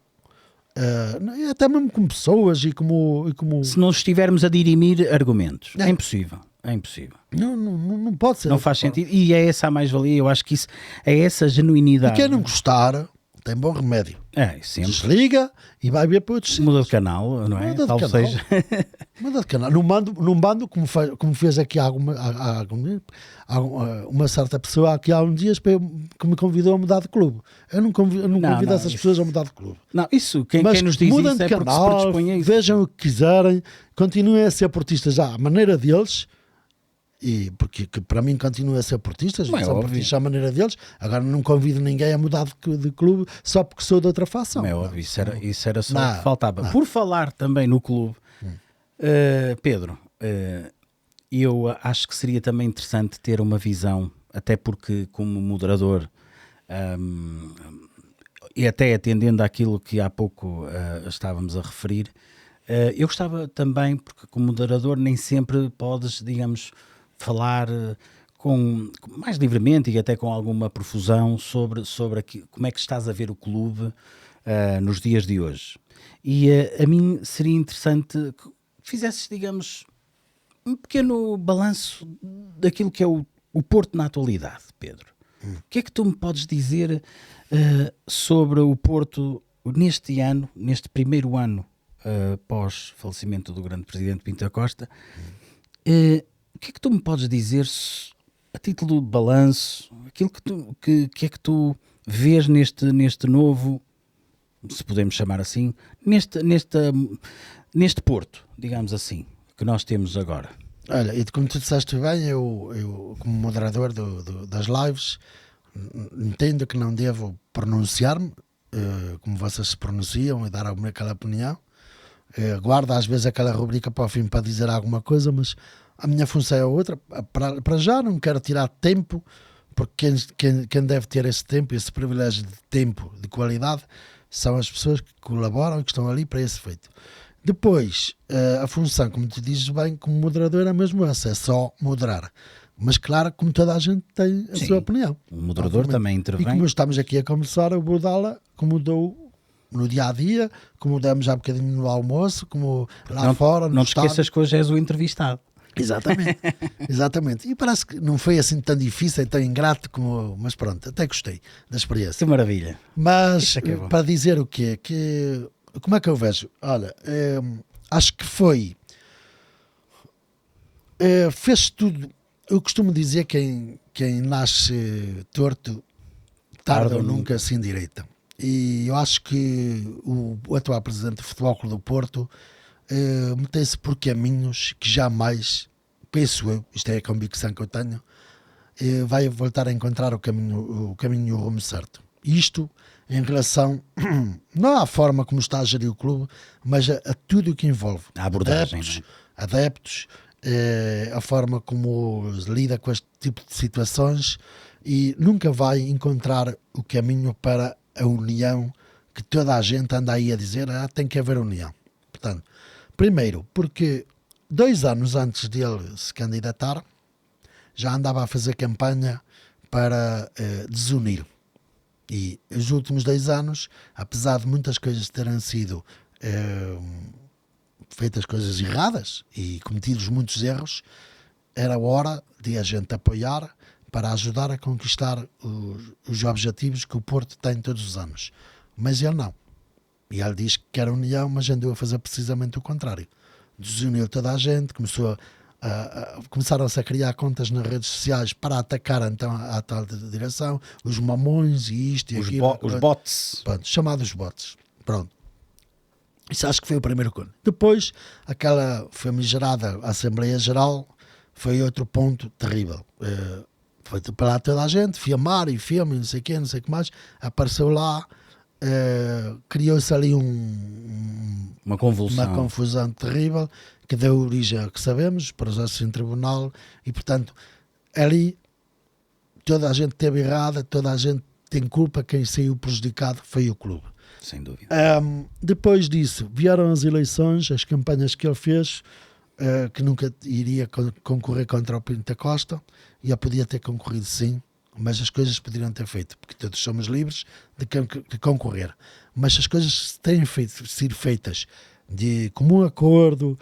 Até mesmo como pessoas e como... Se não estivermos a dirimir argumentos. É impossível. É impossível. Não pode ser. Não faz sentido. E é essa a mais-valia. Eu acho que isso é essa genuinidade. E quem não gostar tem bom remédio. Sempre. Desliga e vai ver para outros Muda de canal, não é? Muda de Tal canal. seja. Muda de canal. Não bando como fez aqui uma certa pessoa aqui há uns dias que me convidou a mudar de clube. Eu não convido essas pessoas a mudar de clube. Não, isso, quem nos diz mudem isso de é porque canal, se predispõe a isso. Vejam o que quiserem, continuem a ser portistas já à maneira deles. E porque para mim continua a ser portistas, são portistas à maneira deles. Agora não convido ninguém a mudar de clube só porque sou de outra facção. É óbvio, isso era só o que faltava. Por falar também no clube, Pedro, eu acho que seria também interessante ter uma visão, até porque como moderador, e até atendendo àquilo que há pouco estávamos a referir, eu gostava também, porque como moderador nem sempre podes, digamos, falar com mais livremente e até com alguma profusão sobre como é que estás a ver o clube nos dias de hoje. E a mim seria interessante que fizesses, digamos, um pequeno balanço daquilo que é o Porto na atualidade, Pedro. O que é que tu me podes dizer sobre o Porto neste ano, neste primeiro ano pós falecimento do grande presidente Pinto da Costa? O que é que tu me podes dizer a título de balanço, aquilo que é que tu vês neste novo, se podemos chamar assim, neste Porto, digamos assim, que nós temos agora? Olha, e como tu disseste bem, eu como moderador das lives, entendo que não devo pronunciar-me como vocês se pronunciam e dar aquela opinião. Guardo às vezes aquela rubrica para o fim para dizer alguma coisa, mas a minha função é outra. Para já não quero tirar tempo, porque quem deve ter esse tempo, esse privilégio de tempo de qualidade, são as pessoas que colaboram e que estão ali para esse feito. Depois, a função, como tu dizes bem, como moderador é mesmo essa, é só moderar. Mas claro, como toda a gente tem a sua opinião. O moderador também intervém. E como estamos aqui a começar, eu vou dá-la como dou no dia-a-dia, como demos já um bocadinho no almoço, como lá fora, no Não te esqueças que hoje és o entrevistado. Exatamente, exatamente. E parece que não foi assim tão difícil e tão ingrato como. Mas pronto, até gostei da experiência. Que maravilha. Mas Isso é que é bom. para dizer o quê? Como é que eu vejo? Olha, acho que foi. Fez tudo. Eu costumo dizer que quem nasce torto, tarde ou nunca se endireita. E eu acho que o atual presidente do Futebol Clube do Porto meteu-se por caminhos que jamais, penso eu, isto é a convicção que eu tenho, vai voltar a encontrar o caminho e o rumo certo. Isto em relação, não à forma como está a gerir o clube, mas a tudo o que envolve. A abordagem. Adeptos, a forma como lida com este tipo de situações, e nunca vai encontrar o caminho para a união que toda a gente anda aí a dizer, tem que haver união. Portanto, primeiro, porque 2 anos antes dele se candidatar, já andava a fazer campanha para desunir. E os últimos 2 anos, apesar de muitas coisas terem sido feitas coisas erradas e cometidos muitos erros, era hora de a gente apoiar para ajudar a conquistar os objetivos que o Porto tem todos os anos. Mas ele não. E ele diz que quer união, mas andou a fazer precisamente o contrário. Desuniu toda a gente, começaram-se a criar contas nas redes sociais para atacar então a tal direção, os mamões e isto e aquilo. Os bots. Pronto, chamados bots. Pronto. Isso acho que foi o primeiro cone. Depois, aquela famigerada Assembleia Geral foi outro ponto terrível. Foi para lá toda a gente, filmar e filme, não sei o quê, não sei o que mais. Apareceu lá, criou-se ali uma confusão terrível, que deu origem ao que sabemos, processos em tribunal, e portanto, ali toda a gente esteve errada, toda a gente tem culpa, quem saiu prejudicado foi o clube. Sem dúvida. Depois disso, vieram as eleições, as campanhas que ele fez, que nunca iria concorrer contra o Pinto da Costa, e ele podia ter concorrido sim, mas as coisas poderiam ter feito, porque todos somos livres de concorrer. Mas as coisas têm sido feitas de comum acordo,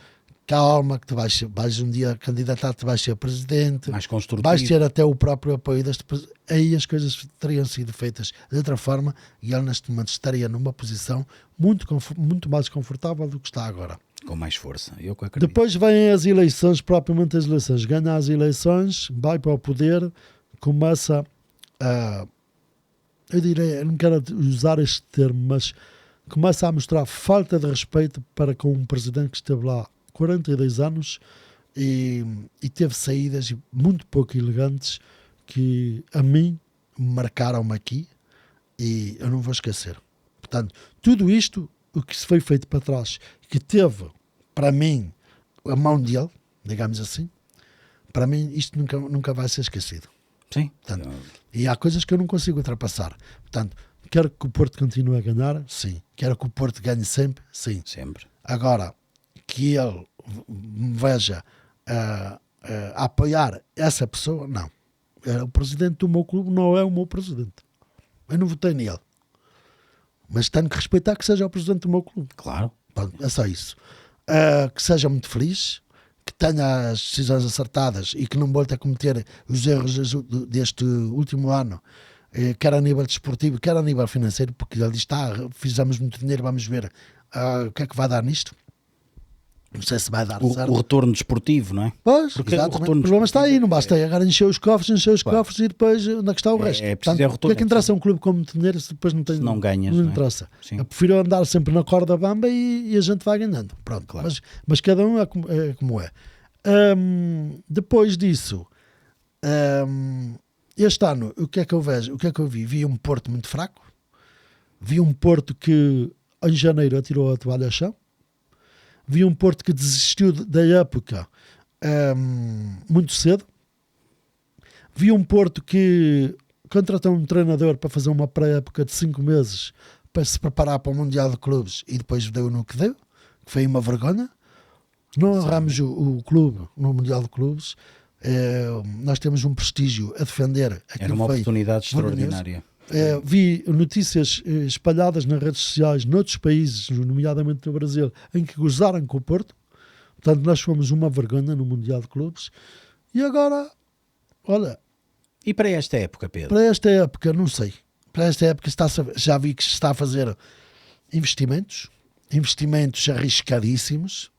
calma, que tu vais um dia candidatar-te, vais ser presidente, mais construtivo, vais ter até o próprio apoio deste presidente. Aí as coisas teriam sido feitas de outra forma, e ele neste momento estaria numa posição muito mais confortável do que está agora. Com mais força, eu acredito. Depois vêm as eleições, propriamente as eleições. Ganha as eleições, vai para o poder, começa a... Eu direi, eu não quero usar este termo, mas começa a mostrar falta de respeito para com um presidente que esteve lá 42 anos e teve saídas muito pouco elegantes que a mim marcaram-me aqui e eu não vou esquecer. Portanto, tudo isto, o que se foi feito para trás, que teve, para mim, a mão dele, digamos assim, para mim isto nunca vai ser esquecido. Sim. Portanto, e há coisas que eu não consigo ultrapassar. Portanto, quero que o Porto continue a ganhar? Sim. Quero que o Porto ganhe sempre? Sim. Sempre. Agora, que ele me veja a apoiar essa pessoa, não. O presidente do meu clube não é o meu presidente. Eu não votei nele. Mas tenho que respeitar que seja o presidente do meu clube. Claro. Pronto, é só isso. Que seja muito feliz, que tenha as decisões acertadas e que não volte a cometer os erros deste último ano, quer a nível desportivo, quer a nível financeiro, porque ele diz, fizemos muito dinheiro, vamos ver o que é que vai dar nisto. Não sei se vai dar certo. O retorno desportivo, não é? Pois, exatamente. O problema está aí, não basta agora encher os cofres e depois onde é que está o resto? Portanto, o que é que interessa um clube como dinheiro se depois não tem, não ganhas, não interessa. Eu prefiro andar sempre na corda bamba e a gente vai ganhando. Pronto, claro. Mas cada um é como é. Depois disso, este ano, o que é que eu vejo? O que é que eu vi? Vi um Porto muito fraco. Vi um Porto que em janeiro atirou a toalha ao chão. Vi um Porto que desistiu da época muito cedo. Vi um Porto que contratou um treinador para fazer uma pré-época de 5 meses para se preparar para o Mundial de Clubes e depois deu no que deu, que foi uma vergonha. Não honramos o clube no Mundial de Clubes. Nós temos um prestígio a defender. Era uma oportunidade extraordinária. Vi notícias espalhadas nas redes sociais noutros países, nomeadamente no Brasil, em que gozaram com o Porto. Portanto, nós fomos uma vergonha no Mundial de Clubes. E agora, olha, E para esta época, Pedro? para esta época, não sei. Para esta época já vi que se está a fazer investimentos arriscadíssimos,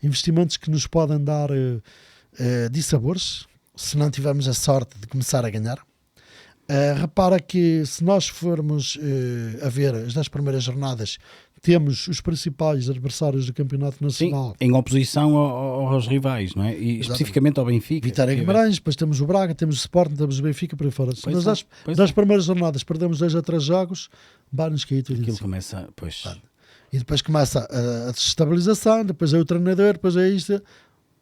investimentos que nos podem dar dissabores, se não tivermos a sorte de começar a ganhar. Repara que se nós formos a ver as 10 primeiras jornadas, temos os principais adversários do Campeonato Nacional. Sim, em oposição aos rivais, não é? E especificamente ao Benfica. Vitória Guimarães, depois temos o Braga, temos o Sporting, temos o Benfica, por aí fora. Se nós das primeiras jornadas perdemos 2 a 3 jogos, vai-nos cair tudo Aquilo isso. começa, pois... E depois começa a desestabilização, depois é o treinador, depois é isto.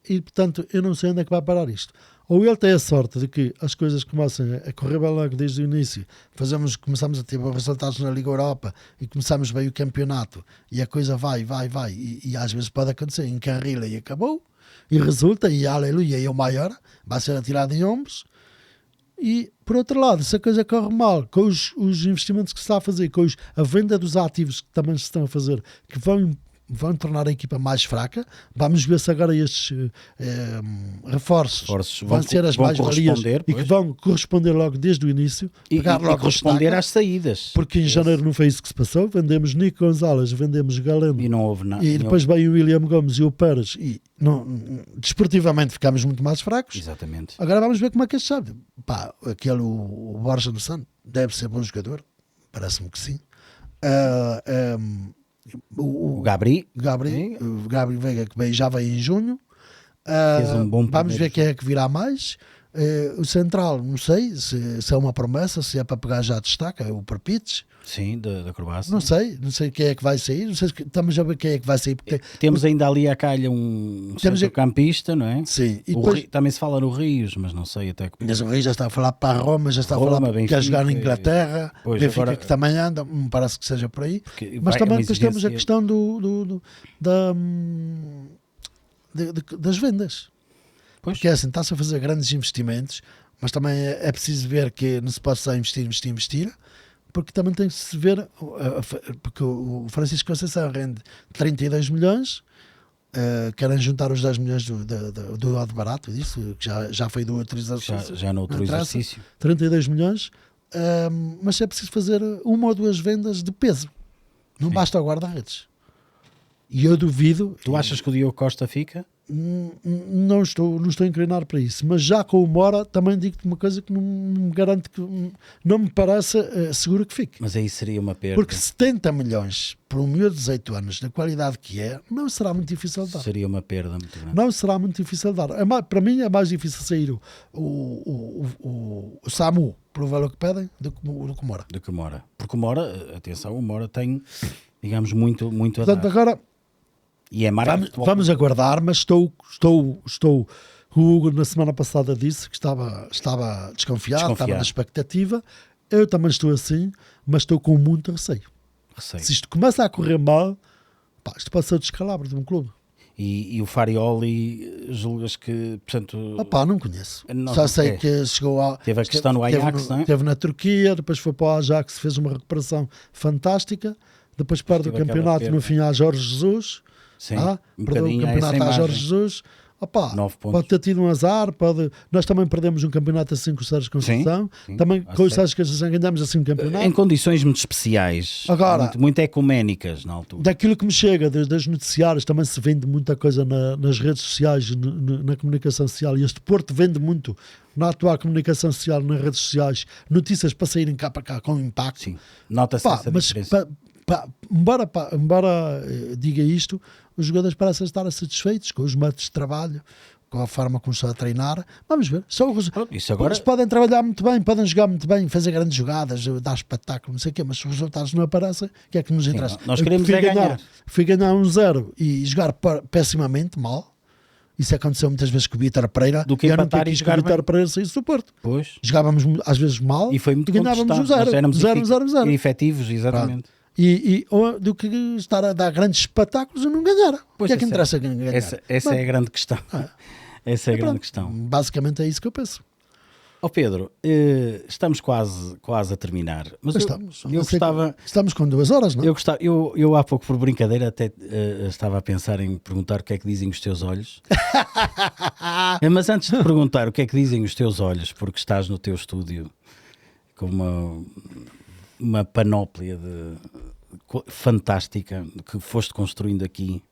E, portanto, eu não sei onde é que vai parar isto. Ou ele tem a sorte de que as coisas comecem a correr bem logo desde o início, começamos a ter bons resultados na Liga Europa e começamos bem o campeonato e a coisa vai, e às vezes pode acontecer, encarrila e acabou, e resulta, e aleluia, e o maior vai ser atirado em ombros. E, por outro lado, se a coisa corre mal, com os investimentos que se está a fazer, com a venda dos ativos que também se estão a fazer, que vão tornar a equipa mais fraca, vamos ver se agora estes reforços vão ser as mais-valias e que vão corresponder logo desde o início. E corresponder às saídas. Porque em janeiro não foi isso que se passou. Vendemos Nico Gonzalez, vendemos Galeno. E não houve nada. E depois veio o William Gomes e o Pérez. E desportivamente ficámos muito mais fracos. Exatamente. Agora vamos ver como é que este sabe. Pá, o Borja do Santo deve ser bom jogador. Parece-me que sim. O Gabri Veiga, que já veio em junho. Fez um bom vamos ver quem é que virá mais. O central, não sei se é uma promessa, se é para pegar já destaca, o Perpites. Sim, da Croácia. Não sei quem é que vai sair. Não sei, estamos a ver quem é que vai sair. Temos ainda ali à calha um centrocampista, não é? Sim. E depois, também se fala no Rios, mas não sei até que... Mas o Rios já está a falar para a Roma, já está a falar que quer jogar na Inglaterra. Benfica agora, que também anda, me parece que seja por aí. Mas também depois temos a questão das vendas. Pois. Porque assim, está-se a fazer grandes investimentos, mas também é preciso ver que não se pode só investir, porque também tem que se ver, porque o Francisco Conceição rende 32 milhões, querem juntar os 10 milhões do lado barato, disso, que já foi do outro exercício. Já no outro exercício. 32 milhões, mas é preciso fazer uma ou duas vendas de peso. Não basta o guarda-redes. E eu duvido... Tu achas que o Diogo Costa fica? Não estou a inclinar para isso, mas já com o Mora também digo-te uma coisa que não me garante, que não me parece seguro que fique. Mas aí seria uma perda. Porque 70 milhões para um miúdo de 18 anos, da qualidade que é, não será muito difícil de dar. Seria uma perda muito grande. Não será muito difícil de dar. Para mim é mais difícil sair o Samu, pelo valor que pedem, do que o Mora. Do que o Mora. Porque o Mora, atenção, o Mora tem, digamos, muito a Portanto, dar. agora... E é vamos aguardar, mas estou. O Hugo na semana passada disse que estava desconfiado, estava na expectativa. Eu também estou assim, mas estou com muito receio. Se isto começa a correr mal, isto pode ser o descalabro de um clube. E o Farioli, julgas que, portanto... não conheço. Só sei que chegou a... Teve a questão no Ajax, não é? Teve na Turquia, depois foi para o Ajax, fez uma recuperação fantástica, depois perde o campeonato no fim a Jorge Jesus. Sim, perdeu o campeonato a Jorge Jesus. Pode ter tido um azar, nós também perdemos um campeonato assim com o Sérgio Conceição, também com o Sérgio Conceição ganhamos assim um campeonato. Em condições muito especiais, agora, muito ecuménicas na altura. Daquilo que me chega, das noticiários, também se vende muita coisa nas redes sociais, na comunicação social, e este Porto vende muito na atual comunicação social, nas redes sociais, notícias para saírem cá para cá com impacto. Sim, nota-se essa diferença. Embora diga isto, os jogadores parecem estar satisfeitos com os métodos de trabalho, com a forma como estão a treinar. Vamos ver. Eles podem trabalhar muito bem, podem jogar muito bem, fazer grandes jogadas, dar espetáculo, não sei o quê, mas se os resultados não aparecem, o que é que nos interessa? Nós queremos ganhar. Fui ganhar 1-0 e jogar pessimamente, mal. Isso aconteceu muitas vezes com o Vitor Pereira. Do que empatar e jogar o Vitor Pereira saísse do Porto. Pois. Jogávamos às vezes mal e foi muito ganhávamos o 0. Efetivos, exatamente. Do que estar a dar grandes espetáculos e não ganhar. O que é que interessa ganhar? Essa é a grande questão. Essa é a grande questão. Basicamente é isso que eu penso. Ó Pedro, estamos quase a terminar. Mas Estamos. eu gostava... Estamos com 2 horas, não? Eu há pouco, por brincadeira, até estava a pensar em perguntar o que é que dizem os teus olhos. Mas antes de perguntar o que é que dizem os teus olhos, porque estás no teu estúdio com uma panóplia fantástica que foste construindo aqui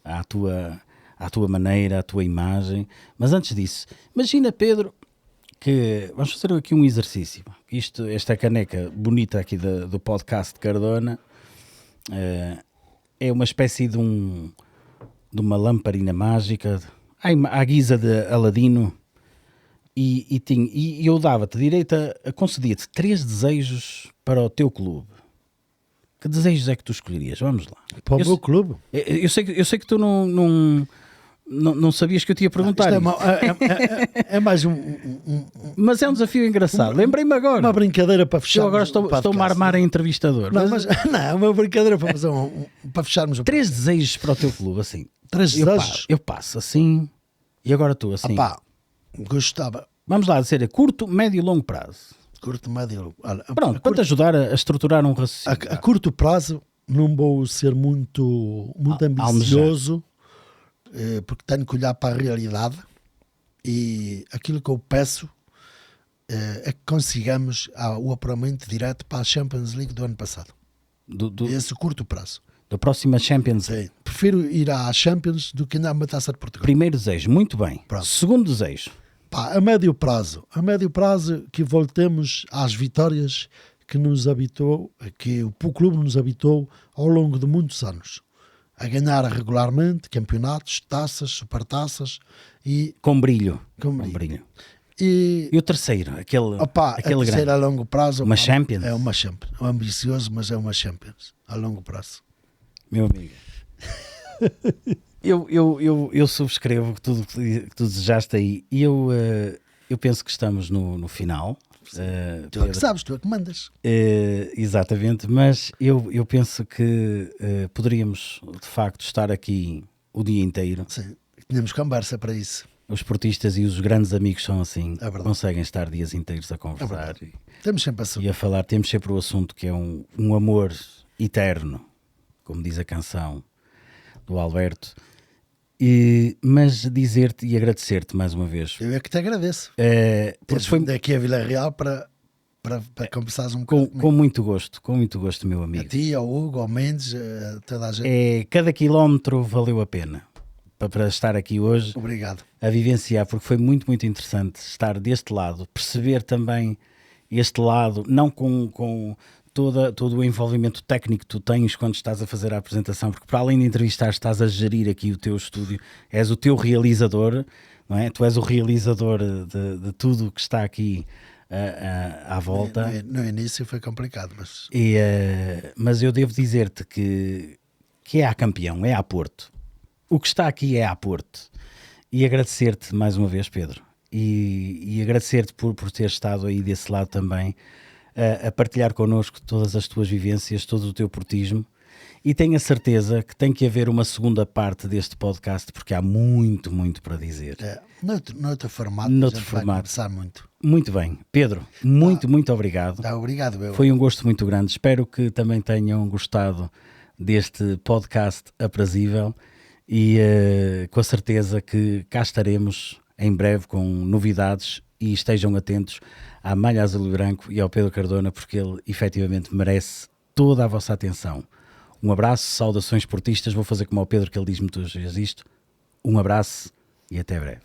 à tua maneira, à tua imagem. Mas antes disso, imagina, Pedro, que vamos fazer aqui um exercício. Esta caneca bonita aqui do podcast Cardona é uma espécie de uma lamparina mágica à guisa de Aladino e eu dava-te direito concedia-te 3 desejos para o teu clube. Que desejos é que tu escolherias? Vamos lá. Para o meu clube? Eu sei que tu não sabias que eu te ia perguntar. É mais mas é um desafio engraçado. Lembrei-me agora. Uma brincadeira para fechar. Eu agora estou-me a armar em entrevistador. Não, é uma brincadeira para fazer para fecharmos o 3 desejos para o teu clube, assim. 3 desejos? Eu passo assim e agora tu assim. Gostava. Vamos lá dizer a curto, médio e longo prazo. Curto, médio. Pronto, para te ajudar a estruturar um raciocínio. A curto prazo não vou ser muito ambicioso, porque tenho que olhar para a realidade e aquilo que eu peço é que consigamos o apuramento direto para a Champions League do ano passado. Esse curto prazo. Da próxima Champions League. Sim. Prefiro ir à Champions do que andar a uma Taça de Portugal. Primeiro desejo, muito bem. Pronto. Segundo desejo. A médio prazo que voltemos às vitórias que o clube nos habitou ao longo de muitos anos, a ganhar regularmente campeonatos, taças, supertaças e com brilho. E o terceiro, aquele terceiro grande. a longo prazo, uma Champions. É uma Champions. É ambicioso, mas é uma Champions a longo prazo. Meu amigo. Eu subscrevo tudo que tu desejaste aí e eu penso que estamos no final. Tu é que sabes, tu é que mandas. Exatamente, mas eu penso que poderíamos de facto estar aqui o dia inteiro. Sim, tínhamos conversa para isso. Os esportistas e os grandes amigos são assim, conseguem estar dias inteiros a conversar temos sempre assunto. E a falar. Temos sempre o assunto que é um amor eterno, como diz a canção do Alberto. Mas dizer-te e agradecer-te mais uma vez. Eu é que te agradeço. Porque foi daqui a Vila Real para conversares um pouco. Com muito gosto, meu amigo. A ti, ao Hugo, ao Mendes, a toda a gente. Cada quilómetro valeu a pena para estar aqui hoje. Obrigado. A vivenciar, porque foi muito, muito interessante estar deste lado, perceber também este lado, não com todo o envolvimento técnico que tu tens quando estás a fazer a apresentação, porque para além de entrevistar estás a gerir aqui o teu estúdio, és o teu realizador, não é? Tu és o realizador de tudo o que está aqui à volta. No início foi complicado, mas eu devo dizer-te que é a campeão, é a Porto. O que está aqui é a Porto. E agradecer-te mais uma vez, Pedro, e agradecer-te por ter estado aí desse lado também, a partilhar connosco todas as tuas vivências, todo o teu portismo, e tenho a certeza que tem que haver uma segunda parte deste podcast, porque há muito, muito para dizer. Noutro formato, vai conversar muito. Muito bem. Pedro, muito obrigado. Obrigado, eu. Foi um gosto muito grande. Espero que também tenham gostado deste podcast aprazível e com a certeza que cá estaremos em breve com novidades e estejam atentos à Malha Azul e Branco e ao Pedro Cardona, porque ele efetivamente merece toda a vossa atenção. Um abraço, saudações portistas, vou fazer como ao Pedro, que ele diz muitas vezes isto. Um abraço e até breve.